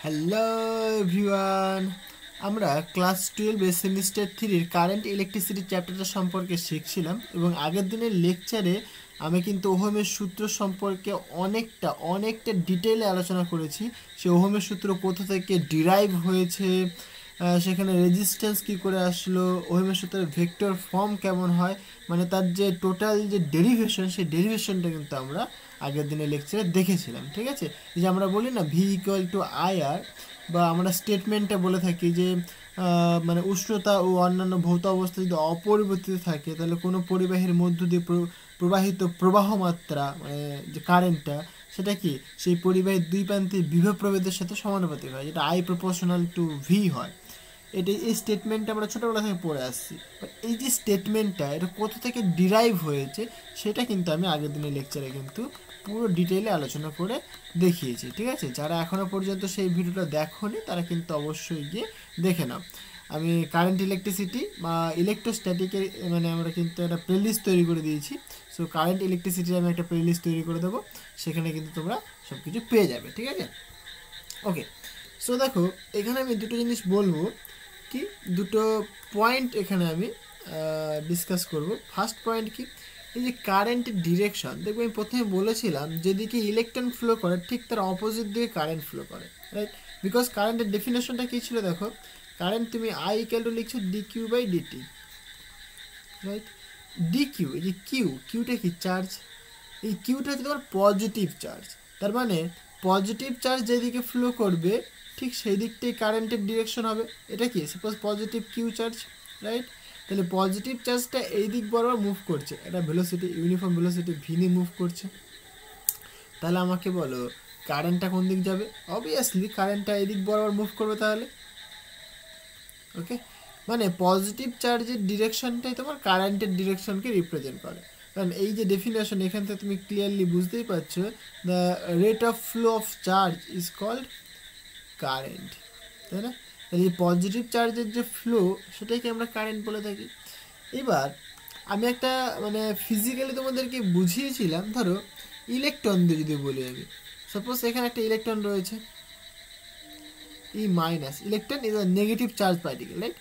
Hello everyone, আমরা class 12 semester 3-র current electricity চ্যাপ্টারটা সম্পর্কে শিখছিলাম এবং আগের দিনের লেকচারে আমি কিন্তু ওহমের সূত্র সম্পর্কে অনেকটা ডিটেইলে আলোচনা করেছি। সে ওহমের সূত্র কোথা থেকে ডিরাইভ হয়েছে, সেখানে রেজিস্ট্যান্স কী করে আসলো, ওহমের সূত্রের ভেক্টর ফর্ম কেমন হয়, মানে তার যে টোটাল যে ডেরিভেশন, সেই ডেরিভেশনটা কিন্তু আমরা আগের দিনের লেকচারে দেখেছিলাম। ঠিক আছে, এই যে আমরা বলি না ভি ইকুয়াল টু আইআর, বা আমরা স্টেটমেন্টটা বলে থাকি যে মানে উষ্ণতা ও অন্যান্য ভৌত অবস্থা যদি অপরিবর্তিত থাকে তাহলে কোনো পরিবাহীর মধ্য দিয়ে প্রবাহিত প্রবাহ মাত্রা, মানে যে কারেন্টটা, সেটা কি সেই পরিবাহীর দুই প্রান্তের বিভব প্রভেদের সাথে সমানুপাতিক হয়, যেটা আই প্রপোর্শনাল টু ভি হয়। এই স্টেটমেন্টটা আমরা ছোটোবেলা থেকে পড়ে আসছি। বাট এই যে স্টেটমেন্টটা এটা কোথা থেকে ডিরাইভ হয়েছে সেটা কিন্তু আমি আগের দিনের লেকচারে কিন্তু পুরো ডিটেইলে আলোচনা করে দেখিয়েছি। ঠিক আছে, যারা এখনও পর্যন্ত সেই ভিডিওটা দেখোনি তারা কিন্তু অবশ্যই গিয়ে দেখে নাও। আমি কারেন্ট ইলেকট্রিসিটি বা ইলেকট্রোস্ট্যাটিকের মানে আমরা কিন্তু একটা প্লেলিস্ট তৈরি করে দিয়েছি। সো কারেন্ট ইলেকট্রিসিটির আমি একটা প্লেলিস্ট তৈরি করে দেবো, সেখানে কিন্তু তোমরা সব কিছু পেয়ে যাবে। ঠিক আছে, ওকে। সো দেখো, এখানে আমি দুটো জিনিস বলবো, কি দুটো পয়েন্ট এখানে আমি ডিসকাস করব। ফার্স্ট পয়েন্ট কি, এই যে কারেন্টের ডিরেকশন, দেখবো আমি প্রথমে বলেছিলাম যেদিকে ইলেকট্রন ফ্লো করে ঠিক তার অপোজিট দিকে কারেন্ট ফ্লো করে, রাইট? বিকজ কারেন্টের ডেফিনেশনটা কী ছিল দেখো, কারেন্ট তুমি আই ইকুয়াল টু লিখছো d q by dt, right? D q, এই যে কিউটা কি চার্জ, এই কিউটা হচ্ছে তোমার পজিটিভ চার্জ। তার মানে পজিটিভ চার্জ যেদিকে ফ্লো করবে ঠিক সেই দিকটাই কারেন্টের ডিরেকশন হবে। এটা কি, suppose positive Q charge, right? তাহলে পজিটিভ চার্জটা এই দিক বরাবর মুভ করছে, এটা ভেলোসিটি, ইউনিফর্ম ভেলোসিটি ভি নিয়ে মুভ করছে। তাহলে আমাকে বলো কারেন্টটা কোন দিক যাবে? অবভিয়াসলি কারেন্টটা এই দিক বরাবর মুভ করবে তাহলে। ওকে, মানে পজিটিভ চার্জের ডিরেকশনটাই তোমার কারেন্টের ডিরেকশনকে রিপ্রেজেন্ট করে। কারণ এই যে ডেফিনেশন এখান থেকে তুমি ক্লিয়ারলি বুঝতেই পারছো, the rate of flow of charge is called current, তাই না? তাহলে এই পজিটিভ চার্জের যে ফ্লো সেটাকে আমরা কারেন্ট বলে থাকি। এবার আমি একটা মানে ফিজিক্যালি তোমাদেরকে বুঝিয়েছিলাম, ধরো ইলেকট্রন দিয়ে যদি বলি আমি, সাপোজ এখানে একটা ইলেকট্রন রয়েছে, e minus, electron is a negative charge particle, right?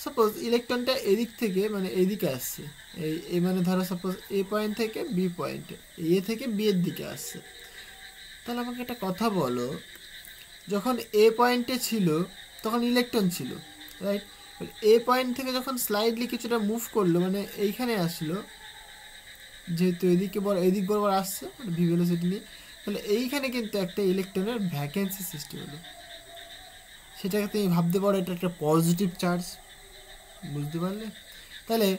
Suppose ইলেকট্রনটা এদিক থেকে মানে এইদিকে আসছে, এই মানে ধরো সাপোজ এ পয়েন্ট থেকে বি পয়েন্টে, এ থেকে বি এর দিকে আসছে। তাহলে আমাকে একটা কথা বলো, যখন এ পয়েন্টে ছিল তখন ইলেকট্রন ছিল, রাইট? এ পয়েন্ট থেকে যখন স্লাইডলি কিছুটা মুভ করলো মানে এইখানে আসলো, যেহেতু এদিক বরাবর আসছে মানে ভি ভেলোসিটি নিয়ে, তাহলে এইখানে কিন্তু একটা ইলেকট্রনের ভ্যাকেন্সি সৃষ্টি হলো। সেটাকে তুমি ভাবতে পারো এটা একটা পজিটিভ চার্জ, বুঝতে পারলে? তাহলে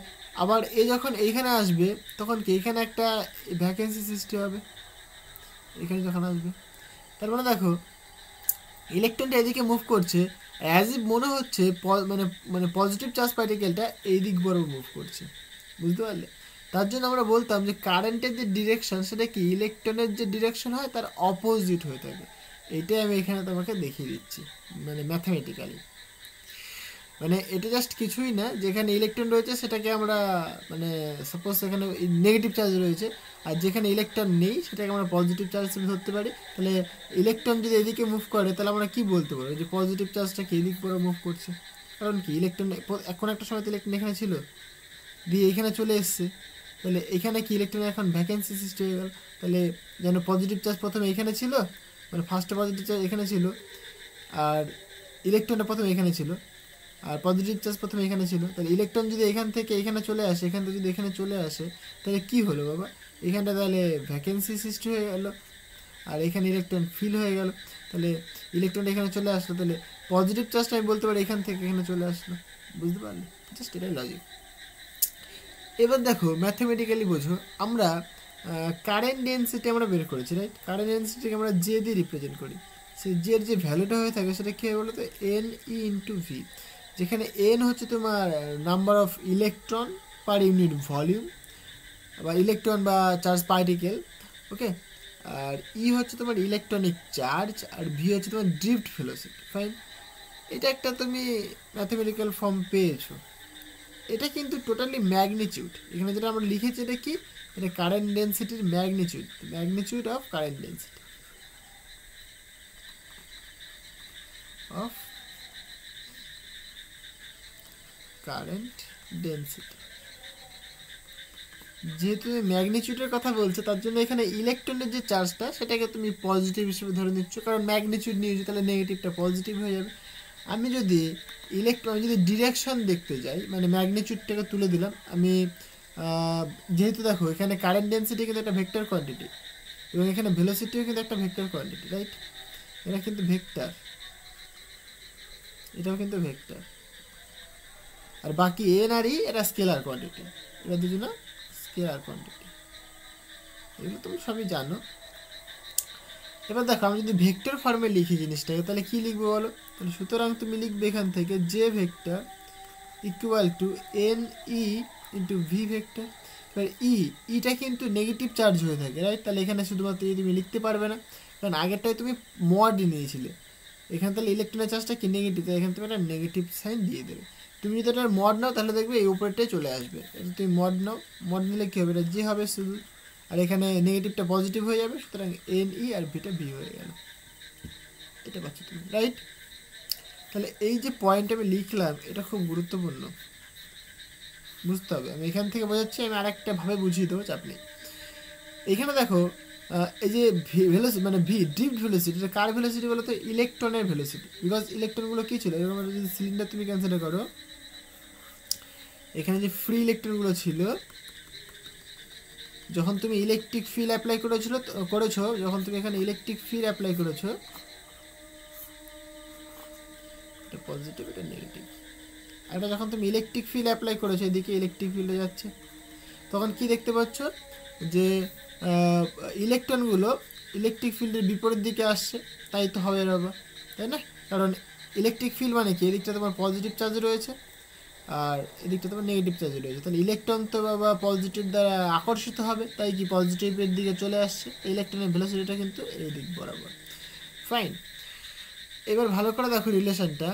আবার এ যখন এইখানে আসবে তখন কি এইখানে একটা ভ্যাকেন্সি সৃষ্টি হবে এখানে যখন আসবে। তার মানে দেখো ইলেকট্রনটা এদিকে মুভ করছে, অ্যাজ ইফ মনে হচ্ছে মানে মানে পজিটিভ চার্জ পার্টিকেলটা এই দিক বরাবর মুভ করছে, বুঝতে পারলে? তার জন্য আমরা বলতাম যে কারেন্টের যে ডিরেকশন সেটা কি ইলেকট্রনের যে ডিরেকশন হয় তার অপোজিট হয়ে থাকে। এইটাই আমি এখানে তোমাকে দেখিয়ে দিচ্ছি মানে ম্যাথামেটিক্যালি। মানে এটা জাস্ট কিছুই না, যেখানে ইলেকট্রন রয়েছে সেটাকে আমরা মানে সাপোজ এখানে নেগেটিভ চার্জ রয়েছে, আর যেখানে ইলেকট্রন নেই সেটাকে আমরা পজিটিভ চার্জ হিসেবে ধরতে পারি। তাহলে ইলেকট্রন যদি এদিকে মুভ করে তাহলে আমরা কি বলতে পারি যে পজিটিভ চার্জটা কি এদিক করে মুভ করছে। কারণ কি ইলেকট্রন এখন একটা সময় তো ইলেকট্রন এখানে ছিল, দিয়ে এখানে চলে এসছে, তাহলে এখানে কি ইলেকট্রনের এখন ভ্যাকেন্সি সৃষ্টি হয়ে গেল। তাহলে যেন পজিটিভ চার্জ প্রথমে এখানে ছিল, মানে ফার্স্টে পজিটিভ চার্জ এখানে ছিল, আর ইলেকট্রনটা প্রথমে এখানে ছিল, আর পজিটিভ চার্জ প্রথমে এখানে ছিল। তাহলে ইলেকট্রন যদি এখান থেকে এখানে চলে আসে, এখান থেকে যদি এখানে চলে আসে, তাহলে কি হলো বাবা, এখানটা তাহলে ভ্যাকেন্সি সৃষ্টি হয়ে গেল, আর এখানে ইলেকট্রন ফিল হয়ে গেল। তাহলে ইলেকট্রন এখানে চলে আসলো, তাহলে পজিটিভ চার্জটা আমি বলতে পারি এখান থেকে এখানে চলে আসলো, বুঝতে পারলে? জাস্ট এটাই লজিক। এবার দেখো ম্যাথমেটিক্যালি বোঝো, আমরা কারেন্ট ডেন্সিটি আমরা বের করেছি, রাইট? কারেন্ট ডেন্সিটিকে আমরা জে দিয়ে রিপ্রেজেন্ট করি। সেই জের যে ভ্যালুটা হয়ে থাকে সেটা কী হয় বলো তো, এন ই ইন্টু ভি, যেখানে এন হচ্ছে তোমার number of electron per unit volume বা ইলেকট্রন বা চার্জ পার্টিকেল, ওকে? আর ই হচ্ছে তোমার ইলেকট্রনিক চার্জ, আর ভি হচ্ছে তোমার ড্রিফট ভেলোসিটি, ফাইন? এটা একটা তুমি ম্যাথমেটিক্যাল ফর্ম পেয়েছো। এটা কিন্তু টোটালি ম্যাগনিটিউড, এখানে যেটা আমরা লিখেছি এটা কি, এটা কারেন্ট ডেন্সিটির magnitude, magnitude of current density. Of current density. যেহেতু ম্যাগনিটিউডের কথা বলছে তার জন্য এখানে ইলেকট্রনের যে চার্জটা সেটাকে তুমি পজিটিভ হিসেবে ধরে নিচ্ছ, কারণ ম্যাগনিটিউড নিয়েছি তাহলে নেগেটিভটা পজিটিভ হয়ে যাবে। আমি যদি ডিরেকশন দেখতে যাই, মানে ম্যাগনিটিউডটাকে তুলে দিলাম আমি, যেহেতু দেখো এখানে কারেন্ট ডেন্সিটি কিন্তু একটা ভেক্টর কোয়ান্টিটি এবং এখানে ভেলোসিটিও কিন্তু একটা ভেক্টর কোয়ান্টিটি, রাইট? এটা কিন্তু ভেক্টর, এটাও কিন্তু ভেক্টর। আর বাকি এন আর ই এটা স্কেলার কোয়ান্টিটি, এটা দুজনা স্কেলার কোয়ান্টিটি, এগুলো তুমি সবই জানো। এবার দেখো আমি যদি ভেক্টর ফর্মে লিখি জিনিসটাকে তাহলে কি লিখবো বলো? তাহলে সুতরাং তুমি লিখবে এখান থেকে J vector equal to N E into V vector. এবার ইটা কিন্তু নেগেটিভ চার্জ হয়ে থাকে, রাইট? তাহলে এখানে শুধুমাত্র তুমি লিখতে পারবে না, কারণ আগেরটায় তুমি মড নিয়েছিলে। এখানে তাহলে ইলেকট্রনের চার্জটা কি নেগেটিভ, তাই এখানে তুমি একটা নেগেটিভ সাইন দিয়ে দেবে। তুমি যদি এটার মড নাও তাহলে দেখবে এই উপরটাই চলে আসবে। এটা তুমি মড নাও, মড নিলে কী হবে, এটা যে হবে শুধু, আর এখানে নেগেটিভটা পজিটিভ হয়ে যাবে, সুতরাং এন ই আর ভিটা ভি হয়ে গেল। এটা পাচ্ছ তুমি, রাইট? তাহলে এই যে পয়েন্ট আমি লিখলাম এটা খুব গুরুত্বপূর্ণ, বুঝতে হবে। আমি এখান থেকে বোঝাচ্ছি, আমি আরেকটা ভাবে বুঝিয়ে দেবো, চাপ নেই। এখানে দেখো এই যে ভেলোসিটি মানে ভি ড্রিফট ভেলোসিটি, এটা কার ভেলোসিটি বলো তো? ইলেকট্রনের ভেলোসিটি। বিকজ ইলেকট্রনগুলো কী ছিল, এরকম যদি সিলিন্ডার তুমি কনসিডার করো, এখানে যে ফ্রি ইলেকট্রনগুলো ছিল, যখন তুমি ইলেকট্রিক ফিল্ড অ্যাপ্লাই করেছো, যখন তুমি এখানে ইলেকট্রিক ফিল্ড অ্যাপ্লাই করেছো, এটা পজিটিভ এটা নেগেটিভ, আর এটা যখন তুমি ইলেকট্রিক ফিল্ড অ্যাপ্লাই করেছো এদিকে ইলেকট্রিক ফিল্ডে যাচ্ছে, তখন কি দেখতে পাচ্ছ যে ইলেকট্রনগুলো ইলেকট্রিক ফিল্ডের বিপরীত দিকে আসছে। তাই তো হবে এরকম, তাই না? কারণ ইলেকট্রিক ফিল্ড মানে কি, এদিকটা তোমার পজিটিভ চার্জ রয়েছে আর এদিকটা তোমার নেগেটিভ চার্জ রয়েছে, তাহলে ইলেকট্রন তো বা পজিটিভ দ্বারা আকর্ষিত হবে, তাই কি পজিটিভের দিকে চলে আসছে। ইলেকট্রনের ভেলোসিটিটা কিন্তু এই দিক বরাবর। ফাইন, এবার ভালো করে দেখো রিলেশনটা।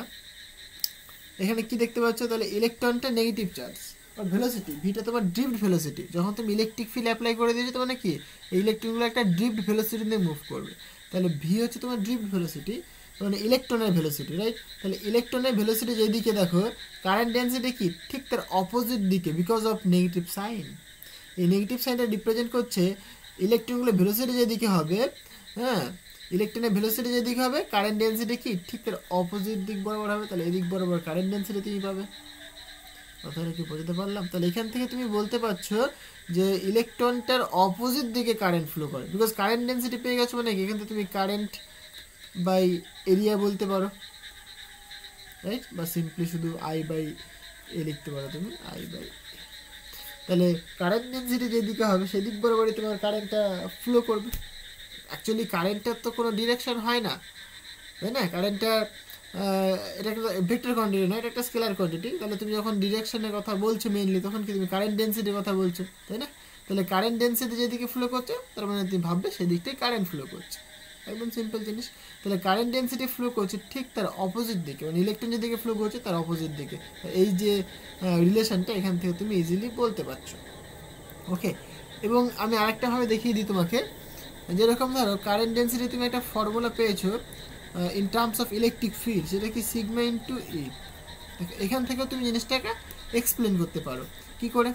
এখানে কি দেখতে পাচ্ছ, তাহলে ইলেকট্রনটা নেগেটিভ চার্জ আর ভেলোসিটি ভিটা তোমার ড্রিফট ভেলোসিটি, যখন তুমি ইলেকট্রিক ফিল্ড অ্যাপ্লাই করে দিয়েছো তো মানে কি এই ইলেকট্রনগুলো একটা ড্রিফট ভেলোসিটি নিয়ে মুভ করবে। তাহলে ভি হচ্ছে তোমার ড্রিফট ভেলোসিটি, মানে ইলেকট্রনের ভেলোসিটি, রাইট? তাহলে ইলেকট্রনের ভেলোসিটি যেদিকে দেখো, কারেন্ট ডেন্সিটি কি ঠিক তার অপোজিট দিকে, বিকজ অফ নেগেটিভ সাইন। এই নেগেটিভ সাইনটা রিপ্রেজেন্ট করছে ইলেকট্রনগুলো ভেলোসিটি যেদিকে হবে, হ্যাঁ, ইলেকট্রনের ভেলোসিটি যেদিকে হবে কারেন্ট ডেন্সিটি কি ঠিক তার অপোজিট দিক বরাবর হবে। তাহলে এদিক বরাবর কারেন্ট ডেন্সিটি তুমি পাবে। কথাটা কি বুঝতে পারলাম? তাহলে এখান থেকে তুমি বলতে পারছো যে ইলেকট্রনটার অপোজিট দিকে কারেন্ট ফ্লো করে, বিকজ কারেন্ট ডেন্সিটি পেয়ে গেছো, মানে এখান থেকে তুমি কারেন্ট বাই এরিয়া বলতে পারো, রাইট? বা সিম্পলি শুধু আই বাই এ লিখতে পারো তুমি, আই বাই। তাহলে কারেন্ট ডেন্সিটি যেদিকে হবে সেদিক বরাবরই তোমার কারেন্টটা ফ্লো করবে। অ্যাকচুয়ালি কারেন্টের তো কোনো ডিরেকশন হয় না, তাই না? কারেন্টটা এটা একটা ভেক্টর কোয়ান্টিটি না, এটা একটা স্কেলার কোয়ান্টিটি। তাহলে তুমি যখন ডিরেকশনের কথা বলছো মেইনলি, তখন কি তুমি কারেন্ট ডেন্সিটির কথা বলছো, তাই না? তাহলে কারেন্ট ডেন্সিটি যেদিকে ফ্লো করছে তার মানে তুমি ভাববে সেদিকটাই কারেন্ট ফ্লো করছে, একদম সিম্পল জিনিস। তাহলে কারেন্ট ডেন্সিটি ফ্লো করছে ঠিক তার অপোজিট দিকে, মানে ইলেকট্রন যেদিকে ফ্লো করছে তার অপোজিট দিকে। এই যে রিলেশনটা এখান থেকে তুমি ইজিলি বলতে পারছো, ওকে। এবং আমি আরেকটাভাবে দেখিয়ে দিই তোমাকে, যেরকম ধরো কারেন্ট ডেন্সিটি তুমি একটা ফর্মুলা পেয়েছো in terms of electric field, সেটা কি সিগমা ইন্টু ই। এখান থেকেও তুমি জিনিসটাকে এক্সপ্লেন করতে পারো। কি করে?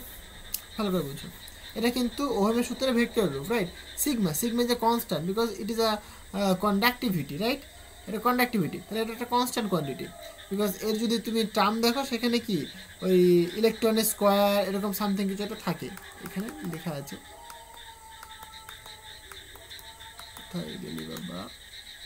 ভালো করে বুঝো। এটা কিন্তু ওহমের সূত্রের ভেক্টর রূপ, right? Sigma is a constant because it is a conductivity, right? এটা কন্ডাক্টিভিটি, তাহলে এটা একটা কনস্ট্যান্ট কোয়ান্টিটি। বিকজ এর যদি তুমি টার্ম দেখো সেখানে কি ওই ইলেকট্রনের স্কোয়ার এরকম সামথিং কিছু একটা থাকে, এখানে লেখা আছে, বাবা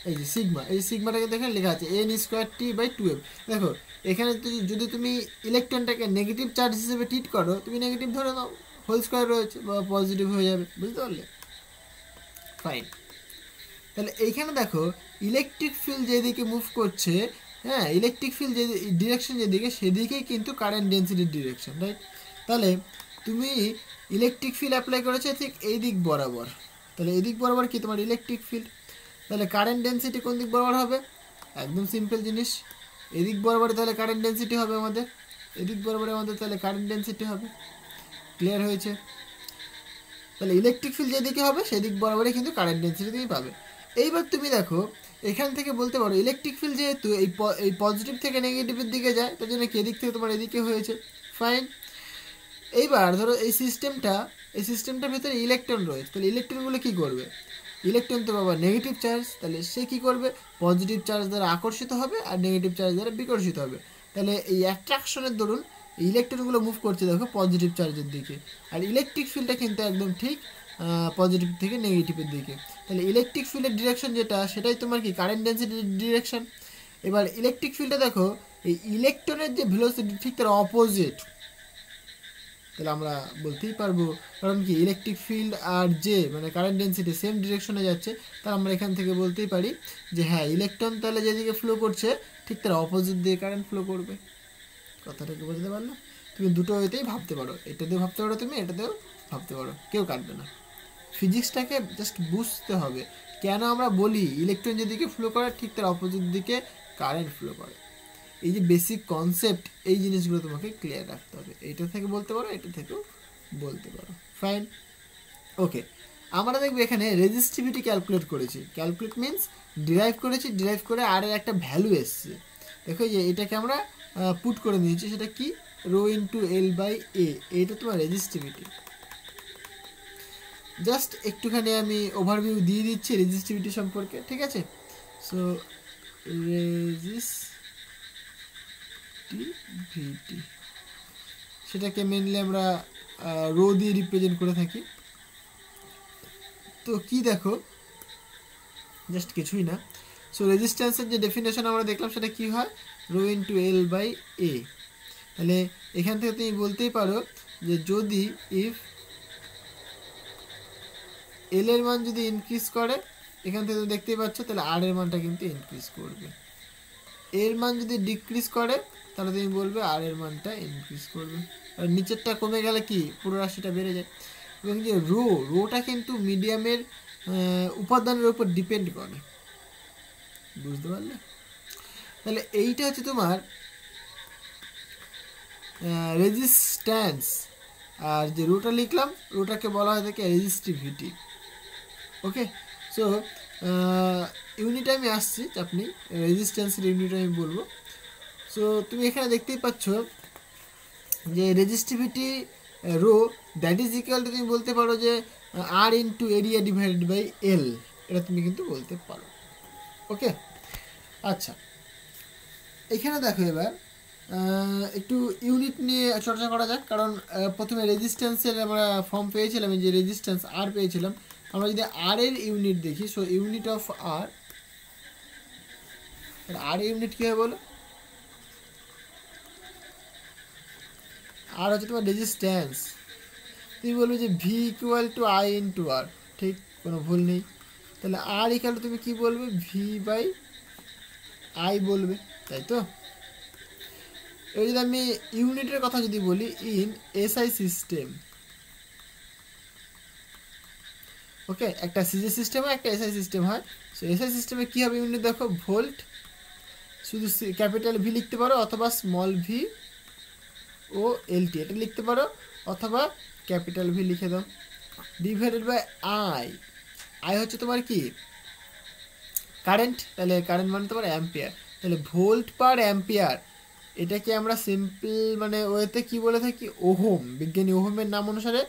এই যে সিগমা, এই সিগমাটাকে দেখে লেখা আছে N square T by 2m। দেখো এখানে যদি তুমি ইলেকট্রনটাকে নেগেটিভ চার্জ হিসেবে ট্রিট করো, তুমি নেগেটিভ ধরে নাও, হোল স্কোয়ার রয়েছে বা পজিটিভ হয়ে যাবে, বুঝতে পারলে? ফাইন, তাহলে এইখানে দেখো ইলেকট্রিক ফিল্ড যেদিকে মুভ করছে, হ্যাঁ, ইলেকট্রিক ফিল্ড যে ডিরেকশন যেদিকে সেদিকেই কিন্তু কারেন্ট ডেন্সিটির ডিরেকশন, রাইট? তাহলে তুমি ইলেকট্রিক ফিল্ড অ্যাপ্লাই করেছে ঠিক এই দিক বরাবর, তাহলে এদিক বরাবর কি তোমার ইলেকট্রিক ফিল্ড, তাহলে কারেন্ট ডেন্সিটি কোন দিক বরাবর হবে? একদম সিম্পল জিনিস, এদিক বরাবর তাহলে কারেন্ট ডেন্সিটি হবে আমাদের, এদিক বরাবর আমাদের তাহলে কারেন্ট ডেন্সিটি হবে। ক্লিয়ার হয়েছে? তাহলে ইলেকট্রিক ফিল্ড যেদিকে হবে সেদিক বরাবরই কিন্তু কারেন্ট ডেন্সিটি তুমি পাবে। এইবার তুমি দেখো এখান থেকে বলতে পারো ইলেকট্রিক ফিল্ড যেহেতু এই পজিটিভ থেকে নেগেটিভের দিকে যায়, তার জন্য এদিক থেকে তোমার এদিকে হয়েছে। ফাইন। এইবার ধরো এই সিস্টেমটার ভিতরে ইলেকট্রন রয়েছে, তাহলে ইলেকট্রনগুলো কী করবে? ইলেকট্রন তো বাবা নেগেটিভ চার্জ, তাহলে সে কী করবে? পজিটিভ চার্জ দ্বারা আকর্ষিত হবে আর নেগেটিভ চার্জ দ্বারা বিকর্ষিত হবে। তাহলে এই অ্যাট্রাকশনের দরুন ইলেকট্রনগুলো মুভ করছে দেখো পজিটিভ চার্জের দিকে, আর ইলেকট্রিক ফিল্ডটা কিন্তু একদম ঠিক পজিটিভ থেকে নেগেটিভের দিকে। তাহলে ইলেকট্রিক ফিল্ডের ডিরেকশন যেটা, সেটাই তোমার কি কারেন্ট ডেন্সিটির ডিরেকশন। এবার ইলেকট্রিক ফিল্ডে দেখো এই ইলেকট্রনের যে ভেলোসিটি ঠিক তার অপোজিট, তাহলে আমরা বলতেই পারবো, কারণ কি ইলেকট্রিক ফিল্ড আর যে মানে কারেন্ট ডেন্সিটি সেম ডিরেকশনে যাচ্ছে, তাহলে আমরা এখান থেকে বলতেই পারি যে হ্যাঁ ইলেকট্রন তাহলে যেদিকে ফ্লো করছে ঠিক তার অপোজিট দিয়ে কারেন্ট ফ্লো করবে। কথাটাকে বুঝতে পারলো? তুমি দুটো ওয়েতেই ভাবতে পারো, এটাতেও ভাবতে পারো, তুমি এটাতেও ভাবতে পারো, কেউ কাটবে না। ফিজিক্সটাকে জাস্ট বুঝতে হবে, কেন আমরা বলি ইলেকট্রন যেদিকে ফ্লো করে ঠিক তার অপোজিট দিকে কারেন্ট ফ্লো করে। এই যে বেসিক কনসেপ্ট, এই জিনিসগুলো তোমাকে ক্লিয়ার রাখতে হবে। এইটা থেকে বলতে পারো, এটা থেকেও বলতে পারো। ফাইন। ওকে, আমরা দেখবো এখানে রেজিস্টিভিটি ক্যালকুলেট করেছি। ক্যালকুলেট মিনস ডিরাইভ করেছি, ডিরাইভ করে আর এর একটা ভ্যালু এসছে। দেখো যে এটাকে আমরা পুট করে নিয়েছি, সেটা কি রো ইন্টু এল বাই এ, এইটা তোমার রেজিস্টিভিটি। জাস্ট একটুখানি আমি ওভারভিউ দিয়ে দিচ্ছি রেজিস্টিভিটি সম্পর্কে, ঠিক আছে? সো রেজিস্টিভিটি সেটাকে মেনলি আমরা রো দিয়ে রিপ্রেজেন্ট করে থাকি। তো কি দেখো, জাস্ট কিছুই না। সো রেজিস্ট্যান্সের যে ডেফিনেশন আমরা দেখলাম সেটা কি হয়, rho into L by A. তাহলে এখান থেকে তুমি বলতেই পারো যে যদি ইফ এল এর মান যদি ইনক্রিজ করে, এখান থেকে তুমি দেখতেই পাচ্ছ, তাহলে আর এর মানটা কিন্তু ইনক্রিজ করবে। এর মান যদি ডিক্রিজ করে, তাহলে তুমি বলবে আর এর মানটা ইনক্রিজ করবে। আর নিচেরটা কমে গেলে কি পুরো রাশিটা বেড়ে যায়। এবং যে রোটা কিন্তু মিডিয়ামের উপাদানের উপর ডিপেন্ড করে, বুঝতে পারলে? তাহলে এইটা হচ্ছে তোমার রেজিস্ট্যান্স। আর যে রোটা লিখলাম, রোটাকে বলা হয় থাকে রেজিস্টিভিটি। ওকে, সো ইউনিটে আমি আসছি, আপনি রেজিস্ট্যান্সের ইউনিট আমি বলবো। সো তুমি এখানে দেখতেই পাচ্ছ যে resistivity rho that is equal to, তুমি বলতে পারো যে R into area divided by L, এটা তুমি কিন্তু বলতে পারো। ওকে, আচ্ছা এখানে দেখো এবার একটু ইউনিট নিয়ে চর্চা করা যাক। কারণ প্রথমে রেজিস্ট্যান্সের আমরা ফর্ম পেয়েছিলাম, যে রেজিস্ট্যান্স আর পেয়েছিলাম। আমরা যদি আর এর ইউনিট দেখি, so unit of R, R unit কী হয় বলো? আর হচ্ছে তোমার রেজিস্ট্যান্স। তুমি বলবে যে V equal to I into R, ঠিক, কোনো ভুল নেই। তাহলে আর ইকুয়াল টু তুমি কী বলবে? ভি বাই আই বলবে, তাই তো? এবার যদি আমি ইউনিটের কথা যদি বলি, ইন এসআই সিস্টেম, ওকে, একটা সিজি সিস্টেম হয়, একটা এসআই সিস্টেম হয়। সো এসআই সিস্টেমে কী হবে ইউনিট দেখো, ভোল্ট, শুধু ক্যাপিটাল ভি লিখতে পারো, অথবা স্মল ভি ও এলটি এটা লিখতে পারো, অথবা ক্যাপিটাল ভি লিখে দাও, ডিভাইডেড বাই আই। আই হচ্ছে তোমার কি কারেন্ট, তাহলে কারেন্ট মানে তোমার অ্যাম্পিয়ার। তাহলে ভোল্ট পার অ্যাম্পিয়ার, এটাকে আমরা সিম্পল মানে ওয়েতে কি বলে থাকি? ওহম। বিজ্ঞানী ওহমের নাম অনুসারে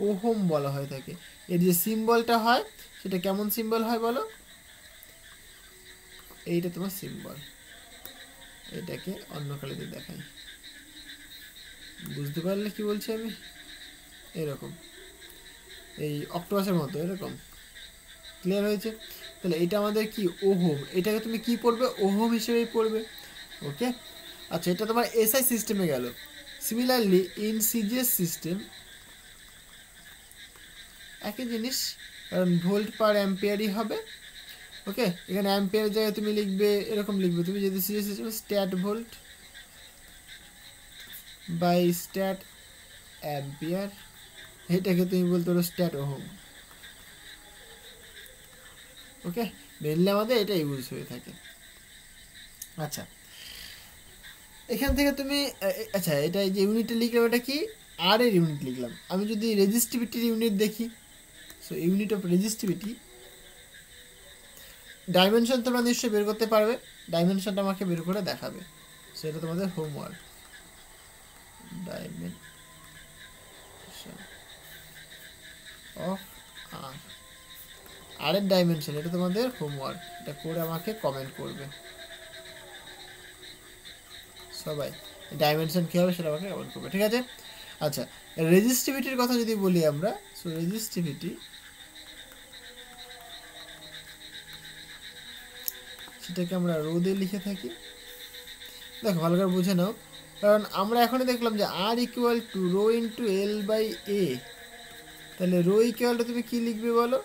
ওহম বলা হয়ে থাকে। এর যে সিম্বলটা হয় সেটা কেমন সিম্বল হয় বলো? এইটা তোমার সিম্বল, এটাকে অন্য কালিতে দেখাই, বুঝতে পারলে কি বলছি আমি? এরকম, এই অক্টোপাসের মতো এরকম, ক্লিয়ার হয়েছে? তাহলে এটা আমাদের কি ওহম, এটাকে তুমি কি পড়বে? ওহম হিসেবেই পড়বে। ওকে, আচ্ছা এটা তোমার এসআই সিস্টেমে গেল। সিমিলারলি ইন সিজিএস সিস্টেম একই জিনিস, কারণ ভোল্ট পার অ্যাম্পিয়ারই হবে। ওকে, এখানে অ্যাম্পিয়ার জায়গায় তুমি লিখবে এরকম লিখবে, তুমি যদি CGS system stat volt by stat ampere, এটাকে তুমি বলতে পারো স্ট্যাট ওহম। ওকে, মেনলি আমাদের এটা ইউজ হয়ে থাকে। আচ্ছা এখান থেকে তুমি আচ্ছা এটা যে ইউনিটটা লিখলাম, এটা কি আর এর ইউনিট লিখলাম। আমি যদি রেজিস্টিভিটির ইউনিট দেখি, so unit of resistivity dimension তোমরা নিশ্চয়ই বের করতে পারবে, ডাইমেনশনটা আমাকে বের করে দেখাবে, সেটা তোমাদের হোমওয়ার্ক। ডাইমেনশন অফ আর, আরের ডাইমেনশন, এটা তোমাদের হোমওয়ার্ক, এটা করে আমাকে কমেন্ট করবে সবাই। ডাইমেনশন কী হবে সেটা আমাকে কমেন্ট করবে, ঠিক আছে। আচ্ছা, রেজিস্টিভিটির কথা যদি বলি আমরা, সো রেজিস্টিভিটি সেটাকে আমরা রো দিয়ে লিখে থাকি। দেখো ভালো করে বুঝে নাও, কারণ আমরা এখনই দেখলাম যে R equal to rho into L by A, তাহলে রো ইকুয়াল টু তুমি কী লিখবে বলো,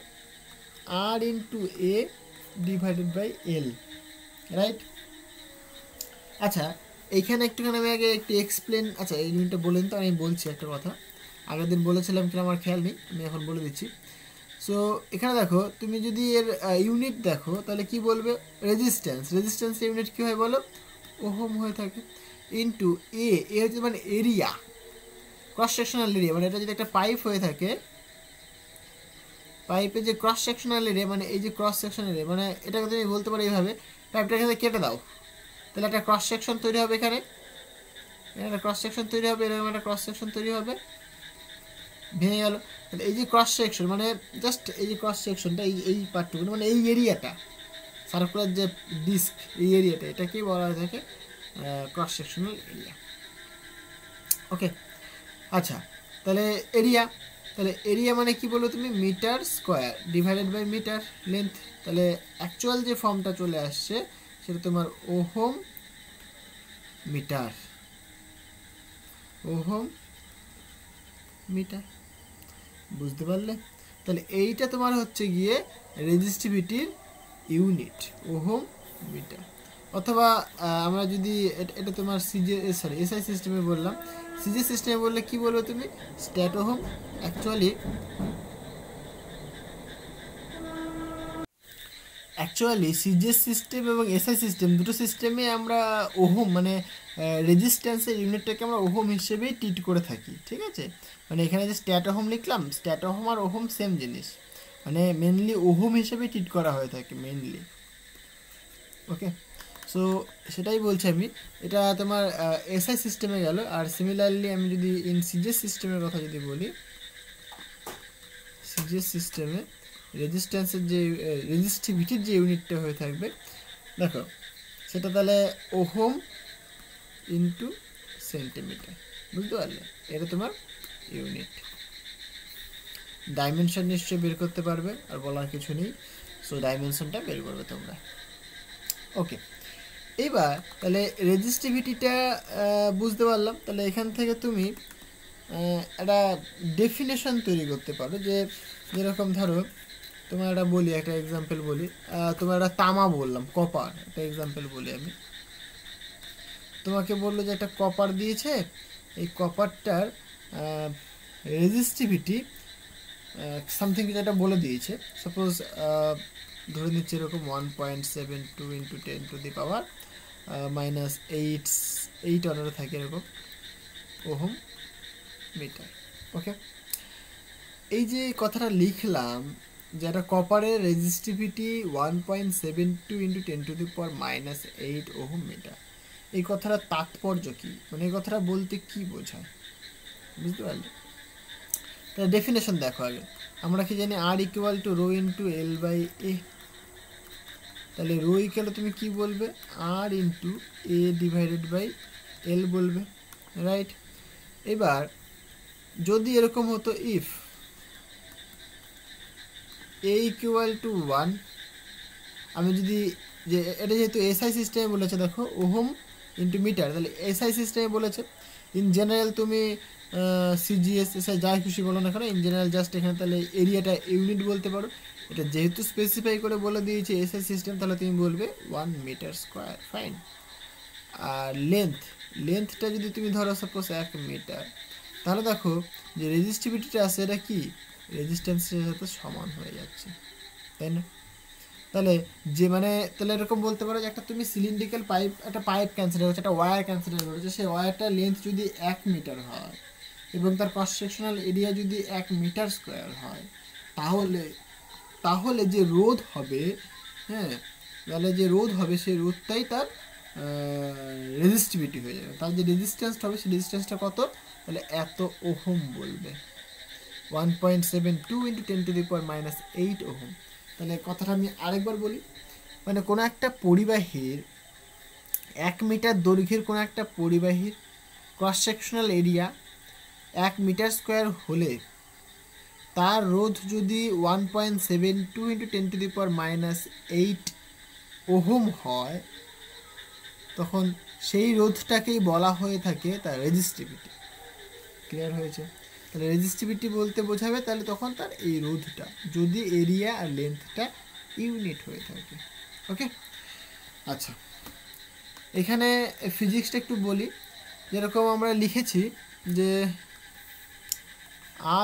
R into A divided by L, right. আচ্ছা এইখানে একটুখানি আমি আগে একটু এক্সপ্লেন, আচ্ছা এই ইউনিটটা বলেন তো, আমি বলছি একটা কথা, আগের দিন বলেছিলাম কিনা আমার খেয়াল নেই, আমি এখন বলে দিচ্ছি। সো এখানে দেখো তুমি যদি এর ইউনিট দেখো তাহলে কি বলবে, রেজিস্ট্যান্স, রেজিস্ট্যান্স ইউনিট কী হয় বলো, ওহম হয়ে থাকে, ইন্টু এ, এ হচ্ছে মানে এরিয়া, ক্রস সেকশনাল এরিয়া, মানে এটা যদি একটা পাইপ হয়ে থাকে, পাইপের যে ক্রস সেকশনাল এরিয়া, মানে এই যে ক্রস সেকশনাল এরিয়া, মানে এটাকে তুমি বলতে পারো এইভাবে, পাইপটা এখানে কেটে দাও, তাহলে একটা ক্রস সেকশন তৈরি হবে, এখানে একটা ক্রস সেকশন তৈরি হবে, এরকম একটা ক্রস সেকশন তৈরি হবে, ভেঙে গেল, তাহলে এই যে ক্রস সেকশন মানে জাস্ট এই যে ক্রস সেকশনটা, এই পার্টটুকু মানে এই এরিয়াটা, সার্কুলার যে ডিস্ক, এই এরিয়াটা, এটাকেই বলা হয়ে থাকে ক্রস সেকশনাল এরিয়া। ওকে, আচ্ছা তাহলে এরিয়া, তাহলে এরিয়া মানে কি বলো তুমি, metre square divided by metre length, তাহলে অ্যাকচুয়াল যে ফর্মটা চলে আসছে সেটা তোমার ওহম মিটার, ওহম মিটার, বুঝতে পারলে। তাহলে এইটা তোমার হচ্ছে গিয়ে রেজিস্টিভিটির ইউনিট, ওহম মিটার। অথবা আমরা যদি এটা তোমার এসআই সিস্টেমে বললাম, সিজে সিস্টেমে বললে কি বলবে তুমি, stat ohm. Actually CGS system এবং এসআই সিস্টেম দুটো সিস্টেমে আমরা ওহম মানে রেজিস্ট্যান্সের ইউনিটটাকে আমরা ওহম হিসেবেই ট্রিট করে থাকি, ঠিক আছে। মানে এখানে যে স্ট্যাট ওহম লিখলাম, স্ট্যাট ওহম আর ওহম সেম জিনিস, মানে মেনলি ওহম হিসেবেই ট্রিট করা হয়ে থাকে মেনলি। ওকে, সো সেটাই বলছি আমি, এটা তোমার এসআই সিস্টেমে গেল। আর সিমিলারলি আমি যদি ইন সিজিএস সিস্টেমের কথা যদি বলি, সিজিএস সিস্টেমে রেজিস্ট্যান্সের যে রেজিস্টিভিটির যে ইউনিটটা হয়ে থাকবে, দেখো সেটা তাহলে ওহম ইন্টু সেন্টিমিটার, বুঝতে পারলে, এটা তোমার ইউনিট। ডাইমেনশন নিশ্চয়ই বের করতে পারবে, আর বলার কিছু নেই, সো ডাইমেনশনটা বের করবে তোমরা। ওকে, এইবার তাহলে রেজিস্টিভিটিটা বুঝতে পারলাম, তাহলে এখান থেকে তুমি একটা ডেফিনেশন তৈরি করতে পারো, যে যেরকম ধরো তোমার একটা বলি, একটা এক্সাম্পল বলি, তোমার একটা তামা বললাম, কপার, একটা এক্সাম্পল বলি আমি, তোমাকে বললো যে একটা কপার দিয়েছে, এই কপারটার রেজিস্টিভিটি সামথিং যেটা বলে দিয়েছে, সাপোজ ধরে নিচ্ছে এরকম 1.72 ইন্টু 10⁻⁻⁻8 অর্ডারে থাকে এরকম ওহম মিটার। ওকে, এই যে কথাটা লিখলাম যে একটা কপারের রেজিস্টিভিটি 1.72 ইন্টু 10⁻⁻8 ওহম মিটার, এই কথাটার তাৎপর্য কী, মানে এই কথাটা বলতে কি বোঝায়, বুঝতে পারলে। তাহলে ডেফিনেশন দেখো আগে, আমরা কি জানি R equal to rho into L by A, তাহলে রো ইকুয়াল তুমি কি বলবে, R into A divided by L বলবে, রাইট। এবার যদি এরকম হতো, ইফ এ ইকুয়াল টু 1, আমি যদি, যে এটা যেহেতু এসআই সিস্টেমে বলেছে, দেখো ওহম ইন্টু মিটার, তাহলে এসআই সিস্টেমে বলেছে, ইন জেনারেল তুমি সিজিএস এসআই যাই খুশি বলো না কেন, ইন জেনারেল জাস্ট এখানে তাহলে এরিয়াটা ইউনিট বলতে পারো। এটা যেহেতু স্পেসিফাই করে বলে দিয়েছে এসআই সিস্টেম, তাহলে তুমি বলবে 1 মিটার স্কোয়ার, ফাইন। আর লেন্থটা যদি তুমি ধরো সাপোজ 1 মিটার, তাহলে দেখো যে রেজিস্টিভিটিটা আছে এটা কি রেজিস্ট্যান্সের সাথে সমান হয়ে যাচ্ছে, তাই না। তাহলে যে মানে তাহলে এরকম বলতে পারো যে একটা তুমি সিলিন্ড্রিক্যাল পাইপ, একটা পাইপ কনসিডার করছো, একটা ওয়্যার কনসিডার করছো, সেই ওয়্যারটার লেন্থ যদি 1 মিটার হয় এবং তার ক্রস সেকশনাল এরিয়া যদি 1 মিটার স্কোয়ার হয়, তাহলে যে রোধ হবে, হ্যাঁ, তাহলে যে রোধ হবে সেই রোধটাই তার রেজিস্টিভিটি হয়ে যাবে। তার যে রেজিস্ট্যান্সটা হবে সেই রেজিস্ট্যান্সটা কত, তাহলে এত ওহম বলবে, 1.72 × 10⁻⁻8 ওহম। তাহলে কথাটা আমি আরেকবার বলি, মানে কোনো একটা পরিবাহীর 1 মিটার দৈর্ঘ্যের কোনো একটা পরিবাহীর cross sectional area 1 metre square হলে তার রোধ যদি 1.72 × 10⁻⁻8 ওহম হয়, তখন সেই রোধটাকেই বলা হয়ে থাকে তার রেজিস্টিভিটি। ক্লিয়ার হয়েছে? তাহলে রেজিস্টিভিটি বলতে বোঝাবে তাহলে তখন তার এই রোধটা, যদি এরিয়া আর লেন্থটা ইউনিট হয়ে থাকে। ওকে, আচ্ছা, এখানে ফিজিক্সটা একটু বলি। যেরকম আমরা লিখেছি যে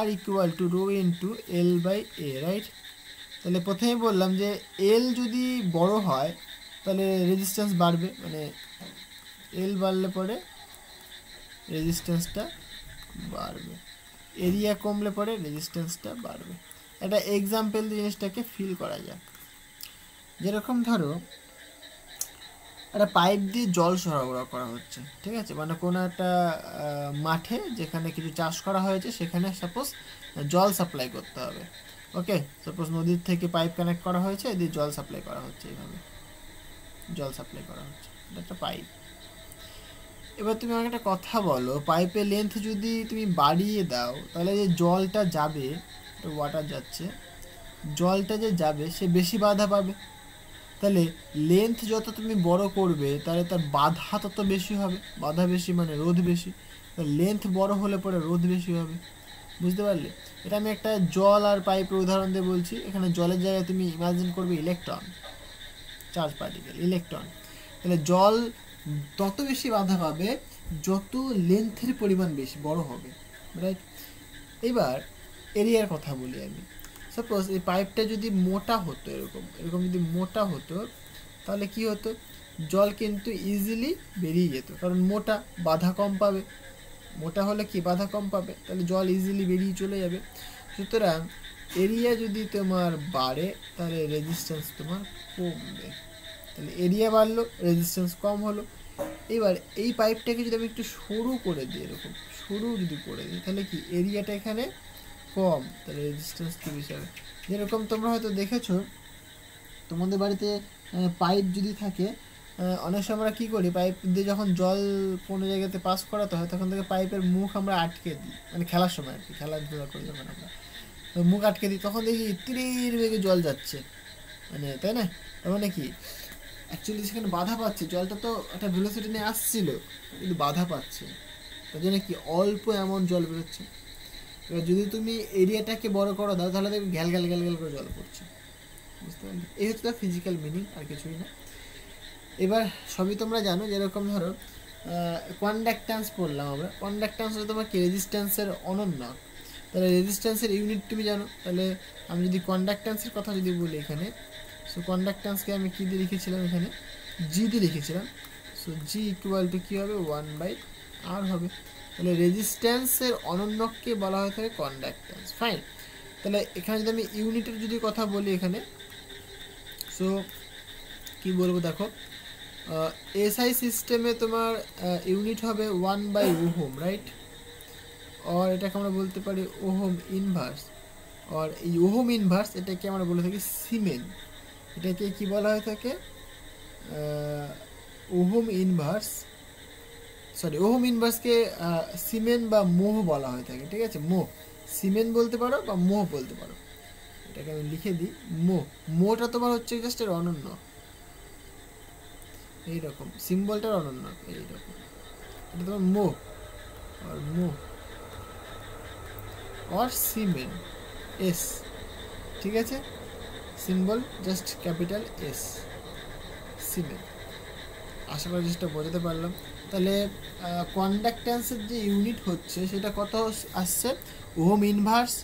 R = ρ × L/A, রাইট? তাহলে প্রথমে বললাম যে এল যদি বড় হয় তাহলে রেজিস্ট্যান্স বাড়বে, মানে এল বাড়লে পরে রেজিস্ট্যান্সটা বাড়বে, এরিয়া কমলে পরে রেজিস্ট্যান্সটা বাড়বে। একটা এক্সাম্পল দিয়ে জিনিসটাকে ফিল করা যাক। যেরকম ধরো একটা পাইপ দিয়ে জল সরবরাহ করা হচ্ছে, ঠিক আছে, মানে কোনো একটা মাঠে যেখানে কিছু চাষ করা হয়েছে সেখানে সাপোজ জল সাপ্লাই করতে হবে। ওকে, সাপোজ নদীর থেকে পাইপ কানেক্ট করা হয়েছে, এদিকে জল সাপ্লাই করা হচ্ছে, এইভাবে জল সাপ্লাই করা হচ্ছে, এটা একটা পাইপ। এবার তুমি আমাকে একটা কথা বলো, পাইপের লেন্থ যদি তুমি বাড়িয়ে দাও তাহলে যে জলটা যাবে, ওয়াটার যাচ্ছে, জলটা যে যাবে সে বেশি বাধা পাবে। তাহলে লেন্থ যত তুমি বড় করবে তাহলে তার বাধা তত বেশি হবে, বাধা বেশি মানে রোধ বেশি, লেন্থ বড় হলে পরে রোধ বেশি হবে। বুঝতে পারলে? এটা আমি একটা জল আর পাইপের উদাহরণ দিয়ে বলছি। এখানে জলের জায়গায় তুমি ইমাজিন করবে ইলেকট্রন, চার্জ পার্টিকেল, ইলেকট্রন। তাহলে জল তত বেশি বাধা পাবে যত লেন্থের পরিমাণ বেশি বড় হবে, রাইট? এবার এরিয়ার কথা বলি আমি। সাপোজ এই পাইপটা যদি মোটা হতো, এরকম এরকম যদি মোটা হতো তাহলে কি হতো, জল কিন্তু ইজিলি বেরিয়ে যেত, কারণ মোটা, বাধা কম পাবে। মোটা হলে কি বাধা কম পাবে, তাহলে জল ইজিলি বেরিয়ে চলে যাবে। সুতরাং এরিয়া যদি তোমার বাড়ে তাহলে রেজিস্ট্যান্স তোমার কমবে। তাহলে এরিয়া বাড়লো, রেজিস্ট্যান্স কম হলো। এবার এই পাইপটাকে যদি আমি একটু সরু করে দিই, এরকম সরু যদি করে দিই তাহলে কি এরিয়াটা এখানে কম, তাহলে রেজিস্ট্যান্স কি বেশি হবে। যেরকম তোমরা হয়তো দেখেছো তোমাদের বাড়িতে পাইপ যদি থাকে, অনেক সময় আমরা কী করি, পাইপ দিয়ে যখন জল কোনো জায়গাতে পাস করাতে হয় তখন থেকে পাইপের মুখ আমরা আটকে দিই, মানে খেলার সময় আর কি, খেলাধুলা করি যখন আমরা মুখ আটকে দিই তখন দেখি তীরের বেগে জল যাচ্ছে, মানে তাই না? তার মানে কি অ্যাকচুয়ালি সেখানে বাধা পাচ্ছে, জলটা তো একটা ভেলোসিটি নিয়ে আসছিল কিন্তু বাধা পাচ্ছে, তার জন্য কি অল্প এমন জল বেরোচ্ছে। এবার যদি তুমি এরিয়াটাকে বড় করো দাও তাহলে দেখবে গ্যাল গ্যাল গ্যাল গ্যাল করে জল পড়ছে। বুঝতে পারলে? এই হচ্ছে তার ফিজিক্যাল মিনিং, আর কিছুই না। এবার সবই তোমরা জানো, যেরকম ধরো কন্ডাক্ট্যান্স পড়লাম আমরা, কন্ডাক্ট্যান্স হলো তোমার কি রেজিস্ট্যান্সের অনন্যক। তাহলে রেজিস্ট্যান্সের ইউনিট তুমি জানো, তাহলে আমি যদি কন্ডাক্ট্যান্সের কথা যদি বলি এখানে, সো কন্ডাক্ট্যান্সকে আমি কী দিয়ে লিখেছিলাম, এখানে জি দিয়ে লিখেছিলাম। সো জি = কী হবে, 1/r হবে। তাহলে রেজিস্ট্যান্সের অনন্যককে বলা হয়ে থাকে কন্ডাক্ট্যান্স। ফাইন। তাহলে এখানে যদি আমি ইউনিটের যদি কথা বলি এখানে, সো কি বলবো দেখো, এসআই সিস্টেমে তোমার ইউনিট হবে 1/ওহম, রাইট? আর এটাকে আমরা বলতে পারি ওহম ইনভার্স, আর এই ওহম ইনভার্স এটাকে আমরা বলে থাকি সিমেন। এটাকে কি বলা হয়ে থাকে, ওহম ইনভার্স, সরি ওহম ইনভার্সকে সিমেন বা মোহ বলা হয়ে থাকে, ঠিক আছে? মোহ, সিমেন বলতে পারো বা মোহ বলতে পারো। এটাকে আমি লিখে দিই, মোহ। মোটা তোমার হচ্ছে জাস্ট এর অনন্য, এইরকম সিম্বলটার অনন্য এইরকম, এটা তোমার মোহ আর মোহ আর সিমেন, এস, ঠিক আছে? Symbol just capital S, সিমেন। আশা করি জিনিসটা বোঝাতে পারলাম। তাহলে কন্ডাক্ট্যান্সের যে ইউনিট হচ্ছে সেটা কত আসছে, ওহম ইনভার্স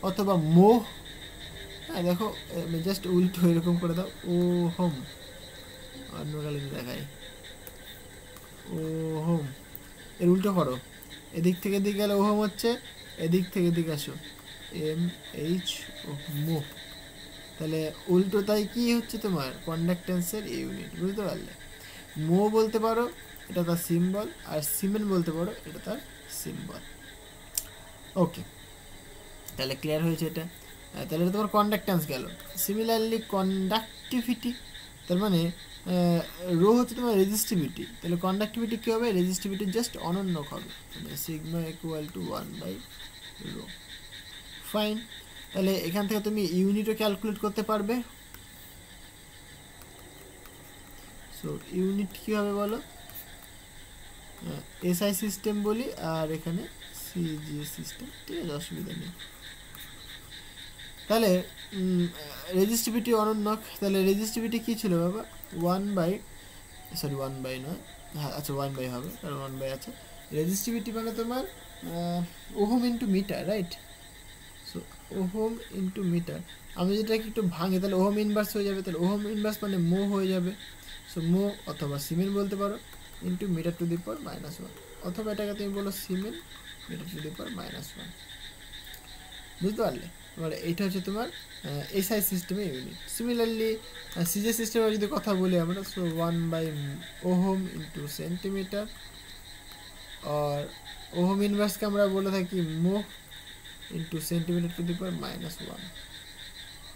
অথবা মোহ। হ্যাঁ দেখো, জাস্ট উল্টো এরকম করে দাও, ওহম, অন্য কালিতে দেখাই, ওহম, এর উল্টো করো, এদিক থেকে এদিকে গেলে ওহম হচ্ছে, এদিক থেকে এদিকে আসো, MH, মোহ। তাহলে উল্টো তাই কি হচ্ছে তোমার কন্ডাক্টেন্সের ইউনিট, বুঝতে পারলে? মো বলতে পারো এটা তার সিম্বল, আর সিমেন বলতে পারো এটা তার সিম্বল। ওকে, তাহলে ক্লিয়ার হয়েছে এটা। তাহলে এটা তোমার কন্ডাক্ট্যান্স গেল। সিমিলারলি কন্ডাক্টিভিটি, তার মানে রো হচ্ছে তোমার রেজিস্টিভিটি, তাহলে কন্ডাক্টিভিটি কী হবে? রেজিস্টিভিটি জাস্ট অনন্যক হবে, মানে সিগমা ইকুয়াল টু 1/ρ। ফাইন, তাহলে এখান থেকে তুমি ইউনিটও ক্যালকুলেট করতে পারবে। সো ইউনিট কী হবে বলো? এসআই সিস্টেম বলি, আর এখানে সিজিএস সিস্টেম, ঠিক আছে, অসুবিধা নেই। তাহলে রেজিস্টিভিটি অনন্যক, তাহলে রেজিস্টিভিটি কী ছিল বাবা? 1/, নয়, হ্যাঁ আচ্ছা 1/, হবে, কারণ 1/, আছে। রেজিস্টিভিটি মানে তোমার ohm into metre, right? So ohm into metre, আমি যেটাকে একটু ভাঙি তাহলে ওহম ইনভার্স হয়ে যাবে, তাহলে ওহম ইনভার্স মানে মো হয়ে যাবে। সো মো অথবা সিমেন বলতে পারো, into metre two the power -1, অথবা এটাকে তুমি বলো সিমেন মিটার টু দি পাওয়ার -1, বুঝতে পারলে? এবার এইটা হচ্ছে তোমার এসআই সিস্টেমের ইউনিট। সিমিলারলি সিজে সিস্টেমের যদি কথা বলি আমরা, সো 1/ওহম ইন্টু সেন্টিমিটার, আর ওহম ইনভার্সকে আমরা বলে থাকি mho into centimetre to the power -1।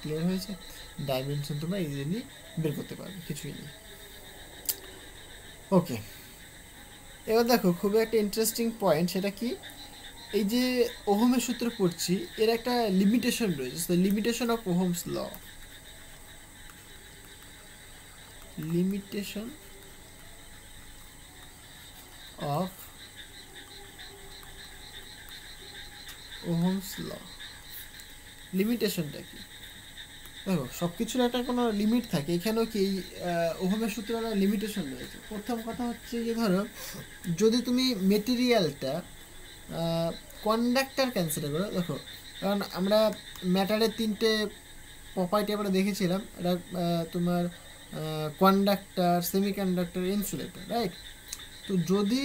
Clear হয়েছে? ডাইমেনশন তোমরা ইজিলি বের করতে পারবে, কিছুই নেই। ওকে, এবার দেখো খুবই একটা ইন্টারেস্টিং পয়েন্ট, সেটা কি? এই যে ওহমের সূত্র পড়ছি, এর একটা লিমিটেশন রয়েছে, limitation of Ohm's law. Limitation of Ohm's law, লিমিটেশনটা কি? দেখো সব কিছুর একটা কোনো লিমিট থাকে, এখানেও কি ওহমের সূত্রে একটা লিমিটেশন রয়েছে। প্রথম কথা হচ্ছে যে ধরো যদি তুমি মেটেরিয়ালটা কন্ডাক্টর কনসিডার করো, দেখো কারণ আমরা ম্যাটারের 3টে প্রপার্টি আমরা দেখেছিলাম, এটা তোমার কন্ডাক্টর, সেমিকন্ডাক্টর, ইনসুলেটর, রাইট? তো যদি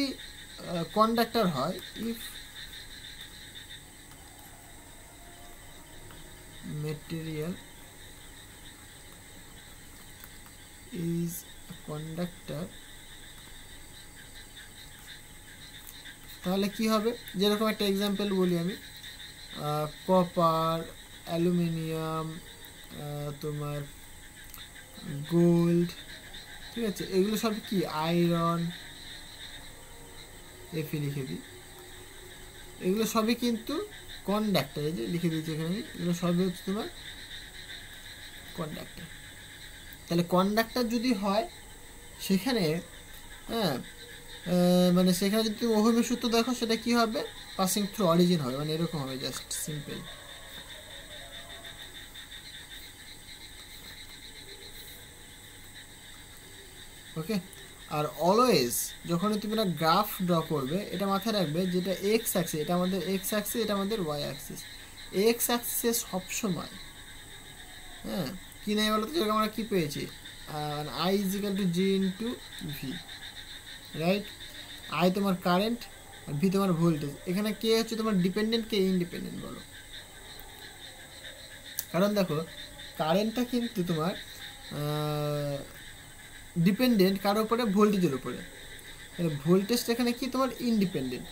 কন্ডাক্টর হয়, if material is a conductor, তাহলে কি হবে? যেরকম একটা এক্সাম্পল বলি আমি, কপার, অ্যালুমিনিয়াম, তোমার গোল্ড, ঠিক আছে, এগুলো সব কি? আয়রন, এফি লিখে দিই, এগুলো সবই কিন্তু কন্ডাক্টর। এই যে লিখে দিয়েছি এখানে আমি, এগুলো সবই হচ্ছে তোমার কন্ডাক্টর। তাহলে কন্ডাক্টর যদি হয় সেখানে, হ্যাঁ মানে সেখানে যদি তুমি ওহমের সূত্র দেখো, সেটা কি হবে? পাসিং থ্রু অরিজিন হবে, মানে এরকম হবে, just simple. Okay, are always যখনই তুমি একটা গ্রাফ ড্র করবে, এটা মাথায় রাখবে, যেটা এক্স অ্যাক্সিস, এটা আমাদের এক্স অ্যাক্সিস, এটা আমাদের ওয়াই অ্যাক্সিস। এক্স অ্যাক্সিসে সবসময়, হ্যাঁ কি নেই বলো তো? যেরকম আমরা কী পেয়েছি, I is equal to G into V, right? I তোমার কারেন্ট, আর ভি তোমার ভোল্টেজ। এখানে কে হচ্ছে তোমার ডিপেন্ডেন্ট, কে ইনডিপেন্ডেন্ট বলো? কারণ দেখো কারেন্টটা কিন্তু তোমার ডিপেন্ডেন্ট কার উপরে? ভোল্টেজের উপরে। তাহলে ভোল্টেজটা এখানে কি তোমার? ইন্ডিপেন্ডেন্ট।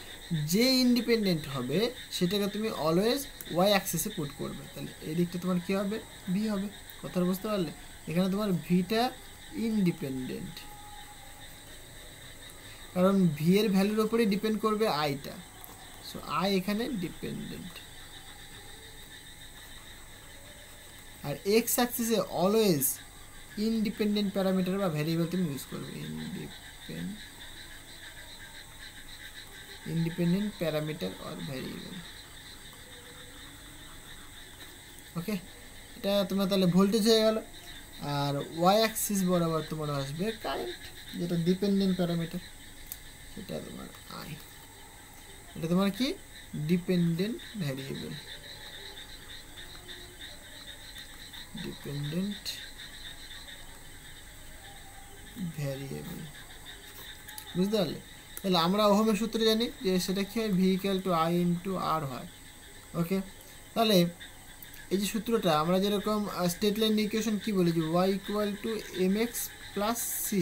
যে ইন্ডিপেন্ডেন্ট হবে সেটাকে তুমি অলওয়েজ ওয়াই অ্যাক্সিসে পুট করবে, তাহলে এই দিকটা তোমার কী হবে? ভি হবে। কথাটা বুঝতে পারলে? এখানে তোমার ভিটা ইনডিপেন্ডেন্ট, কারণ ভি এর ভ্যালুর উপরেই ডিপেন্ড করবে আইটা। সো আই এখানে ডিপেন্ডেন্ট। আর এক্স অ্যাক্সিসে অলওয়েজ ইনডিপেন্ডেন্ট প্যারামিটার বা ভ্যারিয়েবল তুমি ইউজ করবে, ইন্ডিপেন্ডেন্ট প্যারামিটার অর ভ্যারিয়েবল। ওকে, এটা তোমার তাহলে ভোল্টেজ হয়ে গেল। আর ওয়াই অ্যাক্সিস বরাবর তোমার আসবে কারেন্ট, যেটা ডিপেন্ডেন্ট প্যারামিটার, সেটা তোমার আই। এটা তোমার কি? ডিপেন্ডেন্ট ভ্যারিয়েবল, ডিপেন্ডেন্ট ভ্যারিয়েবল, বুঝতে পারলে? তাহলে আমরা ওহমের সূত্রে জানি যে সেটা কি হয়? V equal to I into R হয়। ওকে, তাহলে এই যে সূত্রটা আমরা যেরকম স্টেট লাইন ইকুয়েশন কি বলি যে y equal to mx plus C,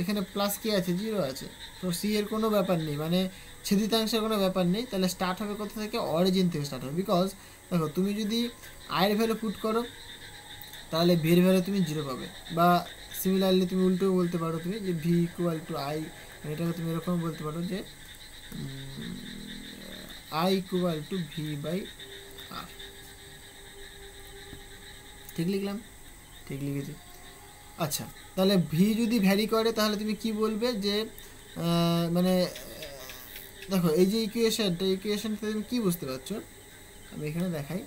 এখানে প্লাস কি আছে, 0 আছে। তো সি এর কোনো ব্যাপার নেই, মানে ছেদিতাংশের কোনো ব্যাপার নেই। তাহলে স্টার্ট হবে কোথা থেকে, অরিজিন থেকে স্টার্ট হবে। বিকজ দেখো তুমি যদি আয়ের ভ্যালু পুট করো তাহলে ভি এর ভ্যালু তুমি 0 পাবে, বা সিমিলারলি তুমি উল্টো বলতে পারো তুমি যে ভি ইকুয়াল টু আই, এটাকে তুমি এরকম বলতে পারো যে I equal to V by R. ঠিক লিখলাম? ঠিক লিখেছি। আচ্ছা, তাহলে ভি যদি ভ্যারি করে তাহলে তুমি কি বলবে যে মানে দেখো এই যে ইকুয়েশনটা তুমি কি বুঝতে পারছো, আমি এখানে দেখাই।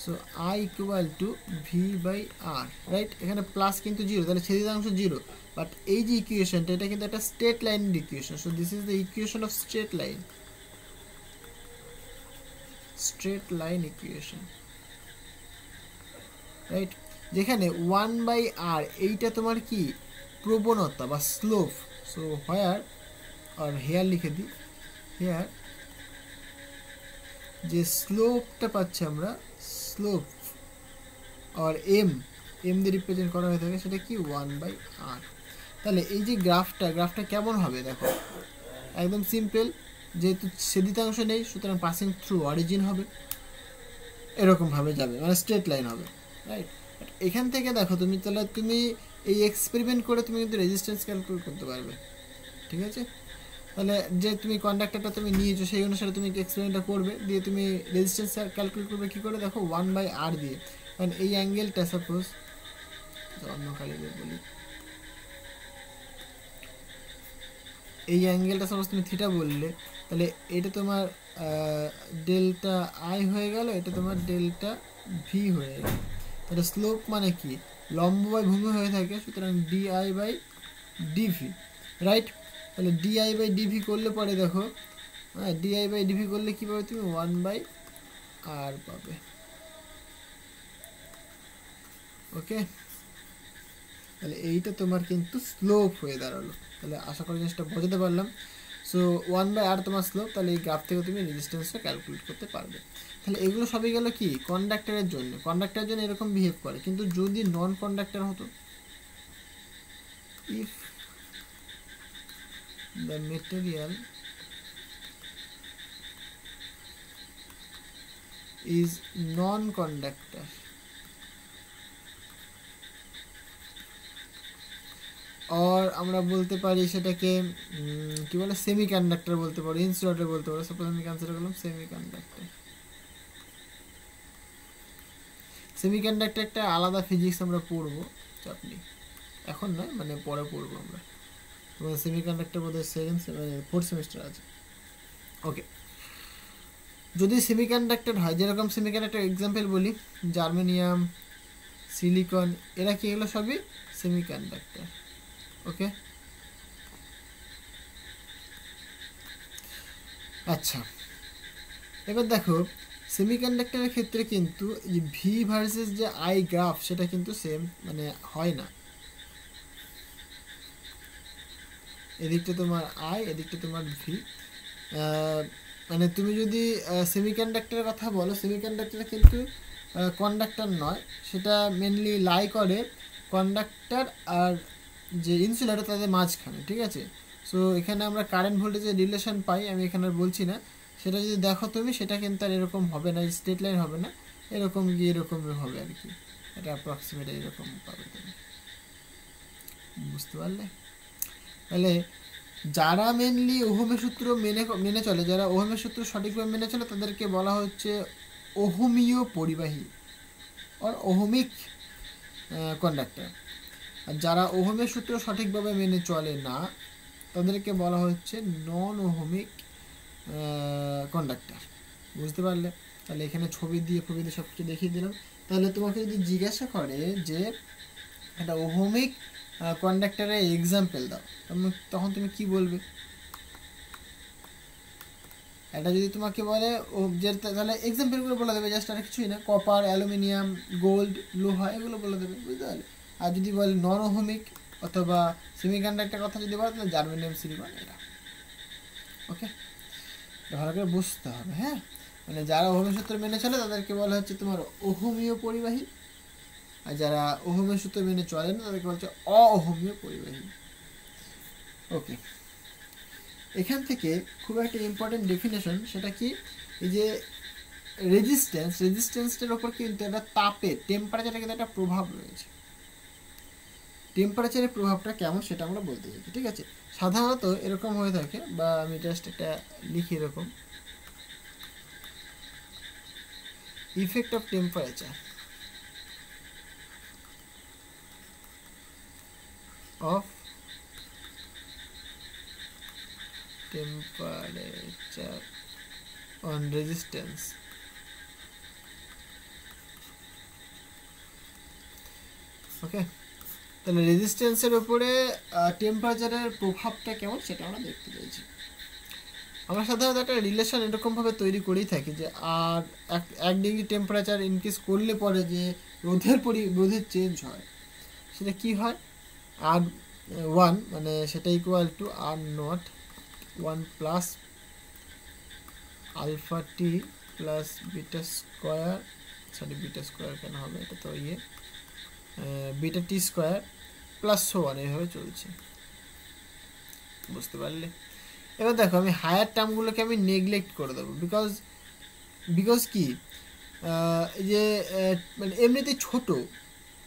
So I equal to V by R, right? এখানে প্লাস কিন্তু 0, তাহলে ছেদিতাংশ 0। বাট এই যে ইকুয়েশনটা, এটা কিন্তু একটা স্ট্রেট লাইনের equation. So this is the equation of straight line equation, right? যেখানে 1/r এইটা তোমার কি প্রবণতা বা স্লোপ। সো হোয়ার আর হেয়ার লিখে দিই, হেয়ার যে স্লোপটা পাচ্ছি আমরা, স্লোপ আর এম দিয়ে রিপ্রেজেন্ট করা হয়ে থাকে, সেটা কি 1/r। তাহলে এই যে গ্রাফটা কেমন হবে দেখো, একদম সিম্পল। যেহেতু ছেদিতাংশ নেই সুতরাং পাসিং থ্রু অরিজিন হবে, এরকমভাবে যাবে, মানে স্ট্রেট লাইন হবে, রাইট? এখান থেকে দেখো তুমি, তাহলে তুমি এই এক্সপেরিমেন্ট করে তুমি কিন্তু রেজিস্ট্যান্স ক্যালকুলেট করতে পারবে, ঠিক আছে? তাহলে যে তুমি কন্ডাক্টরটা তুমি নিয়েছো সেই অনুসারে তুমি এক্সপেরিমেন্টটা করবে, দিয়ে তুমি রেজিস্ট্যান্স ক্যালকুলেট করবে কী করে, দেখো 1/r দিয়ে। কারণ এই অ্যাঙ্গেলটা সাপোজ অন্য কালিকে বলি, এই অ্যাঙ্গেলটা সাপোজ তুমি থিটা বললে, তাহলে এটা তোমার ডেল্টা আই হয়ে গেল, এটা তোমার ডেল্টা ভি হয়ে গেল। তাহলে স্লোপ মানে কি, লম্ব বাই ভূমি হয়ে থাকে, সুতরাং ডিআই বাই ডিভি, রাইট? তাহলে ডিআই বাই ডিভি করলে পরে দেখো, হ্যাঁ, ডিআই বাই ডিভি করলে কী পাবে তুমি, 1/r পাবে। ওকে, তাহলে এইটা তোমার কিন্তু স্লোপ হয়ে দাঁড়ালো। তাহলে আশা করি জিনিসটা বোঝাতে পারলাম। সো 1/r তোমার স্লোপ, তাহলে এই গ্রাফ থেকে তুমি রেজিস্ট্যান্সটা ক্যালকুলেট করতে পারবে। তাহলে এগুলো সবই গেল কি, কন্ডাক্টরের জন্য এরকম বিহেভ করে। কিন্তু যদি নন কন্ডাক্টর হতো, if the material is non conductor और আমরা বলতে পারি সেটাকে কি বলে, সেমি কন্ডাক্টর বলতে পারি, ইনসুলেটর বলতে পারি। সাপোজ আমি কনসিডার করলাম সেমি কন্ডাক্টর। সেমি কন্ডাক্টর একটা আলাদা ফিজিক্স আমরা পড়বো, চাপ নেই, এখন নয়, মানে পরে পড়বো আমরা। সেমি কন্ডাক্টর বোধহয় ফোর্থ সেমিস্টার আছে। ওকে, যদি সেমি কন্ডাক্টর হয়, যেরকম সেমি কন্ডাক্টর এক্সাম্পল বলি, জার্মেনিয়াম, সিলিকন, এরা কি, এগুলো সবই সেমি কন্ডাক্টর। ওকে, আচ্ছা, এবার দেখো সেমিকন্ডাক্টরের ক্ষেত্রে কিন্তু যে ভি ভার্সেস যে আই গ্রাফ, সেটা কিন্তু সেম মানে হয় না। এদিকটা তোমার আই, এদিকটা তোমার ভি। মানে তুমি যদি সেমিকন্ডাক্টরের কথা বলো, সেমিকন্ডাক্টরে কিন্তু কন্ডাক্টর নয়, সেটা মেনলি লাই করে কন্ডাক্টর আর যে ইনসুলেটর তাদের মাঝখানে, ঠিক আছে? সো এখানে আমরা কারেন্ট ভোল্টেজের রিলেশন পাই, আমি এখানে আর বলছি না। সেটা যদি দেখো তুমি, সেটা কিন্তু আর এরকম হবে না, স্ট্রেট লাইন হবে না, এরকম গিয়ে এরকম হবে আর কি। এটা অ্যাপ্রক্সিমেট এরকম পাবে তুমি, বুঝতে পারলে? তাহলে যারা মেনলি ওহমের সূত্র মেনে চলে, যারা ওহমের সূত্র সঠিকভাবে মেনে চলে, তাদেরকে বলা হচ্ছে ওহমীয় পরিবাহী আর ওহমিক কন্ডাক্টর। আর যারা ওহমের সূত্র সঠিকভাবে মেনে চলে না, তাদেরকে বলা হচ্ছে নন ওহমিক কন্ডাক্টর। বুঝতে পারলে? তাহলে এখানে ছবি দিয়ে সব কিছু দেখিয়ে দিলাম। তাহলে তোমাকে যদি জিজ্ঞাসা করে যে একটা ওহমিক কন্ডাক্টরের এক্সাম্পল দাও, তখন তুমি কি বলবে? এটা যদি তোমাকে বলে যে, তাহলে এক্সাম্পলগুলো বলে দেবে, জাস্ট আর কিছুই না, কপার, অ্যালুমিনিয়াম, গোল্ড, লোহা, এগুলো বলে দেবে, বুঝতে পারলে? আর যদি বলে নন ওহমিক অথবা সেমিকন্ডাক্টর কথা যদি বলে, তাহলে জার্মেনিয়াম, সিলিকন, এরা। ওকে, ভালো করে বুঝতে হবে। হ্যাঁ, মানে যারা ওহমের সূত্র মেনে চলে তাদেরকে বলা হচ্ছে তোমার ওহমীয় পরিবাহী, আর যারা ওহমের সূত্র মেনে চলে না তাদেরকে বলা হচ্ছে অওহমীয় পরিবাহী। ওকে, এখান থেকে খুব একটা ইম্পর্টেন্ট ডেফিনেশন, সেটা কি, এই যে রেজিস্ট্যান্সটার ওপর কিন্তু একটা তাপের টেম্পারেচারের কিন্তু একটা প্রভাব রয়েছে। টেম্পারেচারের প্রভাবটা কেমন সেটা আমরা বলতে চাইছি, ঠিক আছে। সাধারণত এরকম হয়ে থাকে, বা আমি জাস্ট একটা লিখি এরকম, effect of temperature on resistance. Okay, তাহলে রেজিস্ট্যান্সের উপরে টেম্পারেচারের প্রভাবটা কেমন সেটা আমরা দেখতে চাইছি। আমরা সাধারণত একটা রিলেশন এরকমভাবে তৈরি করেই থাকি যে আর 1 ডিগ্রি টেম্পারেচার ইনক্রিজ করলে পরে যে রোধের চেঞ্জ হয়, সেটা কি হয়, R1 মানে সেটা equal to R0 1 plus alpha T plus beta square, beta square কেন হবে, এটা তো বিটা টি স্কোয়ার প্লাস 1 এইভাবে চলছে, বুঝতে পারলে। এবার দেখো আমি হায়ার টার্মগুলোকে আমি নেগলেক্ট করে দেবো, বিকজ কি, এই যে মানে এমনিতেই ছোট,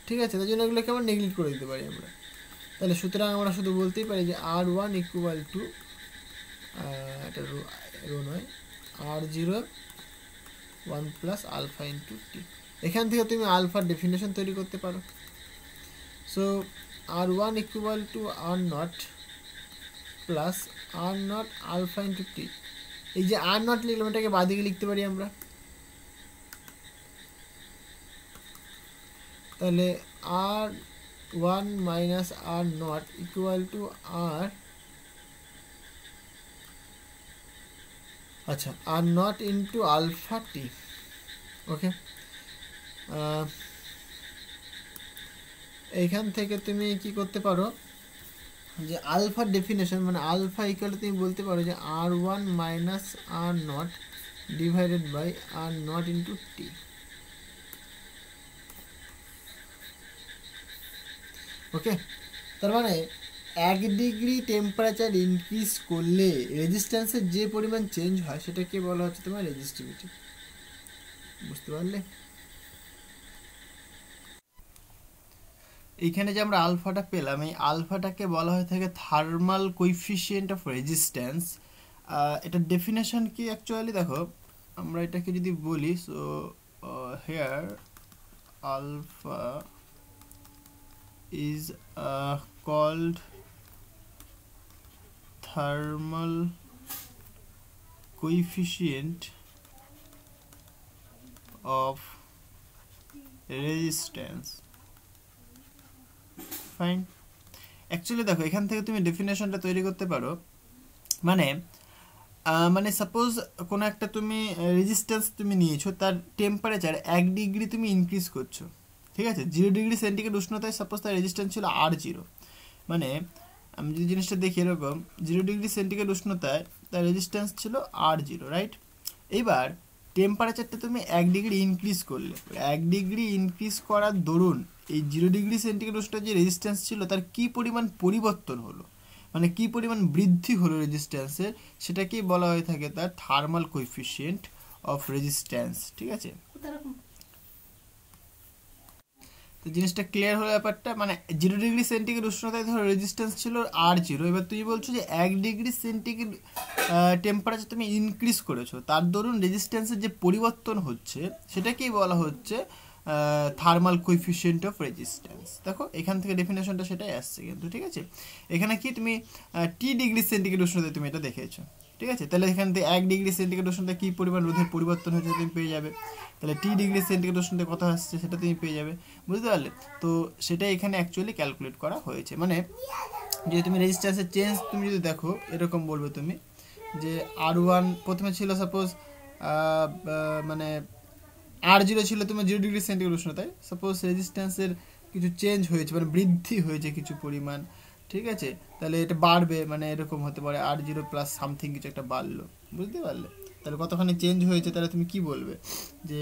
ঠিক আছে, তাই জন্য এগুলোকে আমরা নেগলেক্ট করে দিতে পারি আমরা। তাহলে সুতরাং আমরা শুধু বলতেই পারি যে R1 ইকুয়াল টু, এটা রো নয়, R0 1 প্লাস আলফা ইন্টু টি। এখান থেকে তুমি আলফার ডেফিনেশন তৈরি করতে পারো। So R1 equal to R0 plus R0 alpha into T. এই যে R0 লিখলাম, এটাকে বাদিকে লিখতে পারি আমরা, তাহলে R1 minus R0 equal to R0 into alpha T. Okay, এইখান থেকে তুমি কি করতে পারো, যে আলফার ডেফিনেশন মানে আলফা ইকুয়াল তুমি বলতে পারো যে R1 minus R0 divided by R0 into T. Okay, তার মানে 1 ডিগ্রি টেম্পারেচার ইনক্রিজ করলে রেজিস্ট্যান্সের যে পরিমাণ চেঞ্জ হয় সেটাকে বলা হচ্ছে তোমার রেজিস্টিভিটি, বুঝতে পারলে। এইখানে যে আমরা আলফাটা পেলাম, এই আলফাটাকে বলা হয়ে থাকে থার্মাল কোএফিসিয়েন্ট অফ রেজিস্ট্যান্স। এটার ডেফিনেশন কি অ্যাকচুয়ালি দেখো, আমরা এটাকে যদি বলি, so here alpha is called thermal coefficient of resistance. Fine. Actually দেখো এখান থেকে তুমি ডেফিনেশনটা তৈরি করতে পারো, মানে সাপোজ কোনো একটা তুমি রেজিস্ট্যান্স তুমি নিয়েছো, তার টেম্পারেচার 1 ডিগ্রি তুমি ইনক্রিজ করছো, ঠিক আছে, 0 ডিগ্রি সেন্টিগ্রেড উষ্ণতায় সাপোজ তার রেজিস্ট্যান্স ছিল R0, মানে আমি যদি জিনিসটা দেখি এরকম 0 ডিগ্রি সেন্টিগ্রেড উষ্ণতায় তার রেজিস্ট্যান্স ছিল R0, রাইট। এইবার টেম্পারেচারটা তুমি 1 ডিগ্রি ইনক্রিজ করলে, 1 ডিগ্রি ইনক্রিজ করার দরুন এই 0 ডিগ্রি সেন্টিগ্রেড উষ্ণতার যে রেজিস্ট্যান্স ছিল তার কি পরিমাণ পরিবর্তন হলো, মানে কি পরিমাণ বৃদ্ধি হলো রেজিস্ট্যান্সের, সেটাকেই বলা হয়ে থাকে তার থার্মাল কোএফিসিয়েন্ট অফ রেজিস্ট্যান্স, ঠিক আছে। তো জিনিসটা ক্লিয়ার হলো ব্যাপারটা, মানে 0 ডিগ্রি সেন্টিগ্রেড উষ্ণতায় ধরো রেজিস্ট্যান্স ছিল R0, এবার তুমি বলছো যে 1 ডিগ্রি সেন্টিগ্রেড টেম্পারেচার তুমি ইনক্রিজ করেছো, তার দরুন রেজিস্ট্যান্সের যে পরিবর্তন হচ্ছে সেটাকেই বলা হচ্ছে থার্মাল কোএফিসিয়েন্ট অফ রেজিস্ট্যান্স। দেখো এখান থেকে ডেফিনেশনটা সেটাই আসছে কিন্তু, ঠিক আছে। এখানে কি তুমি টি ডিগ্রি সেন্টিগ্রেড উষ্ণতায় তুমি এটা দেখেছো, ঠিক আছে, তাহলে এখান থেকে 1 ডিগ্রি সেন্টিগ্রেড উষ্ণতায় কী পরিমাণ রোধের পরিবর্তন হয়েছে তুমি পেয়ে যাবে, তাহলে টি ডিগ্রি সেন্টিগ্রেড উষ্ণতায় কত আসছে সেটা তুমি পেয়ে যাবে, বুঝতে পারলে। তো সেটা এখানে অ্যাকচুয়ালি ক্যালকুলেট করা হয়েছে, মানে যে তুমি রেজিস্ট্যান্সের চেঞ্জ তুমি যদি দেখো এরকম বলবে তুমি যে R1 প্রথমে ছিল সাপোজ মানে R0 ছিল তোমার 0 ডিগ্রি সেন্টিগ্রেড উষ্ণতায়, সাপোজ রেজিস্ট্যান্সের কিছু চেঞ্জ হয়েছে, মানে বৃদ্ধি হয়েছে কিছু পরিমাণ, ঠিক আছে, তাহলে এটা বাড়বে, মানে এরকম হতে পারে R0 প্লাস সামথিং কিছু একটা বাড়লো, বুঝতে পারলে। তাহলে কতখানি চেঞ্জ হয়েছে, তাহলে তুমি কি বলবে যে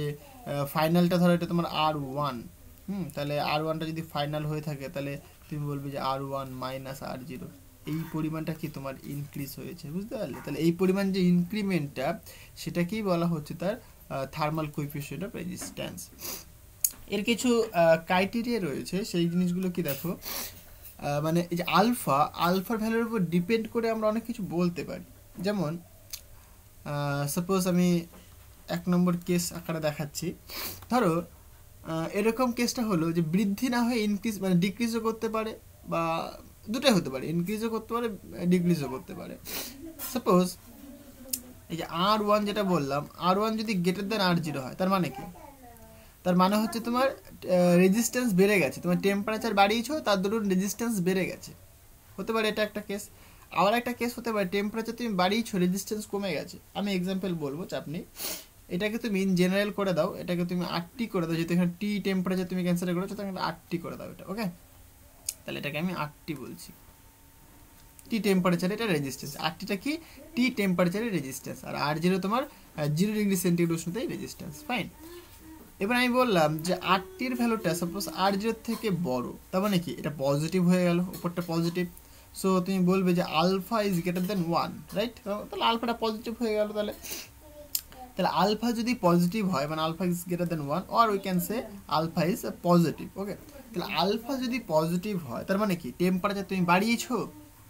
ফাইনালটা ধরো এটা তোমার R1, তাহলে R1টা যদি ফাইনাল হয়ে থাকে তাহলে তুমি বলবে যে R1 মাইনাস R0, এই পরিমাণটা কি তোমার ইনক্রিজ হয়েছে, বুঝতে পারলে? তাহলে এই পরিমাণ যে ইনক্রিমেন্টটা সেটাকেই বলা হচ্ছে তার থার্মাল কোএফিসিয়েন্ট অফ রেজিস্ট্যান্স। এর কিছু ক্রাইটেরিয়া রয়েছে, সেই জিনিসগুলো কি দেখো, মানে এই যে আলফার ভ্যালুর উপর ডিপেন্ড করে আমরা অনেক কিছু বলতে পারি। যেমন সাপোজ আমি 1 নম্বর কেস আকারে দেখাচ্ছি। ধরো এরকম কেসটা হলো যে বৃদ্ধি না হয়ে ইনক্রিজ মানে ডিক্রিজও করতে পারে, বা দুটোই হতে পারে, ইনক্রিজও করতে পারে ডিক্রিজও করতে পারে। সাপোজ এই যে R1 যেটা বললাম, R1 যদি গ্রেটার দেন R0 হয়, তার মানে কি? তার মানে হচ্ছে তোমার রেজিস্ট্যান্স বেড়ে গেছে, তোমার টেম্পারেচার বাড়িয়েছো, তার দরুন রেজিস্ট্যান্স বেড়ে গেছে, হতে পারে এটা একটা কেস। আবার একটা কেস হতে পারে টেম্পারেচার তুমি বাড়িয়েছো, রেজিস্ট্যান্স কমে গেছে। আমি এক্সাম্পল বলবো, চাপ নেই। এটাকে তুমি ইন জেনারেল করে দাও, এটাকে তুমি 8T করে দাও, যেহেতু এখানে টি টেম্পারেচার তুমি ক্যান্সেল করেছো, তাহলে 8T করে দাও এটা, ওকে? তাহলে এটাকে আমি 8T বলছি, টি টেম্পারেচারে এটা রেজিস্ট্যান্স। 8Tটা কি? টি টেম্পারেচারে রেজিস্ট্যান্স, আর R0 তোমার 0 ডিগ্রি সেন্টিগ্রেড উষ্ণতায় রেজিস্ট্যান্স, ফাইন। এবার আমি বললাম যে 8Tর ভ্যালুটা সাপোজ R0 থেকে বড়, তার মানে কি এটা পজিটিভ হয়ে গেল, উপরটা পজিটিভ। সো তুমি বলবে যে আলফা ইজ গ্রেটার দেন 1, রাইট? তাহলে আলফাটা পজিটিভ হয়ে গেল। তাহলে আলফা যদি পজিটিভ হয় মানে alpha is greater than 1, or we can say alpha is positive, okay? তাহলে আলফা যদি পজিটিভ হয় তার মানে কি টেম্পারেচার তুমি বাড়িয়েছো,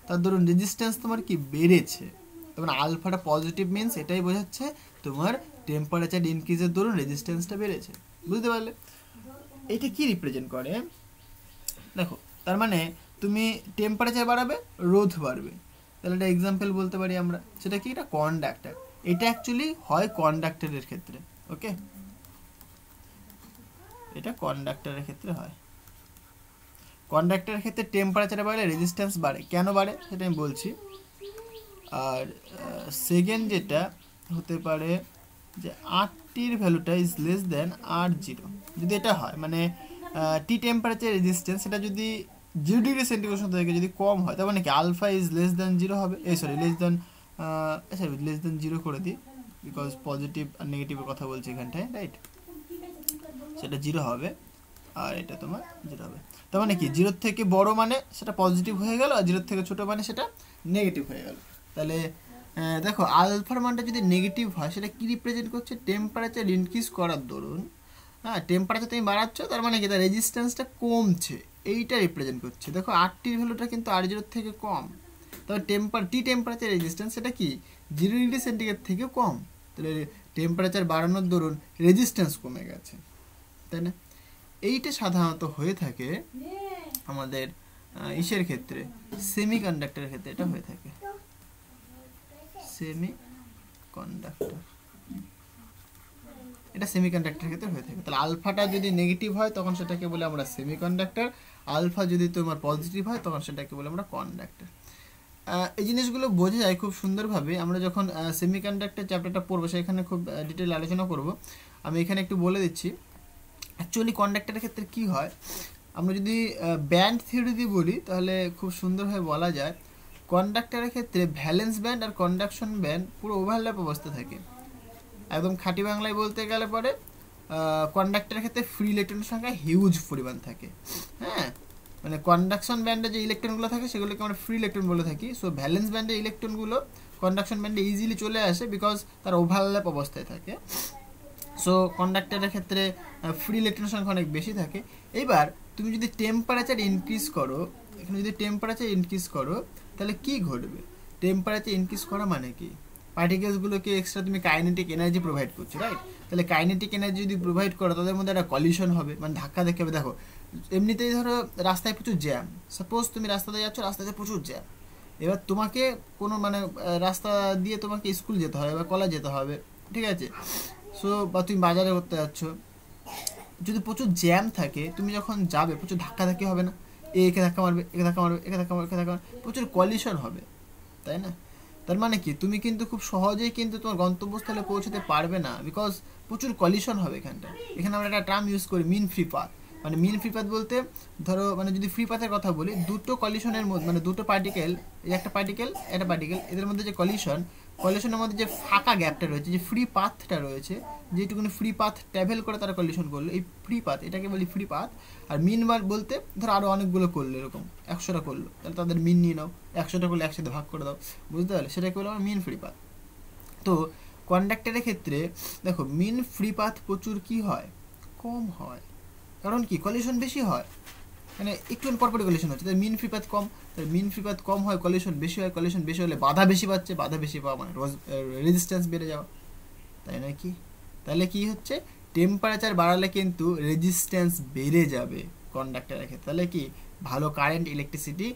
তার ধরুন রেজিস্ট্যান্স তোমার কি বেড়েছে, তার মানে আলফাটা পজিটিভ মিনস এটাই বোঝাচ্ছে তোমার টেম্পারেচার ইনক্রিজের দরুন রেজিস্ট্যান্সটা বেড়েছে, বুঝতে পারলে? এটা কি রিপ্রেজেন্ট করে দেখো, তার মানে তুমি টেম্পারেচার বাড়াবে, রোধ বাড়বে। তাহলে একটা এক্সাম্পল বলতে পারি আমরা, সেটা কি? এটা কন্ডাক্টর। এটা অ্যাকচুয়ালি হয় কন্ডাক্টরের ক্ষেত্রে, ওকে? এটা কন্ডাক্টরের ক্ষেত্রে হয়। কন্ডাক্টরের ক্ষেত্রে টেম্পারেচার বাড়লে রেজিস্ট্যান্স বাড়ে, কেন বাড়ে সেটা আমি বলছি। আর সেকেন্ড যেটা হতে পারে যে 8Tর ভ্যালুটা ইজ লেস দেন R0, যদি এটা হয় মানে টি টেম্পারেচার রেজিস্ট্যান্স সেটা যদি 0 ডিগ্রি সেন্টিগ্রেড থেকে যদি কম হয়, তার মানে কি আলফা ইজ লেস দেন 0 হবে, লেস দেন 0 করে দিই, বিকজ পজিটিভ আর নেগেটিভের কথা বলছি এখানটায়, রাইট? সেটা 0 হবে, আর এটা তোমার 0 হবে। তার মানে কি 0 থেকে বড় মানে সেটা পজিটিভ হয়ে গেল, আর 0 থেকে ছোট মানে সেটা নেগেটিভ হয়ে গেল। তাহলে দেখো আলফার মানটা যদি নেগেটিভ হয় সেটা কি রিপ্রেজেন্ট করছে? টেম্পারেচার ইনক্রিজ করার দরুন, হ্যাঁ, টেম্পারেচার তুমি বাড়াচ্ছ, তার মানে কি তার রেজিস্ট্যান্সটা কমছে, এইটা রিপ্রেজেন্ট করছে। দেখো 8Tর ভ্যালুটা কিন্তু R0 থেকে কম, তবে টি টেম্পারেচার রেজিস্ট্যান্স সেটা কি 0 ডিগ্রি সেন্টিগ্রেড থেকে কম, তাহলে টেম্পারেচার বাড়ানোর দরুন রেজিস্ট্যান্স কমে গেছে, তাই না? এইটা সাধারণত হয়ে থাকে আমাদের ইসের ক্ষেত্রে, সেমি কন্ডাক্টরের ক্ষেত্রে এটা হয়ে থাকে, সেমি কন্ডাক্টর, এটা সেমি কন্ডাক্টরের ক্ষেত্রে হয়ে থাকে। তাহলে আলফাটা যদি নেগেটিভ হয় তখন সেটাকে বলে আমরা সেমি কন্ডাক্টর, আলফা যদি তোমার পজিটিভ হয় তখন সেটাকে বলে আমরা কন্ডাক্টর। এই জিনিসগুলো বোঝা যায় খুব সুন্দরভাবে আমরা যখন সেমি কন্ডাক্টর চ্যাপ্টারটা পড়বো, সেখানে খুব ডিটেল আলোচনা করব। আমি এখানে একটু বলে দিচ্ছি অ্যাকচুয়ালি কন্ডাক্টরের ক্ষেত্রে কি হয়। আমরা যদি ব্যান্ড থিওরি দিয়ে বলি তাহলে খুব সুন্দরভাবে বলা যায় কন্ডাক্টরের ক্ষেত্রে ভ্যালেন্স ব্যান্ড আর কন্ডাকশন ব্যান্ড পুরো ওভারল্যাপ অবস্থা থাকে। একদম খাঁটি বাংলায় বলতে গেলে পরে কন্ডাক্টরের ক্ষেত্রে ফ্রি ইলেকট্রনের সংখ্যা হিউজ পরিমাণ থাকে, হ্যাঁ, মানে কন্ডাকশন ব্যান্ডে যে ইলেকট্রনগুলো থাকে সেগুলোকে আমরা ফ্রি ইলেকট্রন বলে থাকি। সো ভ্যালেন্স ব্যান্ডের ইলেকট্রনগুলো কন্ডাকশন ব্যান্ডে ইজিলি চলে আসে বিকজ তার ওভারল্যাপ অবস্থায় থাকে। সো কন্ডাক্টরের ক্ষেত্রে ফ্রি ইলেকট্রনের সংখ্যা অনেক বেশি থাকে। এবার তুমি যদি টেম্পারেচার ইনক্রিজ করো, এখানে যদি টেম্পারেচার ইনক্রিজ করো তাহলে কি ঘটবে? টেম্পারেচার ইনক্রিজ করা মানে কি? পার্টিকেলসগুলোকে এক্সট্রা তুমি কাইনেটিক এনার্জি প্রোভাইড করছো, রাইট? তাহলে কাইনেটিক এনার্জি যদি প্রোভাইড করো তাদের মধ্যে একটা কলিশন হবে, মানে ধাক্কা দেখে হবে। দেখো এমনিতেই ধরো রাস্তায় প্রচুর জ্যাম, সাপোজ তুমি রাস্তাতে যাচ্ছ, রাস্তাতে প্রচুর জ্যাম, এবার তোমাকে কোনো মানে রাস্তা দিয়ে তোমাকে স্কুল যেতে হবে বা কলেজ যেতে হবে, ঠিক আছে? সো বা তুমি বাজারে করতে যাচ্ছ, যদি প্রচুর জ্যাম থাকে তুমি যখন যাবে প্রচুর ধাক্কাধাক্কি হবে না? একে ধাক্কা মারবে, একে ধাক্কা মারবে, একে ধাক্কা মারবে, একে ধাক্কা মারবে, প্রচুর কলিশন হবে, তাই না? তার মানে কি তুমি কিন্তু খুব সহজেই কিন্তু তোমার গন্তব্যস্থলে পৌঁছতে পারবে না, বিকজ প্রচুর কলিশন হবে এখানটা। এখানে আমরা একটা টার্ম ইউজ করি মিন ফ্রি পাথ। মানে মিন ফ্রি পাথ বলতে ধরো মানে যদি ফ্রি পাথের কথা বলি, দুটো কলিশনের মধ্যে মানে দুটো পার্টিকেল, একটা পার্টিকেল এদের মধ্যে যে কলিশন কলিশনের মধ্যে যে ফাঁকা গ্যাপটা রয়েছে, যে ফ্রি পাথটা রয়েছে, যেটুকুনি ফ্রি পাথ ট্রাভেল করে তারা কলিশন করলো, এই ফ্রি পাথ এটাকে বলি ফ্রি পাথ। আর মিন বার বলতে ধরো আরও অনেকগুলো করলো, এরকম 100টা করলো, তাহলে তাদের মিন নিয়ে নাও, 100টা করলে একসাথে ভাগ করে দাও, বুঝতে পারলে, সেটাকে বলে আমার মিন ফ্রি পাথ। তো কন্ডাক্টরের ক্ষেত্রে দেখো মিন ফ্রি পাথ প্রচুর কি হয়, কম হয়, কারণ কি কলিশন বেশি হয়, মানে একটু পরপরই কলিশন হচ্ছে, তাই মিন ফ্রি পাথ কম, তাই মিন ফ্রি পাথ কম হয়, কলিশন বেশি হয়, কলিশন বেশি হলে বাধা বেশি পাচ্ছে, বাধা বেশি পাওয়া মানে রেজিস্ট্যান্স বেড়ে যাওয়া, তাই নয় কি? তাহলে কি হচ্ছে, টেম্পারেচার বাড়ালে কিন্তু রেজিস্ট্যান্স বেড়ে যাবে কন্ডাক্টরের ক্ষেত্রে, তাহলে কি ভালো কারেন্ট ইলেকট্রিসিটি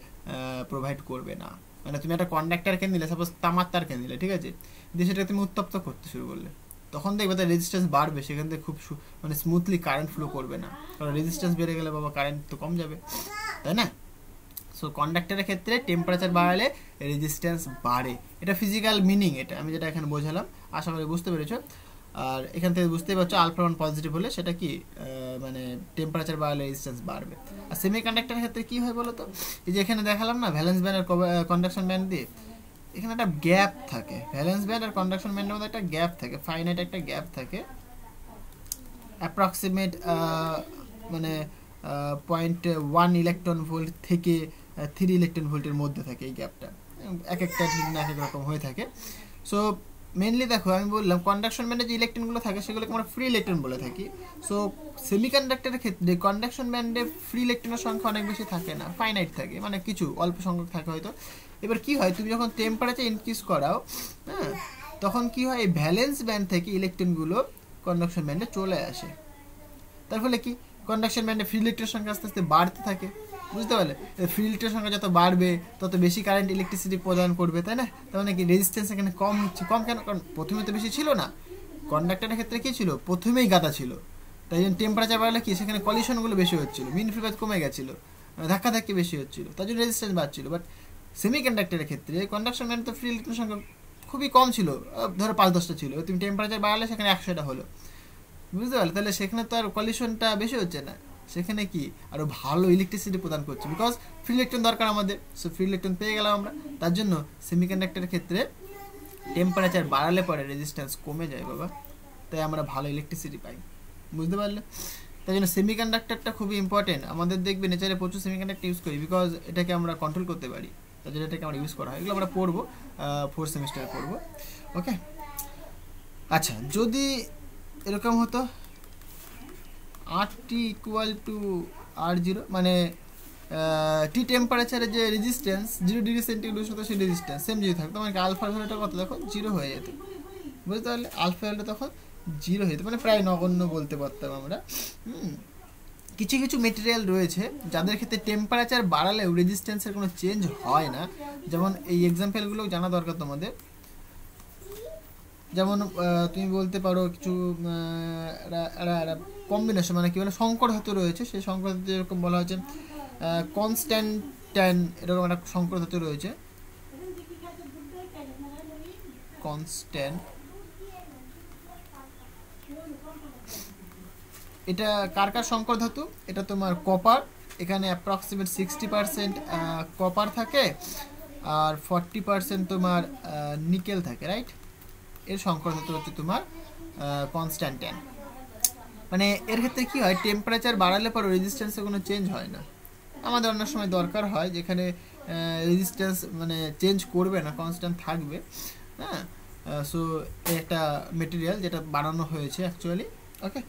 প্রোভাইড করবে না। মানে তুমি একটা কন্ডাক্টরকে নিলে, সাপোজ তামার তারকে নিলে, ঠিক আছে, দিয়ে সেটা তুমি উত্তপ্ত করতে শুরু করলে, তখন দেখবে তার রেজিস্ট্যান্স বাড়বে, সেখান থেকে খুব মানে স্মুথলি কারেন্ট ফ্লো করবে না, কারণ রেজিস্ট্যান্স বেড়ে গেলে বাবা কারেন্ট তো কম যাবে, তাই না? সো কন্ডাক্টরের ক্ষেত্রে টেম্পারেচার বাড়ালে রেজিস্ট্যান্স বাড়ে, এটা ফিজিক্যাল মিনিং, এটা আমি যেটা এখানে বোঝালাম, আশা করি বুঝতে পেরেছো। আর এখান থেকে বুঝতেই পারছো আলফা ওয়ান পজিটিভ হলে সেটা কি মানে টেম্পারেচার বাড়ালে রেজিস্ট্যান্স বাড়বে। আর সেমি কন্ডাক্টরের ক্ষেত্রে কী হয় বলো তো, এই যে এখানে দেখালাম না ভ্যালেন্স ব্যান্ড আর কন্ডাকশন ব্যান্ড দিয়ে, এখানে একটা গ্যাপ থাকে, ভ্যালেন্স ব্যান্ড আর কন্ডাকশন ব্যান্ডের মধ্যে একটা গ্যাপ থাকে, ফাইনাইট একটা গ্যাপ থাকে, অ্যাপ্রক্সিমেট মানে 0.1 ইলেকট্রন ভোল্ট থেকে 3 ইলেকট্রন ভোল্টের মধ্যে থাকে এই গ্যাপটা, এক একটা এক এক রকম হয়ে থাকে। সো মেনলি দেখো আমি বললাম কন্ডাকশন ব্যান্ডে যে ইলেকট্রনগুলো থাকে সেগুলোকে আমরা ফ্রি ইলেকট্রন বলে থাকি। সো সেমিকন্ডাক্টরের ক্ষেত্রে কন্ডাকশন ব্যান্ডে ফ্রি ইলেকট্রনের সংখ্যা অনেক বেশি থাকে না, ফাইনাইট থাকে, মানে কিছু অল্প সংখ্যক থাকে হয়তো। এবার কি হয়, তুমি যখন টেম্পারেচার ইনক্রিজ করাও, হ্যাঁ, তখন কি হয়, এই ভ্যালেন্স ব্যান্ড থেকে ইলেকট্রনগুলো কন্ডাকশন ব্যান্ডে চলে আসে, তার ফলে কি কন্ডাকশন ব্যান্ডে ফ্রি ইলেকট্রনের সংখ্যা আস্তে আস্তে বাড়তে থাকে, বুঝতে পারলে? ফ্রি ইলেকট্রনের সংখ্যা যত বাড়বে তত বেশি কারেন্ট ইলেকট্রিসিটি প্রদান করবে, তাই না? তার মানে কি রেজিস্ট্যান্স এখানে কম হচ্ছে, কম কেন? কারণ প্রথমে তো বেশি ছিল না, কন্ডাক্টরের ক্ষেত্রে কী ছিল, প্রথমেই গাদা ছিল, তাই জন্য টেম্পারেচার বাড়লে কি সেখানে কলিশনগুলো বেশি হচ্ছিল, মিন ফ্রি পাথ কমে গেছিলো, ধাক্কাধাক্কি বেশি হচ্ছিল, তার জন্য রেজিস্ট্যান্স বাড়ছিল। বাট সেমি কন্ডাক্টরের ক্ষেত্রে কন্ডাকশন ব্যান্ড তো ফ্রি ইলেকট্রনের সংখ্যা খুবই কম ছিল, ধরো 5-10টা ছিল, তুমি টেম্পারেচার বাড়ালে সেখানে 100টা হলো, বুঝতে পারলে? তাহলে সেখানে তো আর কলিশনটা বেশি হচ্ছে না, সেখানে কি আরও ভালো ইলেকট্রিসিটি প্রদান করছে, বিকজ ফ্রি ইলেকট্রন দরকার আমাদের, সো ফ্রি ইলেকট্রন পেয়ে গেলাম আমরা। তার জন্য সেমিকন্ডাক্টরের ক্ষেত্রে টেম্পারেচার বাড়ালে পরে রেজিস্ট্যান্স কমে যায় বাবা, তাই আমরা ভালো ইলেকট্রিসিটি পাই, বুঝতে পারলে? তাই জন্য সেমিকন্ডাক্টরটা খুবই ইম্পর্টেন্ট আমাদের, দেখবে নেচারে প্রচুর সেমিকন্ডাক্টর ইউজ করি, বিকজ এটাকে আমরা কন্ট্রোল করতে পারি, তাই জন্য এটাকে আমরা ইউজ করা হয়, এগুলো আমরা পড়বো 4th সেমিস্টারে পড়বো, ওকে? আচ্ছা, যদি এরকম হতো RT = R0, মানে টি টেম্পারেচারে যে রেজিস্ট্যান্স 0 ডিগ্রি সেন্টিগ্রেড হতো, সেই রেজিস্ট্যান্স সেম যদি থাকতো, মানে আলফার ভ্যালুটা কত দেখো 0 হয়ে যেত, বুঝতে পারলে? আলফা ভ্যালুটা তখন 0 হয়ে যেত, মানে প্রায় নগণ্য বলতে পারতাম আমরা। কিছু কিছু মেটেরিয়াল রয়েছে যাদের ক্ষেত্রে টেম্পারেচার বাড়ালেও রেজিস্ট্যান্সের কোনো চেঞ্জ হয় না, যেমন এই এক্সাম্পলগুলো জানা দরকার তোমাদের। যেমন তুমি বলতে পারো কিছু কম্বিনেশন, মানে কি বলে সংকর ধাতু রয়েছে, সেই সংকর ধাতু যেরকম বলা হচ্ছে কনস্ট্যান্টাইন, এরকম একটা সংকর ধাতু রয়েছে, কনস্ট্যান্ট, এটা কার কার সংকর ধাতু? এটা তোমার কপার, এখানে অ্যাপ্রক্সিমেট 60% কপার থাকে আর 40% তোমার নিকেল থাকে, রাইট? এর সংকর ধাতু হচ্ছে তোমার কনস্ট্যান্টাইন। মানে এর ক্ষেত্রে কী হয়, টেম্পারেচার বাড়ালে পর রেজিস্ট্যান্সে কোনো চেঞ্জ হয় না, আমাদের অন্য সময় দরকার হয় যেখানে রেজিস্ট্যান্স মানে চেঞ্জ করবে না, কনস্ট্যান্ট থাকবে, হ্যাঁ। সো একটা মেটেরিয়াল যেটা বানানো হয়েছে অ্যাকচুয়ালি, ওকে?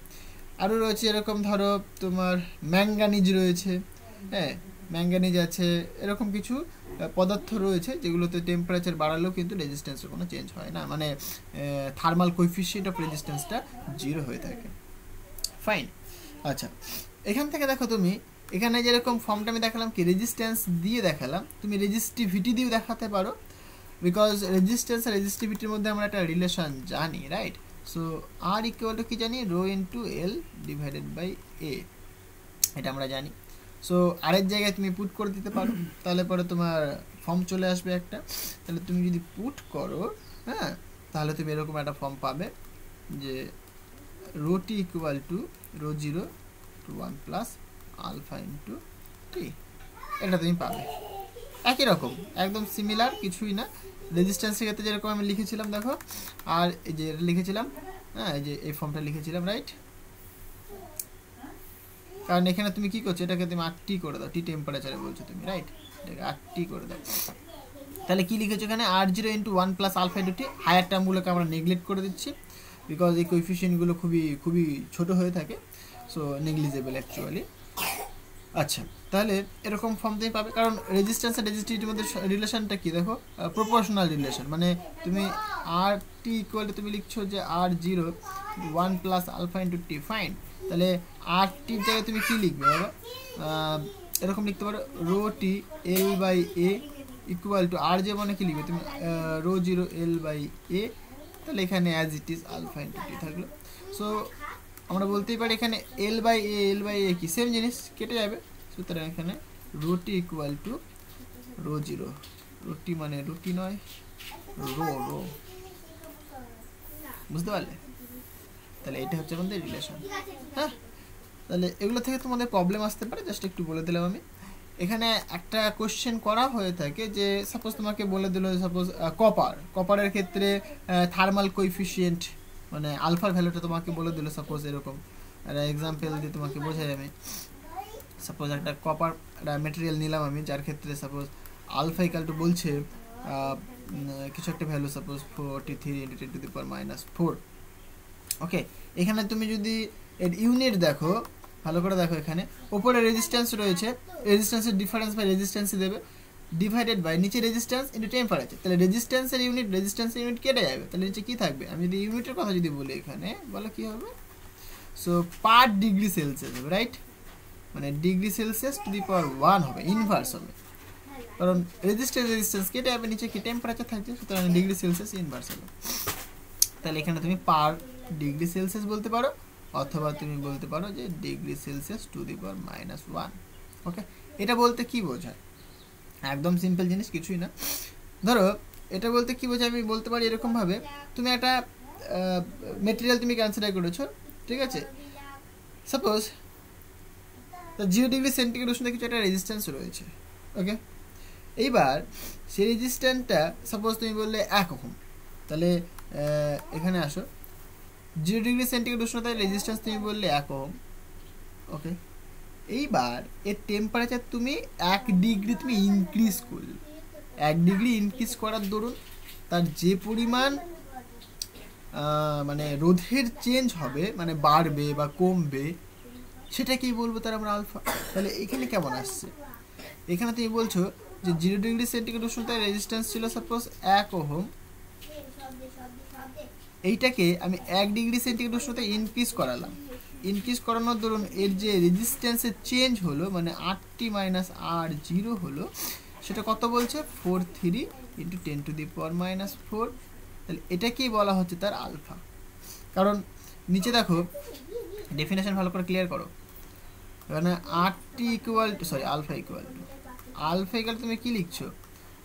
আরও রয়েছে এরকম ধরো তোমার ম্যাঙ্গানিজ রয়েছে, হ্যাঁ, ম্যাঙ্গানিজ আছে, এরকম কিছু পদার্থ রয়েছে যেগুলোতে টেম্পারেচার বাড়ালেও কিন্তু রেজিস্ট্যান্সের কোনো চেঞ্জ হয় না, মানে থার্মাল কোএফিসিয়েন্ট অফ রেজিস্ট্যান্সটা 0 হয়ে থাকে, ফাইন। আচ্ছা, এখান থেকে দেখো তুমি এখানে যেরকম ফর্মটা আমি দেখালাম কি রেজিস্ট্যান্স দিয়ে দেখালাম, তুমি রেজিস্টিভিটি দিয়েও দেখাতে পারো, বিকজ রেজিস্ট্যান্স আর রেজিস্টিভিটির মধ্যে আমরা একটা রিলেশন জানি, রাইট? সো R = কি জানি, ρ×L/A, এটা আমরা জানি। সো আরেক জায়গায় তুমি পুট করে দিতে পারো, তাহলে পরে তোমার ফর্ম চলে আসবে একটা, তাহলে তুমি যদি পুট করো, হ্যাঁ, তাহলে তুমি এরকম একটা ফর্ম পাবে যে ρT = ρ0 to 1 + আলফা × T, এটা তুমি পাবে, একই রকম, একদম সিমিলার, কিছুই না, রেজিস্ট্যান্সের ক্ষেত্রে যেরকম আমি লিখেছিলাম দেখো, আর এই যে লিখেছিলাম, হ্যাঁ এই যে এই ফর্মটা লিখেছিলাম, রাইট? কারণ এখানে তুমি কি করছো, এটাকে তুমি 8T করে দাও, টি টেম্পারেচারে বলছো তুমি, রাইট? এটাকে 8T করে দাও। তাহলে কি লিখেছো এখানে, R0 × 1 + আলফা × T। হায়ার টার্মগুলোকে আমরা নেগলেক্ট করে দিচ্ছি, বিকজ এই কোএফিসিয়েন্টগুলো খুবই খুবই ছোট হয়ে থাকে, সো নেগলিজেবল অ্যাকচুয়ালি। আচ্ছা, তাহলে এরকম ফর্ম তুমি পাবে, কারণ রেজিস্ট্যান্স আর রেজিস্টিভিটির মধ্যে রিলেশনটা কি দেখো, প্রপোর্শনাল রিলেশন। মানে তুমি RT = তুমি লিখছো যে R0 1 + আলফা × T, ফাইন। তাহলে RT এর জায়গায় তুমি কি লিখবে বাবা, এরকম লিখতে পারো ρT L/A = R যে মানে কি লিখবে তুমি, ρ0 L/A। তাহলে এখানে as it is alpha × T থাকলো। সো আমরা বলতেই পারি এখানে L/A কি সেম জিনিস, কেটে যাবে। সুতরাং এখানে ρT = ρ0, ρT মানে ρT নয়, রো, বুঝতে পারলে? তাহলে এটা হচ্ছে আমাদের রিলেশন। হ্যাঁ, তাহলে এগুলো থেকে তোমাদের প্রবলেম আসতে পারে, জাস্ট একটু বলে দিলাম আমি। এখানে একটা কোশ্চেন করা হয়ে থাকে যে সাপোজ তোমাকে বলে দিল, সাপোজ কপারের ক্ষেত্রে থার্মাল কোএফিসিয়েন্ট মানে আলফার ভ্যালুটা তোমাকে বলে দিল, সাপোজ এরকম একটা এক্সাম্পল দিয়ে তোমাকে বোঝাই আমি। সাপোজ একটা কপার মেটেরিয়াল নিলাম আমি, যার ক্ষেত্রে সাপোজ আলফা = বলছে কিছু একটা ভ্যালু, সাপোজ 43 × 10⁻⁴। ওকে, এখানে তুমি যদি এর ইউনিট দেখো, ভালো করে দেখো, এখানে উপরে রেজিস্ট্যান্স রয়েছে, রেজিস্ট্যান্সের ডিফারেন্স বাই রেজিস্ট্যান্সে দেবে, ডিভাইডেড বাই নিচে রেজিস্ট্যান্স ইনটু টেম্পারেচার। তাহলে রেজিস্ট্যান্সের ইউনিট কেটে যাবে, তাহলে নিচে কি থাকবে, আমি যদি ইউনিটের কথা যদি বলি এখানে, বলো কি হবে, সো পার ডিগ্রি সেলসিয়াস হবে, রাইট? মানে degree Celsius to the power 1 হবে, ইনভার্স হবে, কারণ রেজিস্ট্যান্স কেটে যাবে, নিচে কি টেম্পারেচার থাকছে, সুতরাং ডিগ্রি সেলসিয়াস ইনভার্স হবে। তাহলে এখানে তুমি পার ডিগ্রি সেলসিয়াস বলতে পারো, অথবা তুমি বলতে পারো যে degree Celsius to the power -1। ওকে, এটা বলতে কি বোঝায়, একদম সিম্পল জিনিস, কিছুই না। ধরো এটা বলতে কি বোঝায়, আমি বলতে পারি এরকমভাবে, তুমি একটা মেটেরিয়াল তুমি কনসিডার করেছো, ঠিক আছে? সাপোজ 0 ডিগ্রি সেন্টিগ্রেড উষ্ণতা কিছু একটা রেজিস্ট্যান্স রয়েছে, ওকে? এইবার সেই রেজিস্ট্যান্সটা সাপোজ তুমি বললে 1 ওহম, তাহলে এখানে আসো, 0 ডিগ্রি সেন্টিগ্রেড উষ্ণতায় রেজিস্ট্যান্স তুমি বললে 1 ওহম, ওকে? এইবার এর টেম্পারেচার তুমি 1 ডিগ্রি তুমি ইনক্রিজ করলে, 1 ডিগ্রি ইনক্রিজ করার দরুন তার যে পরিমাণ মানে রোধের চেঞ্জ হবে, মানে বাড়বে বা কমবে, সেটাকেই বলবো তার আমরা আলফা। তাহলে এখানে কেমন আসছে, এখানে তুমি বলছো যে 0 ডিগ্রি সেন্টিগ্রেড উষ্ণতায় রেজিস্ট্যান্স ছিল সাপোজ 1 ওহম, এইটাকে আমি 1 ডিগ্রি সেন্টিগ্রেড উষ্ণতায় ইনক্রিজ করালাম, ইনক্রিজ করানোর দরুন এর যে রেজিস্ট্যান্সের চেঞ্জ হলো, মানে RT - R0 হলো, সেটা কত বলছে, 43 × 10⁻⁴। তাহলে এটাকেই বলা হচ্ছে তার আলফা। কারণ নিচে দেখো ডেফিনেশন ভালো করে ক্লিয়ার করো, এখানে আলফা ইকুয়াল তুমি কি লিখছো,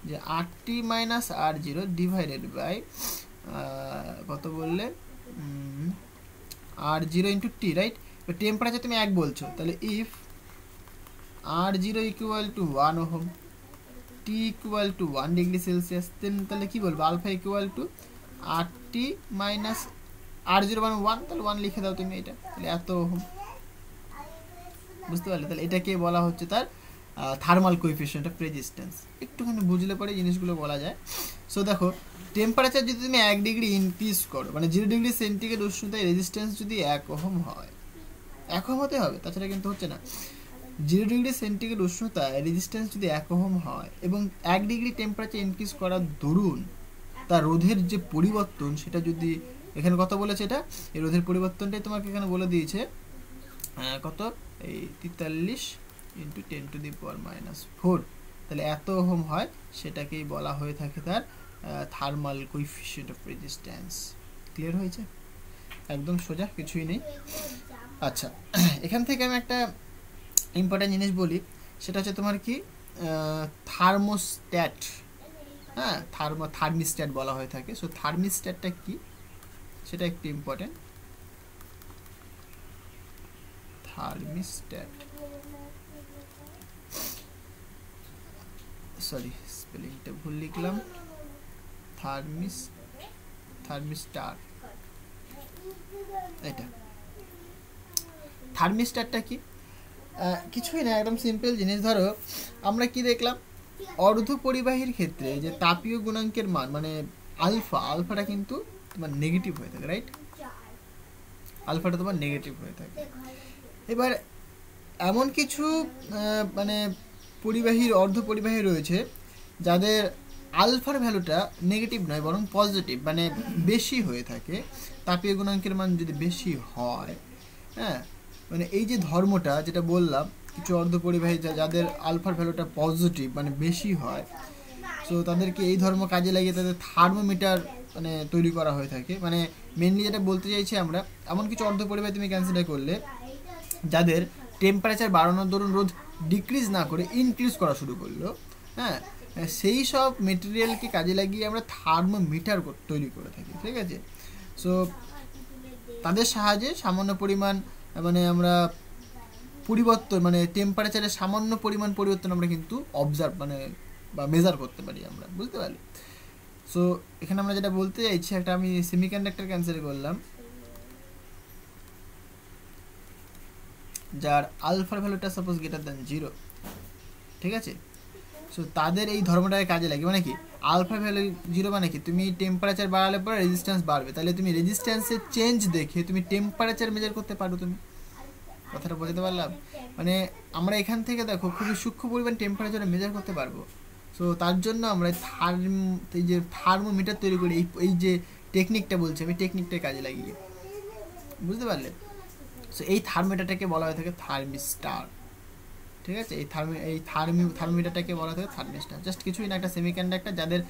যে RT - R0 ডিভাইডেড বাই কত বললে, R0 × T, রাইট? টেম্পারেচার তুমি 1 বলছো, তাহলে if R0 = 1 ohm, T = 1 degree Celsius, then তাহলে কি বলবো, আলফা = RT - R0 মানে 1, তাহলে 1 লিখে দাও তুমি, এটা তাহলে এত ওহম, বুঝতে পারলে? তাহলে এটাকে বলা হচ্ছে তার থার্মাল কোএফিসিয়েন্ট অফ রেজিস্ট্যান্স। একটুখানি বুঝলে পরে জিনিসগুলো বলা যায়। সো দেখো, টেম্পারেচার যদি তুমি 1 ডিগ্রি ইনক্রিজ করো, মানে 0 ডিগ্রি সেন্টিগ্রেড উষ্ণতায় রেজিস্ট্যান্স যদি 1 ওহম হয়, 1 ওহম হতে হবে, তাছাড়া কিন্তু হচ্ছে না। 0 ডিগ্রি সেন্টিগ্রেড উষ্ণতায় রেজিস্ট্যান্স যদি 1 ওহম হয় এবং 1 ডিগ্রি টেম্পারেচার ইনক্রিজ করার দরুন তার রোধের যে পরিবর্তন, সেটা যদি এখানে কত বলেছে, এটা এই রোধের পরিবর্তনটাই তোমাকে এখানে বলে দিয়েছে কত, এই 43 × 10⁻⁴। তাহলে এত ওহম হয়, সেটাকেই বলা হয়ে থাকে তার thermal coefficient of resistance. Clear হয়েছে? একদম সোজা, কিছুই নেই। আচ্ছা, এখান থেকে আমি একটা ইম্পর্টেন্ট জিনিস বলি, সেটা হচ্ছে তোমার কি, থার্মোস্ট্যাট। হ্যাঁ, থার্মিস্ট্যাট বলা হয়ে থাকে। সো থার্মিস্ট্যাটটা কি, সেটা একটু ইম্পর্টেন্ট। থার্মিস্ট্যাট, সরি স্পেলিংটা ভুল লিখলাম, থার্মিস্টার। এটা থার্মিস্টারটা কি? কিছুই না, একদম সিম্পল জিনিস। ধরো আমরা কি দেখলাম, অর্ধ পরিবাহীর ক্ষেত্রে যে তাপীয় গুণাঙ্কের মান মানে আলফাটা কিন্তু তোমার নেগেটিভ হয়ে থাকে, রাইট? আলফাটা তোমার নেগেটিভ হয়ে থাকে। এবার এমন কিছু মানে অর্ধ পরিবাহী রয়েছে যাদের আলফার ভ্যালুটা নেগেটিভ নয় বরং পজিটিভ, মানে বেশি হয়ে থাকে। তাপীয় গুণাঙ্কের মান যদি বেশি হয়, হ্যাঁ, মানে এই যে ধর্মটা যেটা বললাম, কিছু অর্ধ পরিবাহী যাদের আলফার ভ্যালুটা পজিটিভ মানে বেশি হয়, সো তাদেরকে এই ধর্ম কাজে লাগিয়ে তাদের থার্মোমিটার মানে তৈরি করা হয়ে থাকে। মানে মেনলি যেটা বলতে চাইছি আমরা, এমন কিছু অর্ধ পরিবাহী তুমি কনসিডার করলে যাদের টেম্পারেচার বাড়ানোর দরুন রোদ ডিক্রিজ না করে ইনক্রিজ করা শুরু করলো, হ্যাঁ, সেই সব মেটেরিয়ালকে কাজে লাগিয়ে আমরা থার্মোমিটার তৈরি করে থাকি, ঠিক আছে? সো তাদের সাহায্যে সামান্য পরিমাণ মানে আমরা পরিবর্তন মানে টেম্পারেচারের সামান্য পরিমাণ পরিবর্তন আমরা কিন্তু অবজার্ভ মানে বা মেজার করতে পারি, আমরা বুঝতে পারি। সো এখানে আমরা যেটা বলতে চাইছি, একটা আমি সেমিকন্ডাক্টর ক্যান্সেল করলাম যার আলফার ভ্যালুটা সাপোজ গ্রেটার দ্যান 0, ঠিক আছে? সো তাদের এই ধর্মটাকে কাজে লাগে, মানে কি আলফা ভ্যালু 0 মানে কি তুমি টেম্পারেচার বাড়ালে পরে রেজিস্ট্যান্স বাড়বে, তাহলে তুমি রেজিস্ট্যান্সের চেঞ্জ দেখে তুমি টেম্পারেচার মেজার করতে পারো। তুমি কথাটা বোঝাতে পারলাম? মানে আমরা এখান থেকে দেখো খুবই সূক্ষ্ম পরিমাণ টেম্পারেচার মেজার করতে পারবো। সো তার জন্য আমরা এই যে থার্মোমিটার তৈরি করি, এই যে টেকনিকটা বলছি আমি, টেকনিকটা কাজে লাগিয়ে, বুঝতে পারলে? সো এই থার্মোমিটারটাকে বলা হয়ে থাকে থার্মিস্টার, ঠিক আছে? এই থার্মোমিটারটাকে বলা হয়ে থাকে থার্মিস্টার। জাস্ট কিছুই না, একটা সেমিকন্ডাক্টর যাদের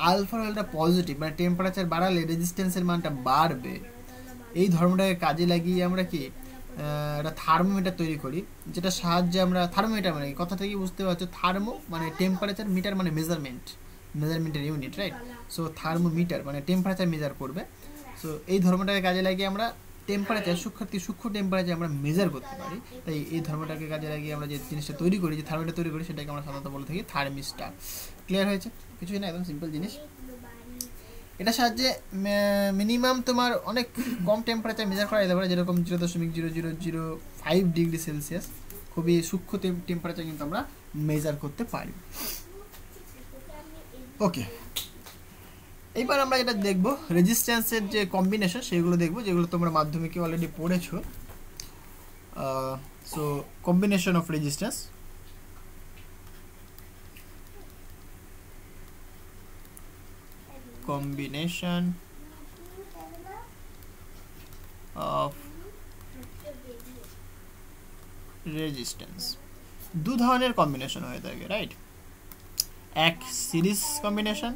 আলফা ভ্যালুটা পজিটিভ মানে টেম্পারেচার বাড়ালে রেজিস্ট্যান্সের মানটা বাড়বে, এই ধর্মটাকে কাজে লাগিয়ে আমরা কি একটা থার্মোমিটার তৈরি করি, যেটা সাহায্যে আমরা থার্মোমিটার মানে কথা থেকে বুঝতে পারছো, থার্মো মানে টেম্পারেচার, মিটার মানে মেজারমেন্টের ইউনিট, রাইট? সো থার্মোমিটার মানে টেম্পারেচার মেজার করবে। সো এই ধর্মটাকে কাজে লাগিয়ে আমরা টেম্পারেচার সূক্ষ্ম টেম্পারেচার আমরা মেজার করতে পারি। তাই এই ধর্মটাকে কাজে লাগিয়ে আমরা যে জিনিসটা তৈরি করি, যে থার্মোমিটার তৈরি করি, সেটাকে আমরা সাধারণত বলে থাকি থার্মিস্টার। ক্লিয়ার হয়েছে? কিছুই না, একদম সিম্পল জিনিস। এটা সাহায্যে মিনিমাম তোমার অনেক কম টেম্পারেচার মেজার করা যেতে পারে, যেরকম 0.0005 ডিগ্রি সেলসিয়াস, খুবই সূক্ষ্ম টেম্পারেচার কিন্তু আমরা মেজার করতে পারি। ওকে, এইবার আমরা যেটা দেখবো রেজিস্ট্যান্সের যে কম্বিনেশন, সেগুলো দেখবো, যেগুলো তোমরা মাধ্যমিকে অলরেডি পড়েছো। So combination of resistance, combination of resistance দু ধরনের কম্বিনেশন হয়ে থাকে, রাইট? এক সিরিজ কম্বিনেশন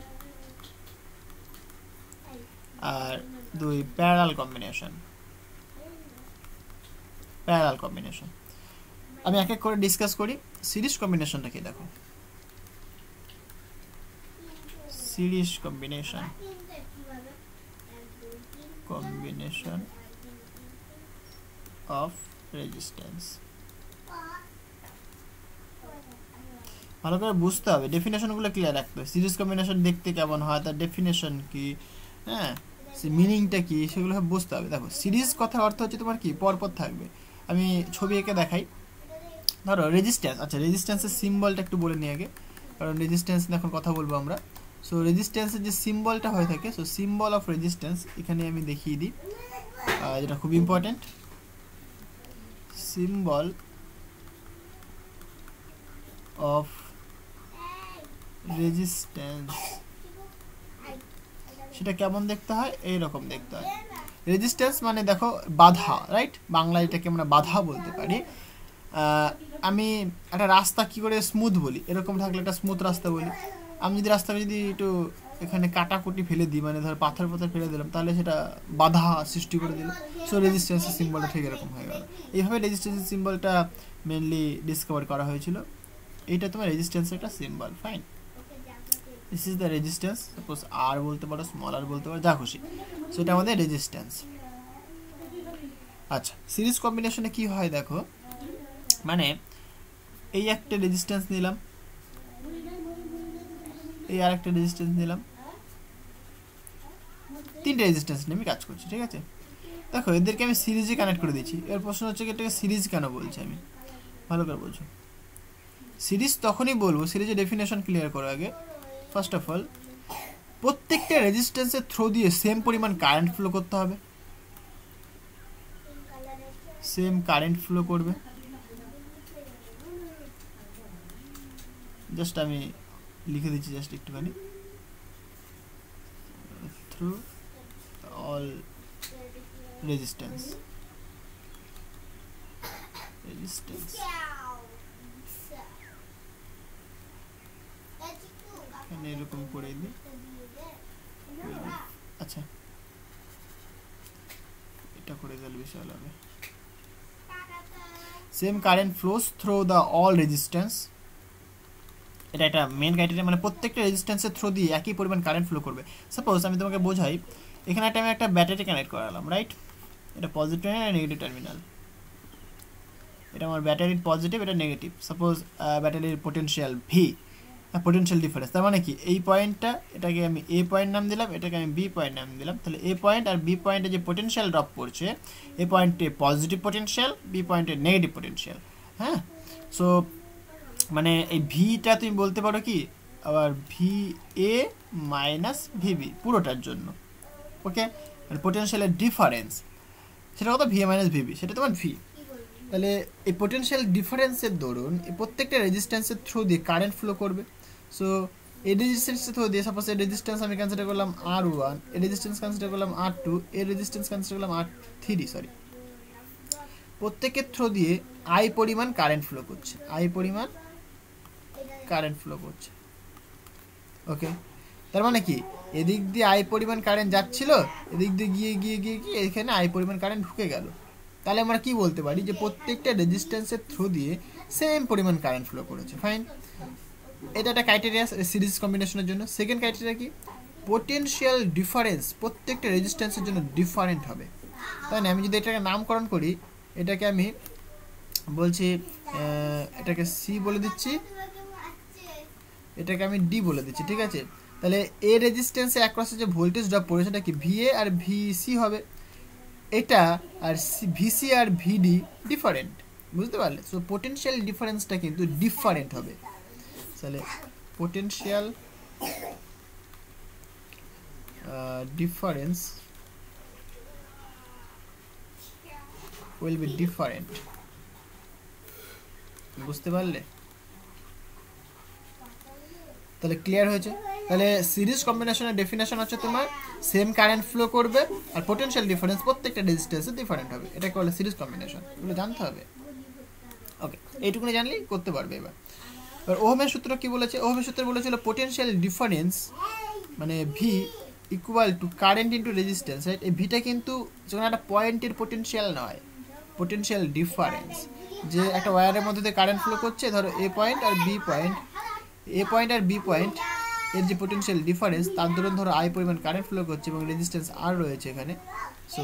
আর দুই প্যারালাল কম্বিনেশন। আমি এক এক করে ডিসকাস করি। সিরিজ কম্বিনেশনটা কি দেখো, সিরিজ কম্বিনেশন অফ রেজিস্ট্যান্স, ভালো করে বুঝতে হবে, ডেফিনেশনগুলো ক্লিয়ার রাখতে হবে। সিরিজ কম্বিনেশন দেখতে কেমন হয়, তার ডেফিনেশন কি, হ্যাঁ, মিনিংটা কি, সেগুলো বুঝতে হবে। দেখো সিরিজ কথার অর্থ হচ্ছে তোমার কি পরপর থাকবে। আমি ছবি এঁকে দেখাই। ধরো রেজিস্ট্যান্স, আচ্ছা রেজিস্ট্যান্সের সিম্বলটা একটু বলে নিই আগে, কারণ রেজিস্ট্যান্স নিয়ে এখন কথা বলবো আমরা। সো রেজিস্ট্যান্সের যে সিম্বলটা হয়ে থাকে, সো সিম্বল অফ রেজিস্ট্যান্স এখানে আমি দেখিয়ে দিই, যেটা খুব ইম্পর্টেন্ট। সিম্বল অফ রেজিস্ট্যান্স সেটা কেমন দেখতে হয়, এইরকম দেখতে হয়। রেজিস্ট্যান্স মানে দেখো বাধা, রাইট? বাংলায় এটাকে আমরা বাধা বলতে পারি। আমি একটা রাস্তা কি করে স্মুথ বলি, এরকম থাকলে একটা স্মুথ রাস্তা বলি। আমি যদি রাস্তাটা যদি একটু এখানে কাটাকুটি ফেলে দিই, মানে ধর পাথর ফেলে দিলাম, তাহলে সেটা বাধা সৃষ্টি করে দিল। সো রেজিস্ট্যান্সের সিম্বলটা ঠিক এরকম হয়ে গেল। এইভাবে রেজিস্ট্যান্সের সিম্বলটা মেনলি ডিসকভার করা হয়েছিল। এইটা তোমার রেজিস্ট্যান্সের একটা symbol, fine. This is the resistance, suppose R বলতে পারো, স্মল আর বলতে পারো, যা খুশি। সো এটা আমাদের রেজিস্ট্যান্স। আচ্ছা, সিরিজ কম্বিনেশনে কি হয় দেখো, মানে এই একটা রেজিস্ট্যান্স নিলাম, এই আর একটা রেজিস্ট্যান্স নিলাম, তিনটে রেজিস্ট্যান্স নিয়ে আমি কাজ করছি, ঠিক আছে। দেখো এদেরকে আমি সিরিজে কানেক্ট করে দিচ্ছি। এবার প্রশ্ন হচ্ছে কি এটাকে সিরিজ কেন বলছি আমি, ভালো করে বলছো। সিরিজ তখনই বলবো, সিরিজের ডেফিনেশন ক্লিয়ার করো আগে। ফার্স্ট অফ অল, প্রত্যেকটা রেজিস্ট্যান্সের থ্রু দিয়ে সেম পরিমাণ কারেন্ট ফ্লো করতে হবে, সেম কারেন্ট ফ্লো করবে। জাস্ট আমি লিখে দিচ্ছি জাস্ট একটুখানি, থ্রু অল রেজিস্ট্যান্স, এখানে এরকম করে দিই। আচ্ছা এটা করে দিলে বেশি ভালো হবে। Same current flows through the all resistance, এটা একটা মেন ক্রাইটেরিয়া, মানে প্রত্যেকটা রেজিস্ট্যান্সের থ্রু দিয়ে একই পরিমাণ কারেন্ট ফ্লো করবে। সাপোজ আমি তোমাকে বোঝাই, এখানে আমি একটা ব্যাটারি কানেক্ট করালাম, রাইট? এটা পজিটিভ টার্মিনাল আর নেগেটিভ টার্মিনাল, এটা আমার ব্যাটারির পজিটিভ, এটা নেগেটিভ। সাপোজ ব্যাটারির পোটেনশিয়াল ভি, পোটেনশিয়াল ডিফারেন্স, তার মানে কি এই পয়েন্টটা, এটাকে আমি এ পয়েন্ট নাম দিলাম, এটাকে আমি বি পয়েন্ট নাম দিলাম। তাহলে এ পয়েন্ট আর বি পয়েন্টে যে পোটেনশিয়াল ড্রপ পড়ছে, এ পয়েন্টে পজিটিভ পোটেনশিয়াল, বি পয়েন্টে নেগেটিভ পোটেনশিয়াল। হ্যাঁ, সো মানে এই ভিটা তুমি বলতে পারো কি আবার ভি এ মাইনাস ভিবি পুরোটার জন্য, ওকে। মানে পোটেনশিয়ালের ডিফারেন্স সেটা কত, ভি এ মাইনাস ভিবি, সেটা তোমার ভি। তাহলে এই পোটেনশিয়াল ডিফারেন্সের দরুন এই প্রত্যেকটা রেজিস্ট্যান্সের থ্রু দিয়ে কারেন্ট ফ্লো করবে। সো এই রেজিস্ট্যান্সের থ্রু দিয়ে, সাপোজ এই রেজিস্ট্যান্স আমি কনসিডার করলাম R1, এই রেজিস্ট্যান্স কনসিডার করলাম R2, এই রেজিস্ট্যান্স কনসিডার করলাম R3, সরি, প্রত্যেকের থ্রু দিয়ে আই পরিমাণ কারেন্ট ফ্লো করছে, আই পরিমাণ কারেন্ট ফ্লো করছে, ওকে। তার মানে কি এদিক দিয়ে আই পরিমাণ কারেন্ট যাচ্ছিল, এদিক দিয়ে গিয়ে গিয়ে গিয়ে গিয়ে এখানে আই পরিমাণ কারেন্ট ঢুকে গেল। তাহলে আমরা কি বলতে পারি যে প্রত্যেকটা রেজিস্ট্যান্সের থ্রু দিয়ে সেম পরিমাণ কারেন্ট ফ্লো করেছে, ফাইন। এটা একটা ক্রাইটেরিয়া সিরিজ কম্বিনেশনের জন্য। সেকেন্ড ক্রাইটেরিয়া কি, পোটেনশিয়াল ডিফারেন্স প্রত্যেকটা রেজিস্ট্যান্সের জন্য ডিফারেন্ট হবে, তাই না? আমি যদি এটাকে নামকরণ করি, এটাকে আমি বলছি, এটাকে সি বলে দিচ্ছি, এটাকে আমি ডি বলে দিচ্ছি, ঠিক আছে। তাহলে এ রেজিস্ট্যান্সে অ্যাক্রসে যে ভোল্টেজ ড্রপ পড়ে সেটা কি ভিএ আর ভিসি হবে, এটা আর ভিসি আর ভিডি ডিফারেন্ট, বুঝতে পারলে? সো পোটেনশিয়াল ডিফারেন্সটা কিন্তু ডিফারেন্ট হবে। তাহলে potential difference will be different, বুঝতে পারলে? তাহলে ক্লিয়ার হয়েছে? তাহলে সিরিজ কম্বিনেশনের ডেফিনেশন হচ্ছে তোমার সেম কারেন্ট ফ্লো করবে আর পোটেনশিয়াল ডিফারেন্স প্রত্যেকটা রেজিস্ট্যান্সে ডিফারেন্ট হবে, এটাকে বলে সিরিজ কম্বিনেশন। এগুলো জানতে হবে, ওকে। এইটুকুনি জানলেই করতে পারবে। এবার ওহমের সূত্র কি বলেছে? ওহমের সূত্র বলেছিল পোটেনশিয়াল ডিফারেন্স মানে V equal two current into resistance, right? এই ভিটা কিন্তু যখন একটা পয়েন্টের পোটেনশিয়াল নয়, পোটেনশিয়াল ডিফারেন্স, যে একটা ওয়্যারের মধ্যে দিয়ে কারেন্ট ফ্লো করছে, ধরো এ পয়েন্ট আর বি পয়েন্ট, এ পয়েন্ট আর বি পয়েন্ট এর যে পোটেনশিয়াল ডিফারেন্স, তার দরুন ধরো আই পরিমাণ কারেন্ট ফ্লো করছে এবং রেজিস্ট্যান্স আর রয়েছে এখানে। সো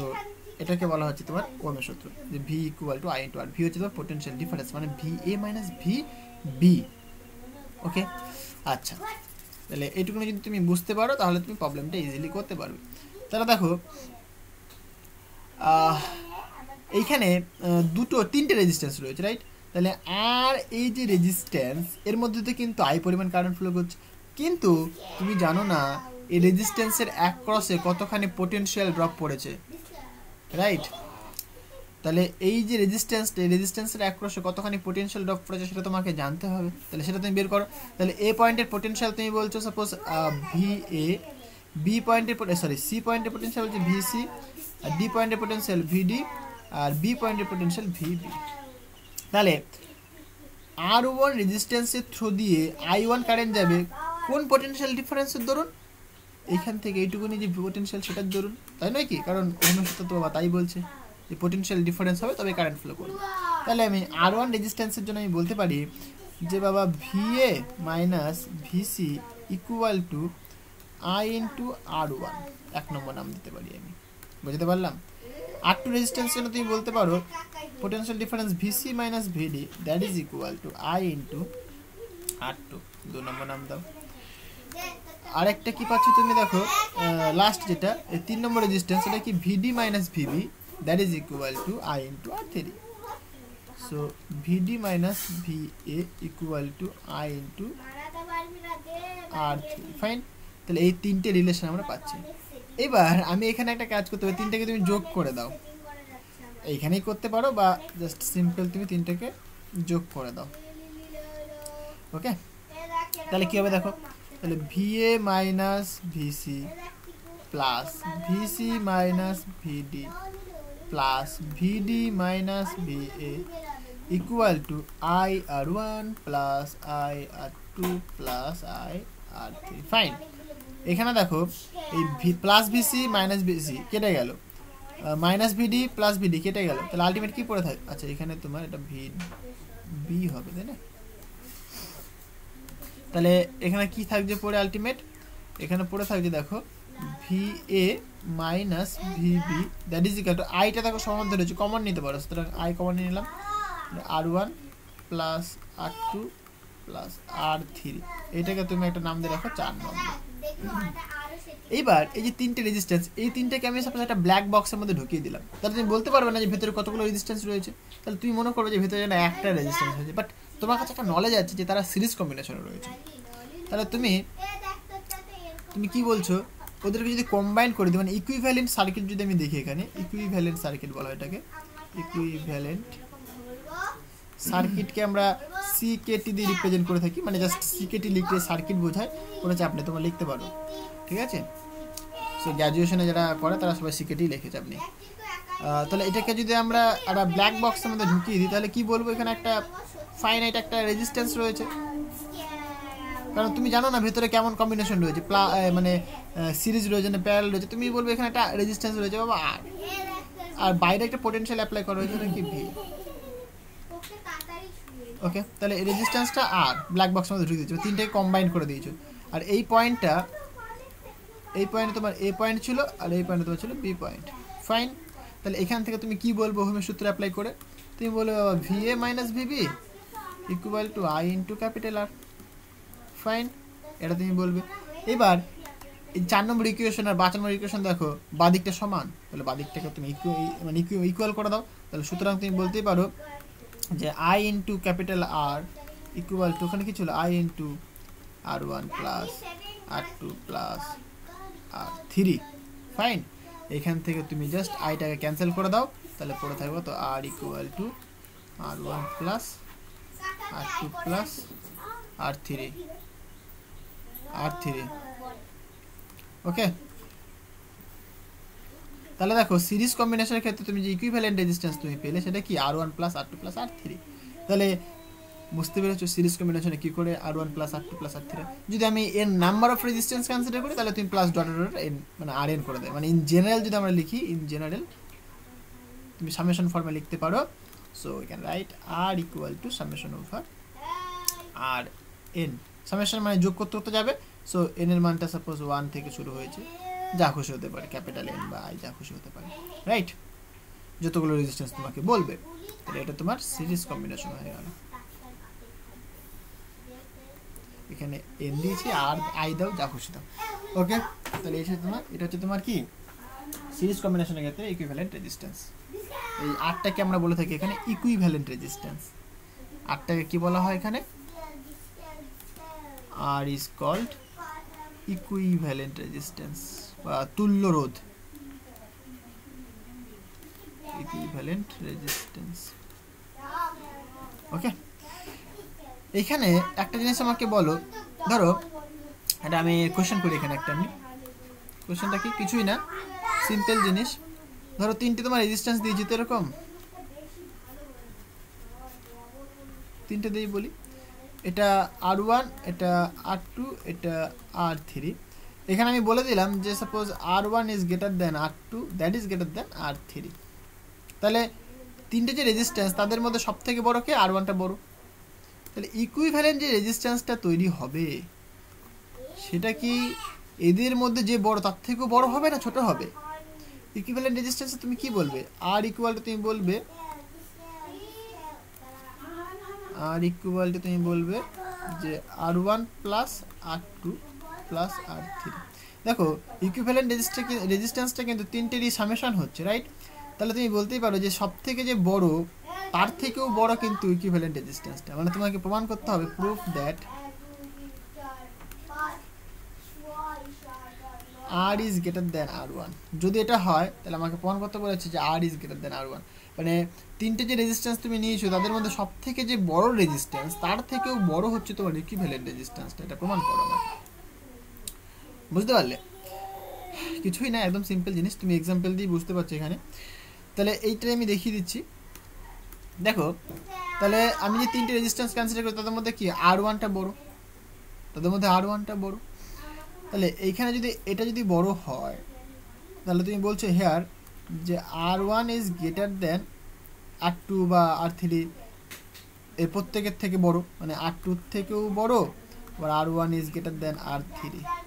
এটাকে বলা হচ্ছে তোমার ওহমের সূত্র, যে V equal to I into R. V হচ্ছে তোমার পোটেনশিয়াল ডিফারেন্স, মানে V A minus V B, okay. আচ্ছা, তাহলে এইটুকুনি যদি তুমি বুঝতে পারো তাহলে তুমি প্রবলেমটা ইজিলি করতে পারবে। তাহলে দেখো এইখানে তিনটে রেজিস্ট্যান্স রয়েছে, রাইট? তাহলে আর এই যে রেজিস্ট্যান্স এর মধ্যে তো কিন্তু আই পরিমাণ কারেন্ট ফ্লো করছে, কিন্তু তুমি জানো না এই রেজিস্ট্যান্সের এক ক্রসে কতখানি পোটেনশিয়াল ড্রপ পড়েছে, রাইট? তাহলে এই যে রেজিস্ট্যান্সটা, এই রেজিস্ট্যান্সের এক ক্রসে কতখানি পোটেনশিয়াল ড্রপ পড়েছে সেটা তোমাকে জানতে হবে। তাহলে সেটা তুমি বের করো। তাহলে এ পয়েন্টের পোটেনশিয়াল তুমি বলছো সাপোজ ভি এ, বি পয়েন্টের সি পয়েন্টের পোটেনশিয়াল হচ্ছে ভিসি, আর ডি পয়েন্টের পোটেনশিয়াল ভিডি, আর বি পয়েন্টের পোটেনশিয়াল ভিবি। তাহলে R1 রেজিস্ট্যান্সের থ্রু দিয়ে I1 কারেন্ট যাবে কোন পোটেনশিয়াল ডিফারেন্সের দরুন? এইখান থেকে এইটুকুনি যে পোটেনশিয়াল সেটার দরুন, তাই নয় কি? কারণ ওহমের সূত্র তো বাবা তাই বলছে যে পোটেনশিয়াল ডিফারেন্স হবে তবে কারেন্ট ফ্লো করবে। তাহলে আমি R1 রেজিস্ট্যান্সের জন্য আমি বলতে পারি যে বাবা VA minus VC equal to I into R1, এক নম্বর নাম দিতে পারি আমি, বুঝতে পারলাম? R2 রেজিস্ট্যান্সের জন্য তুমি বলতে পারো potential difference VC minus VD that is equal two I into R2, দু নম্বর নাম দাও। আরেকটা কি পাচ্ছ তুমি দেখো লাস্ট যেটা 3 নম্বর রেজিস্ট্যান্স, এটা কি VD minus VB that is equal to I into R three. So VD minus VA equal to I into R three. Fine, তাহলে এই তিনটে রিলেশন আমরা পাচ্ছি। এবার আমি এখানে একটা কাজ করতে পারি, তিনটাকে তুমি যোগ করে দাও, এইখানেই করতে পারো বা জাস্ট সিম্পল তুমি তিনটাকে যোগ করে দাও। ওকে, তাহলে কী হবে দেখো, তাহলে VA minus VC plus VC minus VD plus VD minus VA equal to I R one plus I R two plus I R three. Fine, এখানে দেখো এই প্লাস ভিসি মাইনাস ভিসি কেটে গেল, মাইনাস ভিডি প্লাস ভিডি কেটে গেল, তাহলে ultimate কি পড়ে থাকে? আচ্ছা এখানে তোমার এটা ভি বি হবে, তাই না? তাহলে এখানে কি থাকছে পড়ে আলটিমেট? এখানে পড়ে থাকছে দেখো V A minus VB that is equal two আইটা দেখো সমান্তর রয়েছে, কমন নিতে পারো, সুতরাং আই কমন নিয়ে নিলাম, আর one plus R two plus R three, এটাকে তুমি একটা নাম দিয়ে রাখো 4 নম্বর। এইবার এই যে তিনটে রেজিস্ট্যান্স, এই তিনটাকে আমি সাপোজ একটা ব্ল্যাক বক্সের মধ্যে ঢুকিয়ে দিলাম, তাহলে তুমি বলতে পারবে না যে ভেতরে কতগুলো রেজিস্ট্যান্স রয়েছে, তাহলে তুমি মনে করবে যে ভেতরে যেন একটা রেজিস্ট্যান্স রয়েছে, বাট তোমার কাছে একটা নলেজ আছে যে তারা সিরিজ কম্বিনেশনে রয়েছে। তাহলে তুমি কি বলছো, ওদেরকে যদি কম্বাইন করে দিই, মানে ইকুইভ্যালেন্ট সার্কিট যদি আমি দেখি, এখানে ইকুইভ্যালেন্ট সার্কিট বলা হয় এটাকে, ইকুইভ্যালেন্ট সার্কিটকে আমরা সিকেটি দিয়ে রিপ্রেজেন্ট করে থাকি, মানে জাস্ট সিকেটি লিখলে সার্কিট বোঝায়, কোনো চাপ নেই, তোমরা লিখতে পারো, ঠিক আছে? সো গ্র্যাজুয়েশনে যারা করে তারা সবাই সিকেটি লিখে চাপ নেই। তাহলে এটাকে যদি আমরা একটা ব্ল্যাক বক্সের মধ্যে ঢুকিয়ে দিই, তাহলে কি বলবো, এখানে একটা ফাইনাইট একটা রেজিস্ট্যান্স রয়েছে, কারণ তুমি জানো না ভেতরে কেমন কম্বিনেশন রয়েছে, মানে সিরিজ রয়েছে না প্যারালাল রয়েছে, তুমি বলবে এখানে একটা রেজিস্ট্যান্স রয়েছে বাবা আর, আর বাইরে একটা পোটেনশিয়াল অ্যাপ্লাই করা হয়েছে নাকি ভি। ওকে, তাহলে এই রেজিস্ট্যান্সটা আর ব্ল্যাক বক্সের মধ্যে ঢুকিয়ে দিয়েছো, তিনটাকে কম্বাইন করে দিয়েছো, আর এই পয়েন্টটা তোমার এ পয়েন্ট ছিল, আর এই পয়েন্টে তোমার ছিল বি পয়েন্ট। ফাইন, তাহলে এখান থেকে তুমি কি বলবো ওহমের সূত্র অ্যাপ্লাই করে, তুমি বলবে VA minus VB equal to I into capital R. Fine, এটা তুমি বলবে। এবার এই 4 নম্বর ইকুয়েশন আর 5 নম্বর ইকুয়েশন দেখো বাদিকটা সমান, তাহলে বাদিকটাকে তুমি ইকুয়াল করে দাও, তাহলে সুতরাং তুমি বলতেই পারো যে I into capital R equal to, ওখানে কি ছিল I into R one plus R two plus R three. Fine, এখান থেকে তুমি জাস্ট আইটাকে ক্যান্সেল করে দাও, তাহলে পড়ে থাকবে তো R equal to R one plus R two plus R three. Okay, তাহলে দেখো সিরিজ কম্বিনেশনের ক্ষেত্রে তুমি যে ইকুইভ্যালেন্ট রেজিস্ট্যান্স তুমি পেলে সেটা কি আর one plus R two plus R three. তাহলে বুঝতে পেরেছো সিরিজ কম্বিনেশনে কি করে আর one plus R two plus R three. যদি আমি এর নাম্বার অফ রেজিস্ট্যান্স কনসিডার করি তাহলে তুমি প্লাস ডট ডট এন মানে আর এন করে দেয়, মানে ইন জেনারেল যদি আমরা লিখি, ইন জেনারেল তুমি সামেশন ফর্মে লিখতে পারো। So we can write R equal to summation over R N. Summation মানে যোগ করতে যাবে, সো এন এর মানটা সাপোজ 1 থেকে শুরু হয়েছে, যা খুশি হতে পারে, ক্যাপিটাল এন বা আই যা খুশি হতে পারে, রাইট? যতগুলো রেজিস্ট্যান্স তোমাকে বলবে, তাহলে এটা তোমার সিরিজ কম্বিনেশন হয়ে গেল। এখানে এন দিয়েছি আর আই দাও, যা খুশি দাও। ওকে, তাহলে এটা হচ্ছে তোমার কি সিরিজ কম্বিনেশনের ক্ষেত্রে ইকুইভ্যালেন্ট রেজিস্ট্যান্স। এই আরটাকে আমরা বলে থাকি এখানে ইকুইভ্যালেন্ট রেজিস্ট্যান্স। আরটাকে কি বলা হয় এখানে? আর ইজ কল্ড ইকুইভ্যালেন্ট রেজিস্ট্যান্স বা তুল্য রোধ, ইকুইভ্যালেন্ট রেজিস্ট্যান্স। ওকে, এখানে একটা জিনিস আমাকে বলো, ধরো এটা আমি কোশ্চেন করি, এখানে একটা আমি কোশ্চেনটা কি কিছুই না, সিম্পল জিনিস। ধরো তিনটে তোমার রেজিস্ট্যান্স দিয়েছি তো, এরকম তিনটে দিয়ে বলি, এটা আর ওয়ান, এটা আর টু, এটা আর থ্রি। এখানে আমি বলে দিলাম যে suppose R one is greater than R two, that is greater than R three. তাহলে তিনটে যে রেজিস্ট্যান্স তাদের মধ্যে সব থেকে বড় কে? আর ওয়ানটা বড়। তাহলে ইকুইভ্যালেন্ট যে রেজিস্ট্যান্সটা তৈরি হবে সেটা কি এদের মধ্যে যে বড় তার থেকেও বড় হবে না ছোট হবে? ইকুইভ্যালেন্ট রেজিস্ট্যান্সে তুমি কি বলবে? আর ইকুয়াল টু তুমি বলবে, আর ইকুয়াল টু তুমি বলবে যে আর one plus R two plus R3। দেখো ইকুইভ্যালেন্ট রেজিস্ট্যান্সটা কিন্তু তিনটেরই সামেশন হচ্ছে, রাইট? তাহলে তুমি বলতেই পারো যে সব থেকে যে বড় তার থেকেও বড় কিন্তু ইকুইভ্যালেন্ট রেজিস্ট্যান্সটা, মানে তোমাকে প্রমাণ করতে হবে proof that R is greater than R1। যদি এটা হয় তাহলে আমাকে প্রমাণ করতে বলেছে যে R is greater than R1, মানে তিনটে যে রেজিস্ট্যান্স তুমি নিয়েছো তাদের মধ্যে সব থেকে যে বড় রেজিস্ট্যান্স তার থেকেও বড় হচ্ছে তোমার ইকুইভ্যালেন্ট রেজিস্ট্যান্সটা। এটা প্রমাণ করো আমাকে, বুঝতে পারলে? কিছুই না, একদম সিম্পল জিনিস, তুমি এক্সাম্পল দিয়ে বুঝতে পারছো এখানে। তাহলে এইটাই আমি দেখিয়ে দিচ্ছি। দেখো তাহলে আমি যে তিনটে রেজিস্ট্যান্স কনসিডার করি তাদের মধ্যে কি R1টা বড়, তাদের মধ্যে R1টা বড়। তাহলে এইখানে যদি এটা যদি বড় হয় তাহলে তুমি বলছো হেয়ার যে R1 is greater then R2 বা R3, এর প্রত্যেকের থেকে বড়, মানে R2 থেকেও বড়, আবার R1 is greater then R3।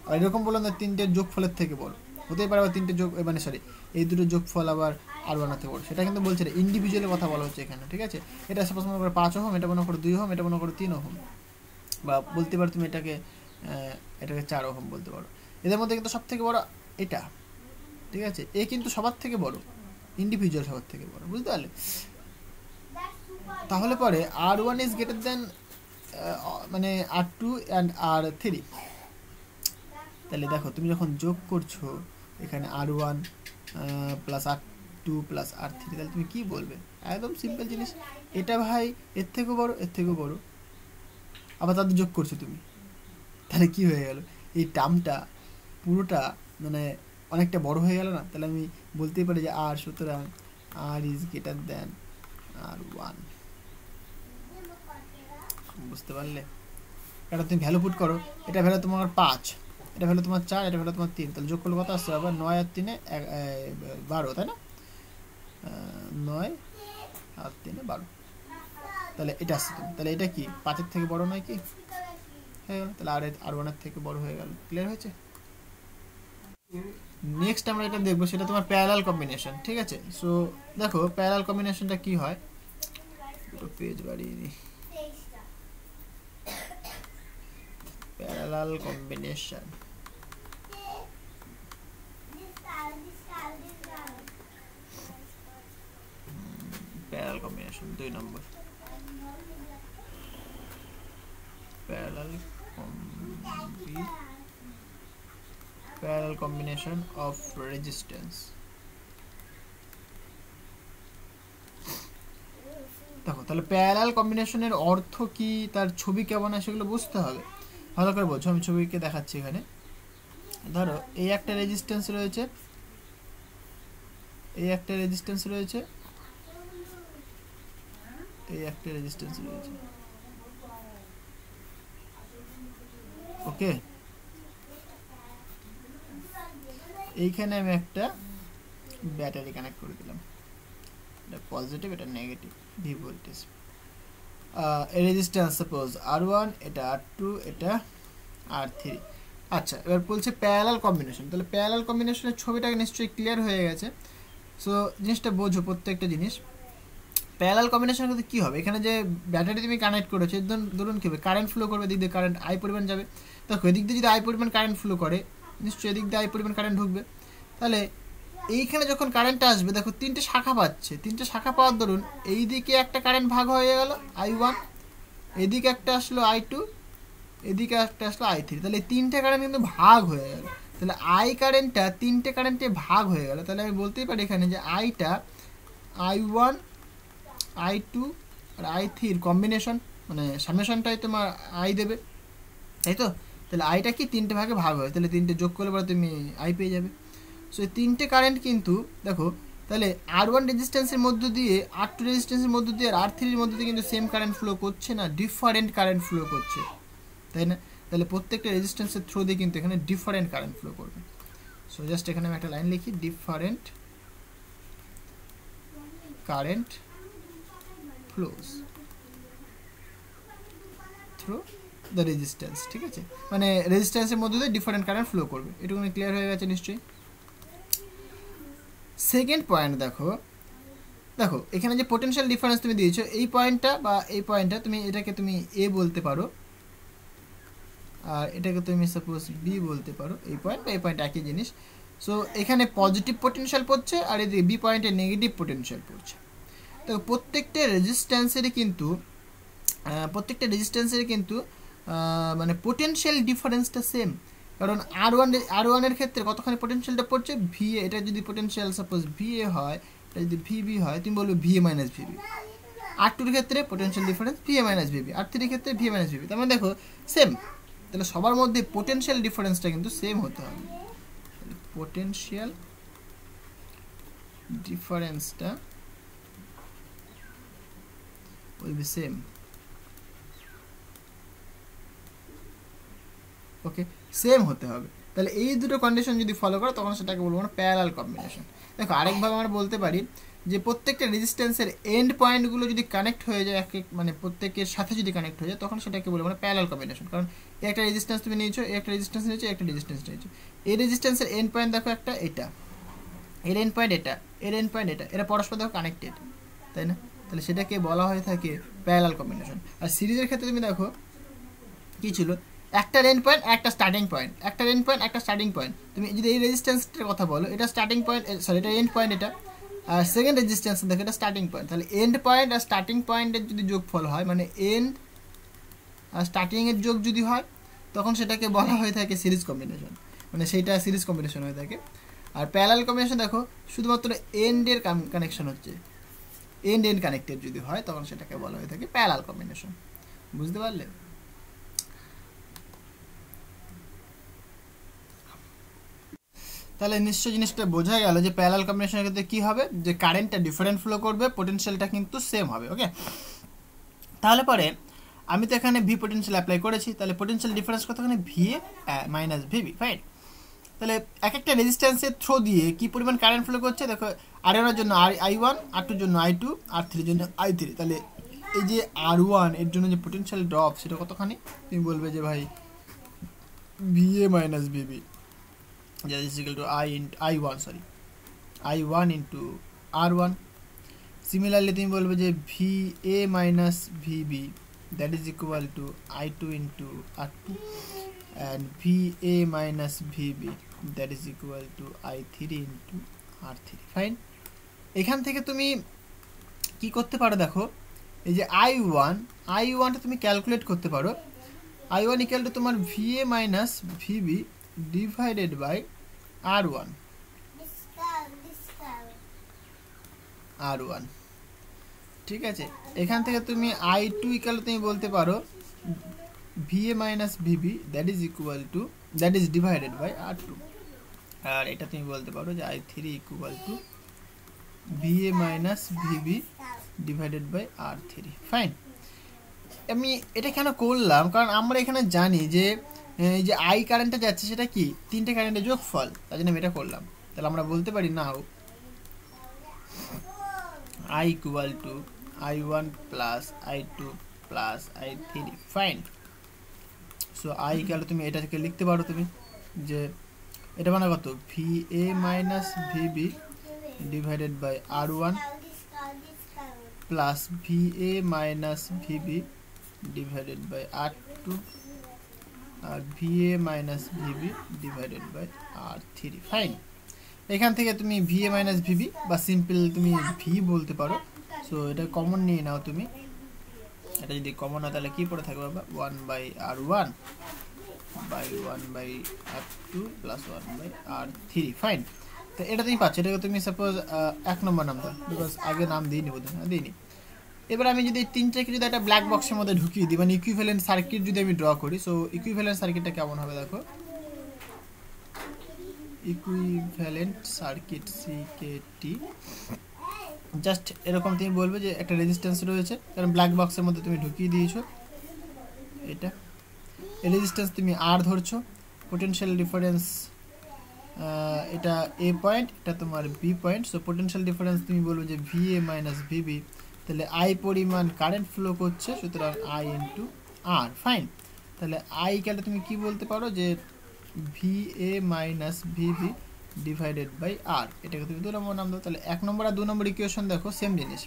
আর এরকম বললাম না তিনটের যোগফলের থেকে বড় হতেই পারে, আবার তিনটে যোগ মানে সরি এই দুটো যোগফল আবার R1 এর থেকে বড়, সেটা কিন্তু বলছে না, ইন্ডিভিজুয়ালের কথা বলা হচ্ছে এখানে, ঠিক আছে? এটা সাপোজ মনে করো 5 ওহম, এটা মনে করো 2 ওহম, এটা মনে করো 3 ওহম, বা বলতে পারো তুমি এটাকে 4 ওহম বলতে পারো। এদের মধ্যে কিন্তু সব থেকে বড় এটা, ঠিক আছে? এ কিন্তু সবার থেকে বড়, ইন্ডিভিজুয়াল সবার থেকে বড়, বুঝতে পারলে? তাহলে পরে R1 ইজ গ্রেটার দেন মানে R2 অ্যান্ড R3। তাহলে দেখো তুমি যখন যোগ করছো এখানে R1 plus R2 plus R3, তাহলে তুমি কি বলবে? একদম সিম্পল জিনিস, এটা ভাই এর থেকেও বড়, এর থেকেও বড়, আবার তাদের যোগ করছো তুমি, তাহলে কি হয়ে গেল? এই টার্মটা পুরোটা মানে অনেকটা বড় হয়ে গেল না? তাহলে আমি বলতেই পারি যে R, সুতরাং R is greater then R1। বুঝতে পারলে? এটা তুমি ভ্যালু পুট করো, এটা ভ্যালু তোমার 5, এটা ভ্যালু তোমার 4, এটা ভ্যালু তোমার 3, তাহলে যোগ করলে কত আসছে? আবার 9 আর 3 12, তাই না? 9 আর 3 12, তাহলে এটা আসছে তুমি, তাহলে এটা কি 5-এর থেকে বড় নয় কি? হয়ে গেল, তাহলে R1 এর থেকে বড় হয়ে গেল। ক্লিয়ার হয়েছে? নেক্সট আমরা এটা দেখবো, সেটা তোমার প্যারালাল কম্বিনেশন, ঠিক আছে? সো দেখো প্যারালাল কম্বিনেশনটা কি হয়, দুটো পেজ বাড়িয়ে দিই। Parallel combination, parallel combination 2 number, parallel combination of resistance. দেখো তাহলে প্যারালাল কম্বিনেশনের অর্থ কি, তার ছবি কেমন হয় সেগুলো বুঝতে হবে, ভালো করে বোঝো। আমি ছবিকে দেখাচ্ছি এখানে। ধরো এই একটা রেজিস্ট্যান্স রয়েছে, এই একটা রেজিস্ট্যান্স রয়েছে, এই একটা রেজিস্ট্যান্স রয়েছে, ওকে? এইখানে আমি একটা ব্যাটারি কানেক্ট করে দিলাম, এটা পজিটিভ, এটা negative, V voltage. Resistance suppose R1, এটা R2, এটা R3। আচ্ছা, এবার বলছে প্যারালাল কম্বিনেশন। তাহলে প্যারালাল কম্বিনেশনের ছবিটা নিশ্চয়ই ক্লিয়ার হয়ে গেছে। সো জিনিসটা বোঝো, প্রত্যেকটা জিনিস। প্যারালাল কম্বিনেশন করতে কী হবে, এখানে যে ব্যাটারি তুমি কানেক্ট করেছো, ধরুন কী হবে, কারেন্ট ফ্লো করবে, এদিক দিয়ে কারেন্ট আই পরিমাণ যাবে। দেখো এদিক দিয়ে যদি আই পরিমাণ কারেন্ট ফ্লো করে, নিশ্চয়ই এদিক দিয়ে আই পরিমাণ কারেন্ট ঢুকবে। তাহলে এইখানে যখন কারেন্টটা আসবে, দেখো তিনটে শাখা পাচ্ছে, তিনটে শাখা পাওয়ার দরুন এই দিকে একটা কারেন্ট ভাগ হয়ে গেল I1, এদিকে একটা আসলো I2, এদিকে একটা আসলো I3। তাহলে এই তিনটে কারেন্ট কিন্তু ভাগ হয়ে গেল। তাহলে আই কারেন্টটা তিনটে কারেন্টে ভাগ হয়ে গেল। তাহলে আমি বলতেই পারি এখানে যে আইটা I1, I2 আর I3 কম্বিনেশন, মানে সামেশনটাই তোমার আই দেবে, তাই তো? তাহলে আইটা কি তিনটে ভাগে ভাগ হয়, তাহলে তিনটে যোগ করলে পরে তুমি আই পেয়ে যাবে। সো এই তিনটে কারেন্ট কিন্তু দেখো, তাহলে R1 রেজিস্ট্যান্সের মধ্য দিয়ে, R2 রেজিস্ট্যান্সের মধ্য দিয়ে, আর R3-র মধ্য দিয়ে কিন্তু সেম কারেন্ট ফ্লো করছে না, ডিফারেন্ট কারেন্ট ফ্লো করছে, তাই না? তাহলে প্রত্যেকটা রেজিস্ট্যান্সের থ্রু দিয়ে কিন্তু এখানে ডিফারেন্ট কারেন্ট ফ্লো করবে। সো জাস্ট এখানে আমি একটা লাইন লিখি, different current flows through the resistance, ঠিক আছে? মানে রেজিস্ট্যান্সের মধ্যে দিয়ে ডিফারেন্ট কারেন্ট ফ্লো করবে। এটুকুনি ক্লিয়ার হয়ে গেছে নিশ্চয়ই? সেকেন্ড পয়েন্ট দেখো, দেখো এখানে যে পোটেনশিয়াল ডিফারেন্স তুমি দিয়েছো, এই পয়েন্টটা বা এই পয়েন্টটা তুমি এটাকে তুমি এ বলতে পারো, আর এটাকে তুমি সাপোজ বি বলতে পারো, এই পয়েন্ট বা এই পয়েন্ট একই জিনিস। সো এখানে পজিটিভ পোটেনশিয়াল পড়ছে আর এদিকে বি পয়েন্টে নেগেটিভ পোটেনশিয়াল পড়ছে। তো প্রত্যেকটা রেজিস্ট্যান্সেরই কিন্তু মানে পোটেনশিয়াল ডিফারেন্সটা সেম। কারণ আর ওয়ানের ক্ষেত্রে কতখানি পোটেনশিয়ালটা পড়ছে ভিএ, এটা যদি পোটেনশিয়াল সাপোজ ভিএ হয়, এটা যদি ভিবি হয় তুমি বলবে ভিএ মাইনাস ভিবি। আর টুর ক্ষেত্রে potential difference VA minus VB, R থ্রির ক্ষেত্রে ভিএ মাইনাস ভিবি। তার মানে দেখো সেম, তাহলে সবার মধ্যে পোটেনশিয়াল ডিফারেন্সটা কিন্তু সেম হতে হবে। পোটেনশিয়াল ডিফারেন্সটা will be same. Okay, same হতে হবে। তাহলে এই দুটো কন্ডিশন যদি ফলো করো তখন সেটাকে বলবো আমরা প্যারালাল কম্বিনেশন। দেখো আরেকভাবে আমরা বলতে পারি যে প্রত্যেকটা রেজিস্ট্যান্সের এন্ড পয়েন্টগুলো যদি কানেক্ট হয়ে যায় মানে প্রত্যেকের সাথে যদি কানেক্ট হয়ে যায় তখন সেটাকে বলবো আমরা প্যারালাল কম্বিনেশন। কারণ একটা রেজিস্ট্যান্স তুমি নিয়েছো, একটা রেজিস্ট্যান্স নিয়েছো, একটা রেজিস্ট্যান্স নিয়েছো, এই রেজিস্ট্যান্সের এন্ড পয়েন্ট দেখো একটা এটা, এর এন্ড পয়েন্ট এটা, এর এন্ড পয়েন্ট এটা, এরা পরস্পর দেখো কানেক্টেড, তাই না? তাহলে সেটাকে বলা হয়ে থাকে প্যারালাল কম্বিনেশন। আর সিরিজের ক্ষেত্রে তুমি দেখো কি ছিল, একটা এন্ড পয়েন্ট একটা স্টার্টিং পয়েন্ট, একটা এন্ড পয়েন্ট একটা স্টার্টিং পয়েন্ট। তুমি যদি এই রেজিস্ট্যান্সটার কথা বলো, এটা স্টার্টিং পয়েন্ট, সরি এটা এন্ড পয়েন্ট, এটা আর সেকেন্ড রেজিস্ট্যান্স দেখো এটা স্টার্টিং পয়েন্ট। তাহলে এন্ড পয়েন্ট আর স্টার্টিং পয়েন্টের যদি যোগফল হয়, মানে এন্ড আর স্টার্টিংয়ের যোগ যদি হয় তখন সেটাকে বলা হয়ে থাকে সিরিজ কম্বিনেশন, মানে সেইটা সিরিজ কম্বিনেশন হয়ে থাকে। আর প্যারালাল কম্বিনেশন দেখো শুধুমাত্র এন্ডের কানেকশন হচ্ছে, এন্ড কানেক্টেড যদি হয় তখন সেটাকে বলা হয়ে থাকে প্যারালাল কম্বিনেশন। বুঝতে পারলে? তাহলে নিশ্চয় জিনিসটা বোঝা গেল যে প্যারালাল কম্বিনেশনের ক্ষেত্রে কি হবে, যে কারেন্টটা ডিফারেন্ট ফ্লো করবে, পোটেনশিয়ালটা কিন্তু সেম হবে। ওকে, তাহলে পরে আমি তো এখানে ভি পোটেনশিয়াল অ্যাপ্লাই করেছি, তাহলে পোটেনশিয়াল ডিফারেন্স কতখানি ভিএ মাইনাস ভিবি, ফাইন। তাহলে এক একটা রেজিস্ট্যান্সের থ্রো দিয়ে কি পরিমাণ কারেন্ট ফ্লো করছে দেখো, আর ওয়ানের জন্য I1, R2 এর জন্য I2, R3 এর জন্য I3। তাহলে এই যে R1 এর জন্য যে পোটেনশিয়াল ড্রপ সেটা কতখানি, তুমি বলবে যে ভাই VA minus VB that is equal to I1 into R1। Similarly তুমি বলবে যে VA minus VB that is equal to I2 into R2 and VA minus VB that is equal to I3 into R3, fine. এখান থেকে তুমি কি করতে পারো দেখো, এই যে I1টা তুমি ক্যালকুলেট করতে পারো। I1 equal to তোমার VA minus VB divided by R1, ঠিক আছে। এখান থেকে তুমি I2 equal তুমি বলতে পারো VA minus VB that is divided by R2, আর এটা তুমি বলতে পারো যে I3 equal to VA minus VB divided by R3, fine. আমি এটা কেন করলাম, কারণ আমরা এখানে জানি যে এই যে I কারেন্টটা যাচ্ছে সেটা কি তিনটে কারেন্টের যোগফল, তাই জন্য আমি এটা করলাম। তাহলে আমরা বলতে পারি নাও I equal to I1 plus I2 plus I3, fine. So I equal তুমি এটাকে লিখতে পারো তুমি যে এটা মানে কত VA minus VB divided by R1 plus VA minus VB divided by R2 আর VA minus VB divided by R3, fine. এখান থেকে তুমি VA minus VB বা সিম্পল তুমি V বলতে পারো। সো এটা কমন নিয়ে নাও তুমি, এটা যদি কমন হয় তাহলে কি পড়ে থাকবে বাবা 1 by R1 by 1 by R2 plus 1 by R3, fine. তো এটা তুমি পাচ্ছ, এটাকে তুমি সাপোজ 1 নম্বর নাম দাও, বিকজ আগে নাম দিইনি বোধহয়, দিইনি। এবার আমি যদি তিনটাকে যদি একটা ব্ল্যাক বক্সের মধ্যে ঢুকিয়ে দিই, মানে ইকুইভ্যালেন্ট সার্কিট যদি আমি ড্র করি, সো ইকুইভ্যালেন্ট সার্কিটটা কেমন হবে দেখো, ইকুইভ্যালেন্ট সার্কিট CKT জাস্ট এরকম তুমি বলবে যে একটা রেজিস্ট্যান্স রয়েছে, কারণ ব্ল্যাক বক্সের মধ্যে তুমি ঢুকিয়ে দিয়েছো এটা, এই রেজিস্ট্যান্স তুমি R ধরছো, পোটেনশিয়াল ডিফারেন্স এটা A পয়েন্ট, এটা তোমার B point. So potential difference তুমি বলবে যে VA মাইনাস VB, তাহলে I পরিমাণ কারেন্ট ফ্লো করছে, সুতরাং I ইন্টু R, ফাইন। তাহলে I কেটে তুমি কি বলতে পারো যে VA minus VB divided by R, এটাকে তুমি 2 নম্বর নাম দাও। তাহলে 1 নম্বর আর 2 নম্বর ইকুয়েশন দেখো সেম জিনিস,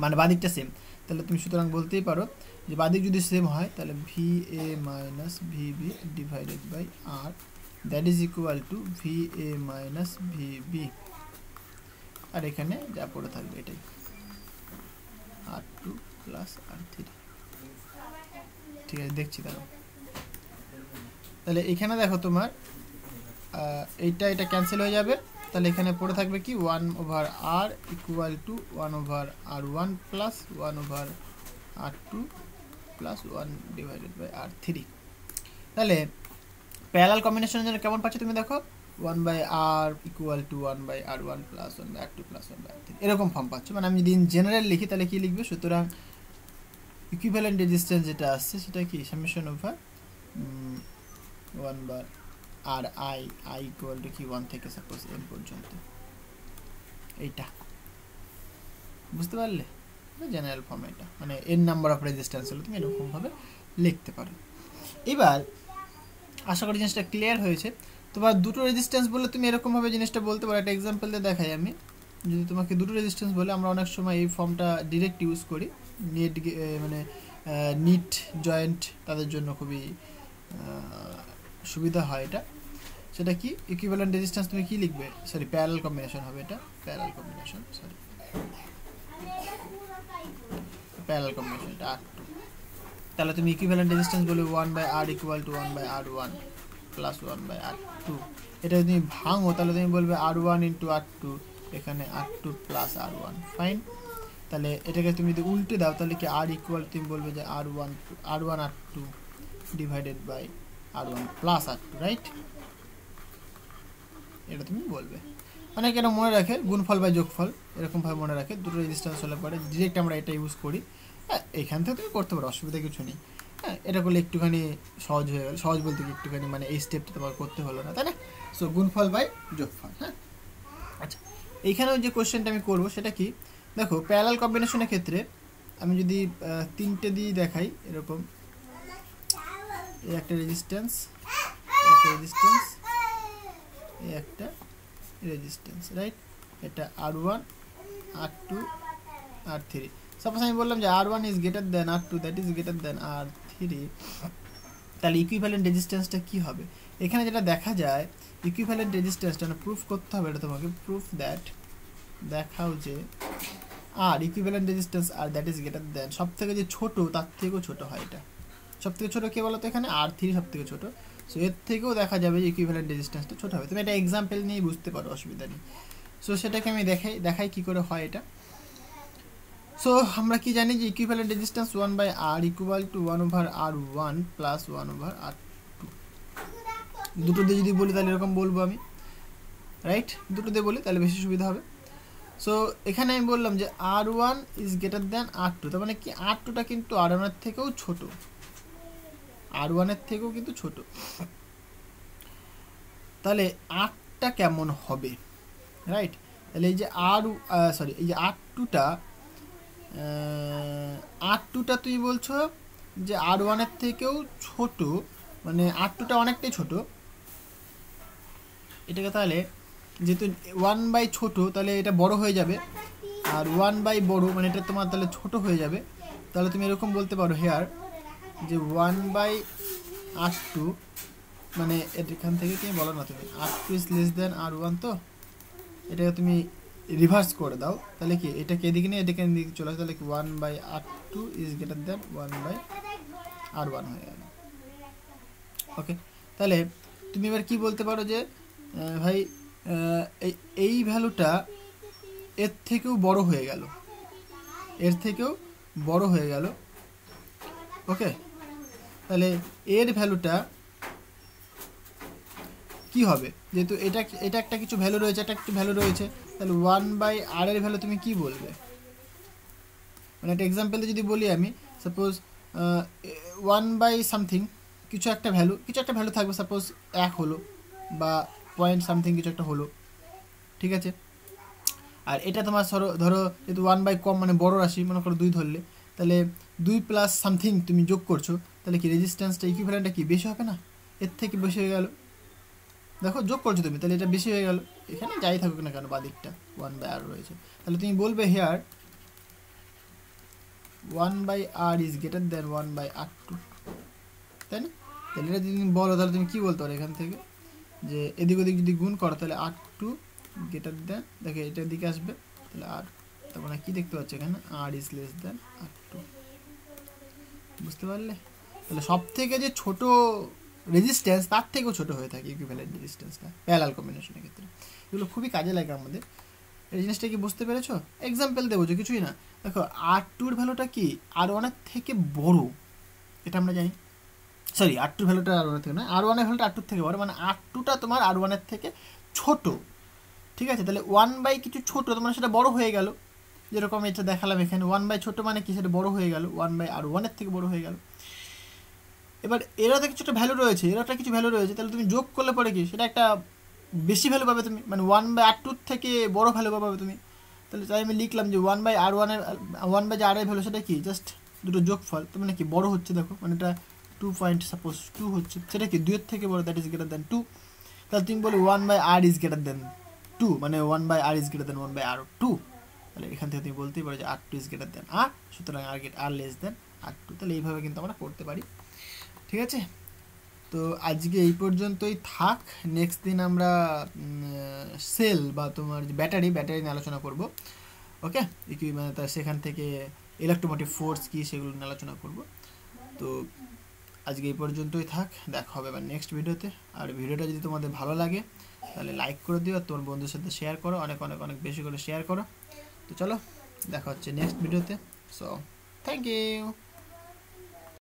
মানে বাদিকটা সেম। তাহলে তুমি সুতরাং বলতেই পারো যে বাদিক যদি সেম হয় তাহলে VA minus VB divided by R that is equal to VA minus VB, আর এখানে যা পড়ে থাকবে এটাই R2 প্লাস R3। ঠিক আছে, দেখছি দাঁড়াও। তাহলে এখানে দেখো তোমার এটা ক্যান্সেল হয়ে যাবে, তাহলে এখানে পড়ে থাকবে কি 1/R equal to 1/R1 plus 1/R2 plus 1 divided by R3। তাহলে প্যারালাল কম্বিনেশনের জন্য কেমন পাচ্ছ তুমি দেখো, 1/R equal to 1/R1 plus 1/R2 plus 1/R3 এরকম ফর্ম পাচ্ছ। মানে আমি যদি ইন জেনারেল লিখি তাহলে কি লিখবে, সুতরাং ইকুইভ্যালেন্ট রেজিস্ট্যান্স যেটা আসছে সেটা কি summation over 1/RI equal to কি 1 থেকে সাপোজ m পর্যন্ত, এইটা বুঝতে পারলে জেনারেল ফর্ম। এটা মানে n নাম্বার অফ রেজিস্ট্যান্স হলে তুমি এরকম ভাবে লিখতে পারো। এবার আশা করি জিনিসটা ক্লিয়ার হয়েছে। তোমার দুটো রেজিস্ট্যান্স বলে তুমি এরকম ভাবে জিনিসটা বলতে পারো। একটা এক্সাম্পল দিয়ে দেখাই আমি। যদি তোমাকে দুটো রেজিস্ট্যান্স বলে, আমরা অনেক সময় এই ফর্মটা ডিরেক্ট ইউজ করি, নেট মানে নিট জয়েন্ট তাদের জন্য খুবই সুবিধা হয় এটা। সেটা কি ইকুইভ্যালেন্ট রেজিস্ট্যান্স তুমি কি লিখবে, সরি প্যারালাল কম্বিনেশন হবে এটা, parallel combination, sorry parallel combination এটা R2। তাহলে তুমি ইকুইভ্যালেন্ট রেজিস্ট্যান্স বলবে 1/R equal to 1/R1 plus 1/R2। এটা যদি তুমি ভাঙো তাহলে তুমি বলবে R1 ইন্টু R2, এখানে R2 প্লাস R1, ফাইন। তাহলে এটাকে তুমি যদি উল্টে দাও তাহলে কি R ইকুয়াল তুমি বলবে যে R1 R2 divided by R1 plus R2, right? এটা তুমি বলবে। অনেকে এটা মনে রাখে গুণফল বা যোগফল এরকমভাবে মনে রাখে, দুটো রেজিস্ট্যান্স হলে পরে ডিরেক্ট আমরা এটা ইউজ করি। হ্যাঁ, এখান থেকে তুমি করতে পারো, অসুবিধা কিছু নেই। হ্যাঁ, এটা করলে একটুখানি সহজ হয়ে গেল। সহজ বলতে কি একটুখানি মানে এই স্টেপটা তোমার করতে হলো না, তাই না? সো গুণফল বাই যোগফল। হ্যাঁ, আচ্ছা, এইখানেও যে কোশ্চেনটা আমি করবো সেটা কি দেখো, প্যারালাল কম্বিনেশনের ক্ষেত্রে আমি যদি তিনটে দিয়ে দেখাই এরকম, এই একটা রেজিস্ট্যান্স, এই একটা রেজিস্ট্যান্স, রাইট? এটা R1 R2 R3। সাপোজ আমি বললাম যে R1 is greater then R2 that is greater then R3, তাহলে ইকুইভ্যালেন্ট রেজিস্ট্যান্সটা কি হবে? এখানে যেটা দেখা যায় ইকুইভ্যালেন্ট রেজিস্ট্যান্সটা প্রুফ করতে হবে। এটা তোমাকে প্রুফ দ্যাট, দেখাও যে R equivalent resistance R that is greater than, সব থেকে যে ছোট তার থেকেও ছোট হয়। এটা সব থেকে ছোটো কে বলো তো, এখানে R3 সব থেকে ছোটো। সো এর থেকেও দেখা যাবে যে ইকুইভ্যালেন্ট রেজিস্ট্যান্সটা ছোটো হবে। তুমি এটা এক্সাম্পল নিয়ে বুঝতে পারো, অসুবিধা নেই। সো সেটাকে আমি দেখাই কী করে হয় এটা। সো আমরা কি জানি যে equivalent resistance 1/R equal to 1/R1 plus 1/R2। দুটো দিয়ে যদি বলি তাহলে এরকম বলবো আমি, রাইট? দুটো দিয়ে বলি তাহলে বেশি সুবিধা হবে। সো এখানে আমি বললাম যে R1 is greater then R2, তার মানে কি R2টা কিন্তু R1 এর থেকেও ছোট, R1 এর থেকেও কিন্তু ছোট। তাহলে Rটা কেমন হবে, রাইট? তাহলে এই যে এই যে R2টা তুমি বলছো যে R1 এর থেকেও ছোট, মানে R2টা অনেকটাই ছোট। এটাকে তাহলে যেহেতু 1/, ছোট তাহলে এটা বড় হয়ে যাবে, আর 1/, বড় মানে এটা তোমার তাহলে ছোট হয়ে যাবে। তাহলে তুমি এরকম বলতে পারো হেয়ার যে 1/R2, মানে এখান থেকে তুমি বলো না, তুমি R2 is less than R1, তো এটাকে তুমি রিভার্স করে দাও, তাহলে কি এটাকে এদিকে নিয়ে এটাকে এদিকে চলে আসে, তাহলে কি 1/R2 is greater then 1/R1 হয়ে গেল। ওকে, তাহলে তুমি এবার কি বলতে পারো যে ভাই এই ভ্যালুটা এর থেকেও বড় হয়ে গেল, এর থেকেও বড় হয়ে গেল। ওকে, তাহলে এর ভ্যালুটা কি হবে, যেহেতু এটা একটা কিছু ভ্যালু রয়েছে, একটা কিছু ভ্যালু রয়েছে, তাহলে 1/R এর ভ্যালু তুমি কি বলবে? মানে একটা এক্সাম্পলে যদি বলি আমি, সাপোজ 1/ সামথিং কিছু একটা ভ্যালু থাকবে, সাপোজ 1 হলো বা পয়েন্ট সামথিং কিছু একটা হলো, ঠিক আছে? আর এটা তোমার ধরো যেহেতু 1/, কম মানে বড় রাশি, মনে করো 2 ধরলে, তাহলে 2 প্লাস সামথিং তুমি যোগ করছো, তাহলে কি রেজিস্ট্যান্সটা ইকুইভ্যালেন্টটা কি বেশি হবে না? এর থেকে বেশি হয়ে গেল। দেখো যোগ করছো তুমি, তাহলে এটা বেশি হয়ে গেল। এখানে যাই থাকুক না কেন বাদিকটা 1/R রয়েছে, তাহলে তুমি বলবে hair 1/r is greater then 1/r2, তাই না? তাহলে এটা যদি তুমি বলো তাহলে তুমি কী বলতে পারো এখান থেকে, যে এদিক ওদিক যদি গুণ করো তাহলে r2 গ্রেটার দেন, দেখে এটার দিকে আসবে, তাহলে আর তার মানে কী দেখতে পাচ্ছ এখানে, r is less than r2, বুঝতে পারলে? তাহলে সব থেকে যে ছোট রেজিস্ট্যান্স তার থেকেও ছোট হয়ে থাকে ইকুইভ্যালেন্ট রেজিস্ট্যান্সটা প্যারালাল কম্বিনেশনের ক্ষেত্রে। এগুলো খুবই কাজে লাগে আমাদের। এই জিনিসটা কি বুঝতে পেরেছো? এক্সাম্পল দেবো যে কিছুই না, দেখো r2-র ভ্যালুটা কি r1-এর থেকে বড়, এটা আমরা জানি। সরি, r2-র ভ্যালুটা r1-এর থেকে না, r1-এর ভ্যালুটা r2-র থেকে বড়, মানে r2টা তোমার r1-এর থেকে ছোট, ঠিক আছে? তাহলে 1/, কিছু ছোট তোমার সেটা বড় হয়ে গেল, যেরকম এটা দেখালাম এখানে 1/, ছোট মানে কি, সেটা বড় হয়ে গেল, 1/r1-এর থেকে বড় হয়ে গেল। এবার এরাতে কিছু একটা ভ্যালু রয়েছে, এরাটা কিছু ভ্যালু রয়েছে, তাহলে তুমি যোগ করলে পরে কি সেটা একটা বেশি ভ্যালু পাবে তুমি, মানে 1/r2 থেকে বড় ভ্যালু পাবে তুমি। তাহলে তাই আমি লিখলাম যে 1/r1-এর 1/r-এর ভ্যালু সেটা কি, জাস্ট দুটো যোগফল, তো মানে কি বড় হচ্ছে, দেখো মানে এটা 2 হচ্ছে, সেটা কি 2-এর থেকে বড়, দ্যাট ইজ গ্রেটার দেন 2। তাহলে তুমি বলো 1/r ইজ গ্রেটার দেন 2, মানে 1/r is greater then 1/r2, তাহলে এখান থেকে তুমি বলতেই পারো যে r2 is greater then r, সুতরাং r লেস দেন r2। তাহলে এইভাবে কিন্তু আমরা করতে পারি, ঠিক আছে? তো আজকে এই পর্যন্তই থাক। নেক্সট দিন আমরা সেল বা তোমার যে ব্যাটারি নিয়ে আলোচনা করব, ওকে? মানে তার সেখান থেকে ইলেকট্রোমোটিভ ফোর্স কী সেগুলো নিয়ে আলোচনা করব। তো আজকে এই পর্যন্তই থাক, দেখা হবে আবার নেক্সট ভিডিওতে। আর ভিডিওটা যদি তোমাদের ভালো লাগে তাহলে লাইক করে দিও, আর তোমার বন্ধুদের সাথে শেয়ার করো, অনেক অনেক অনেক বেশি করে শেয়ার করো। তো চলো দেখা হচ্ছে নেক্সট ভিডিওতে। So thank you.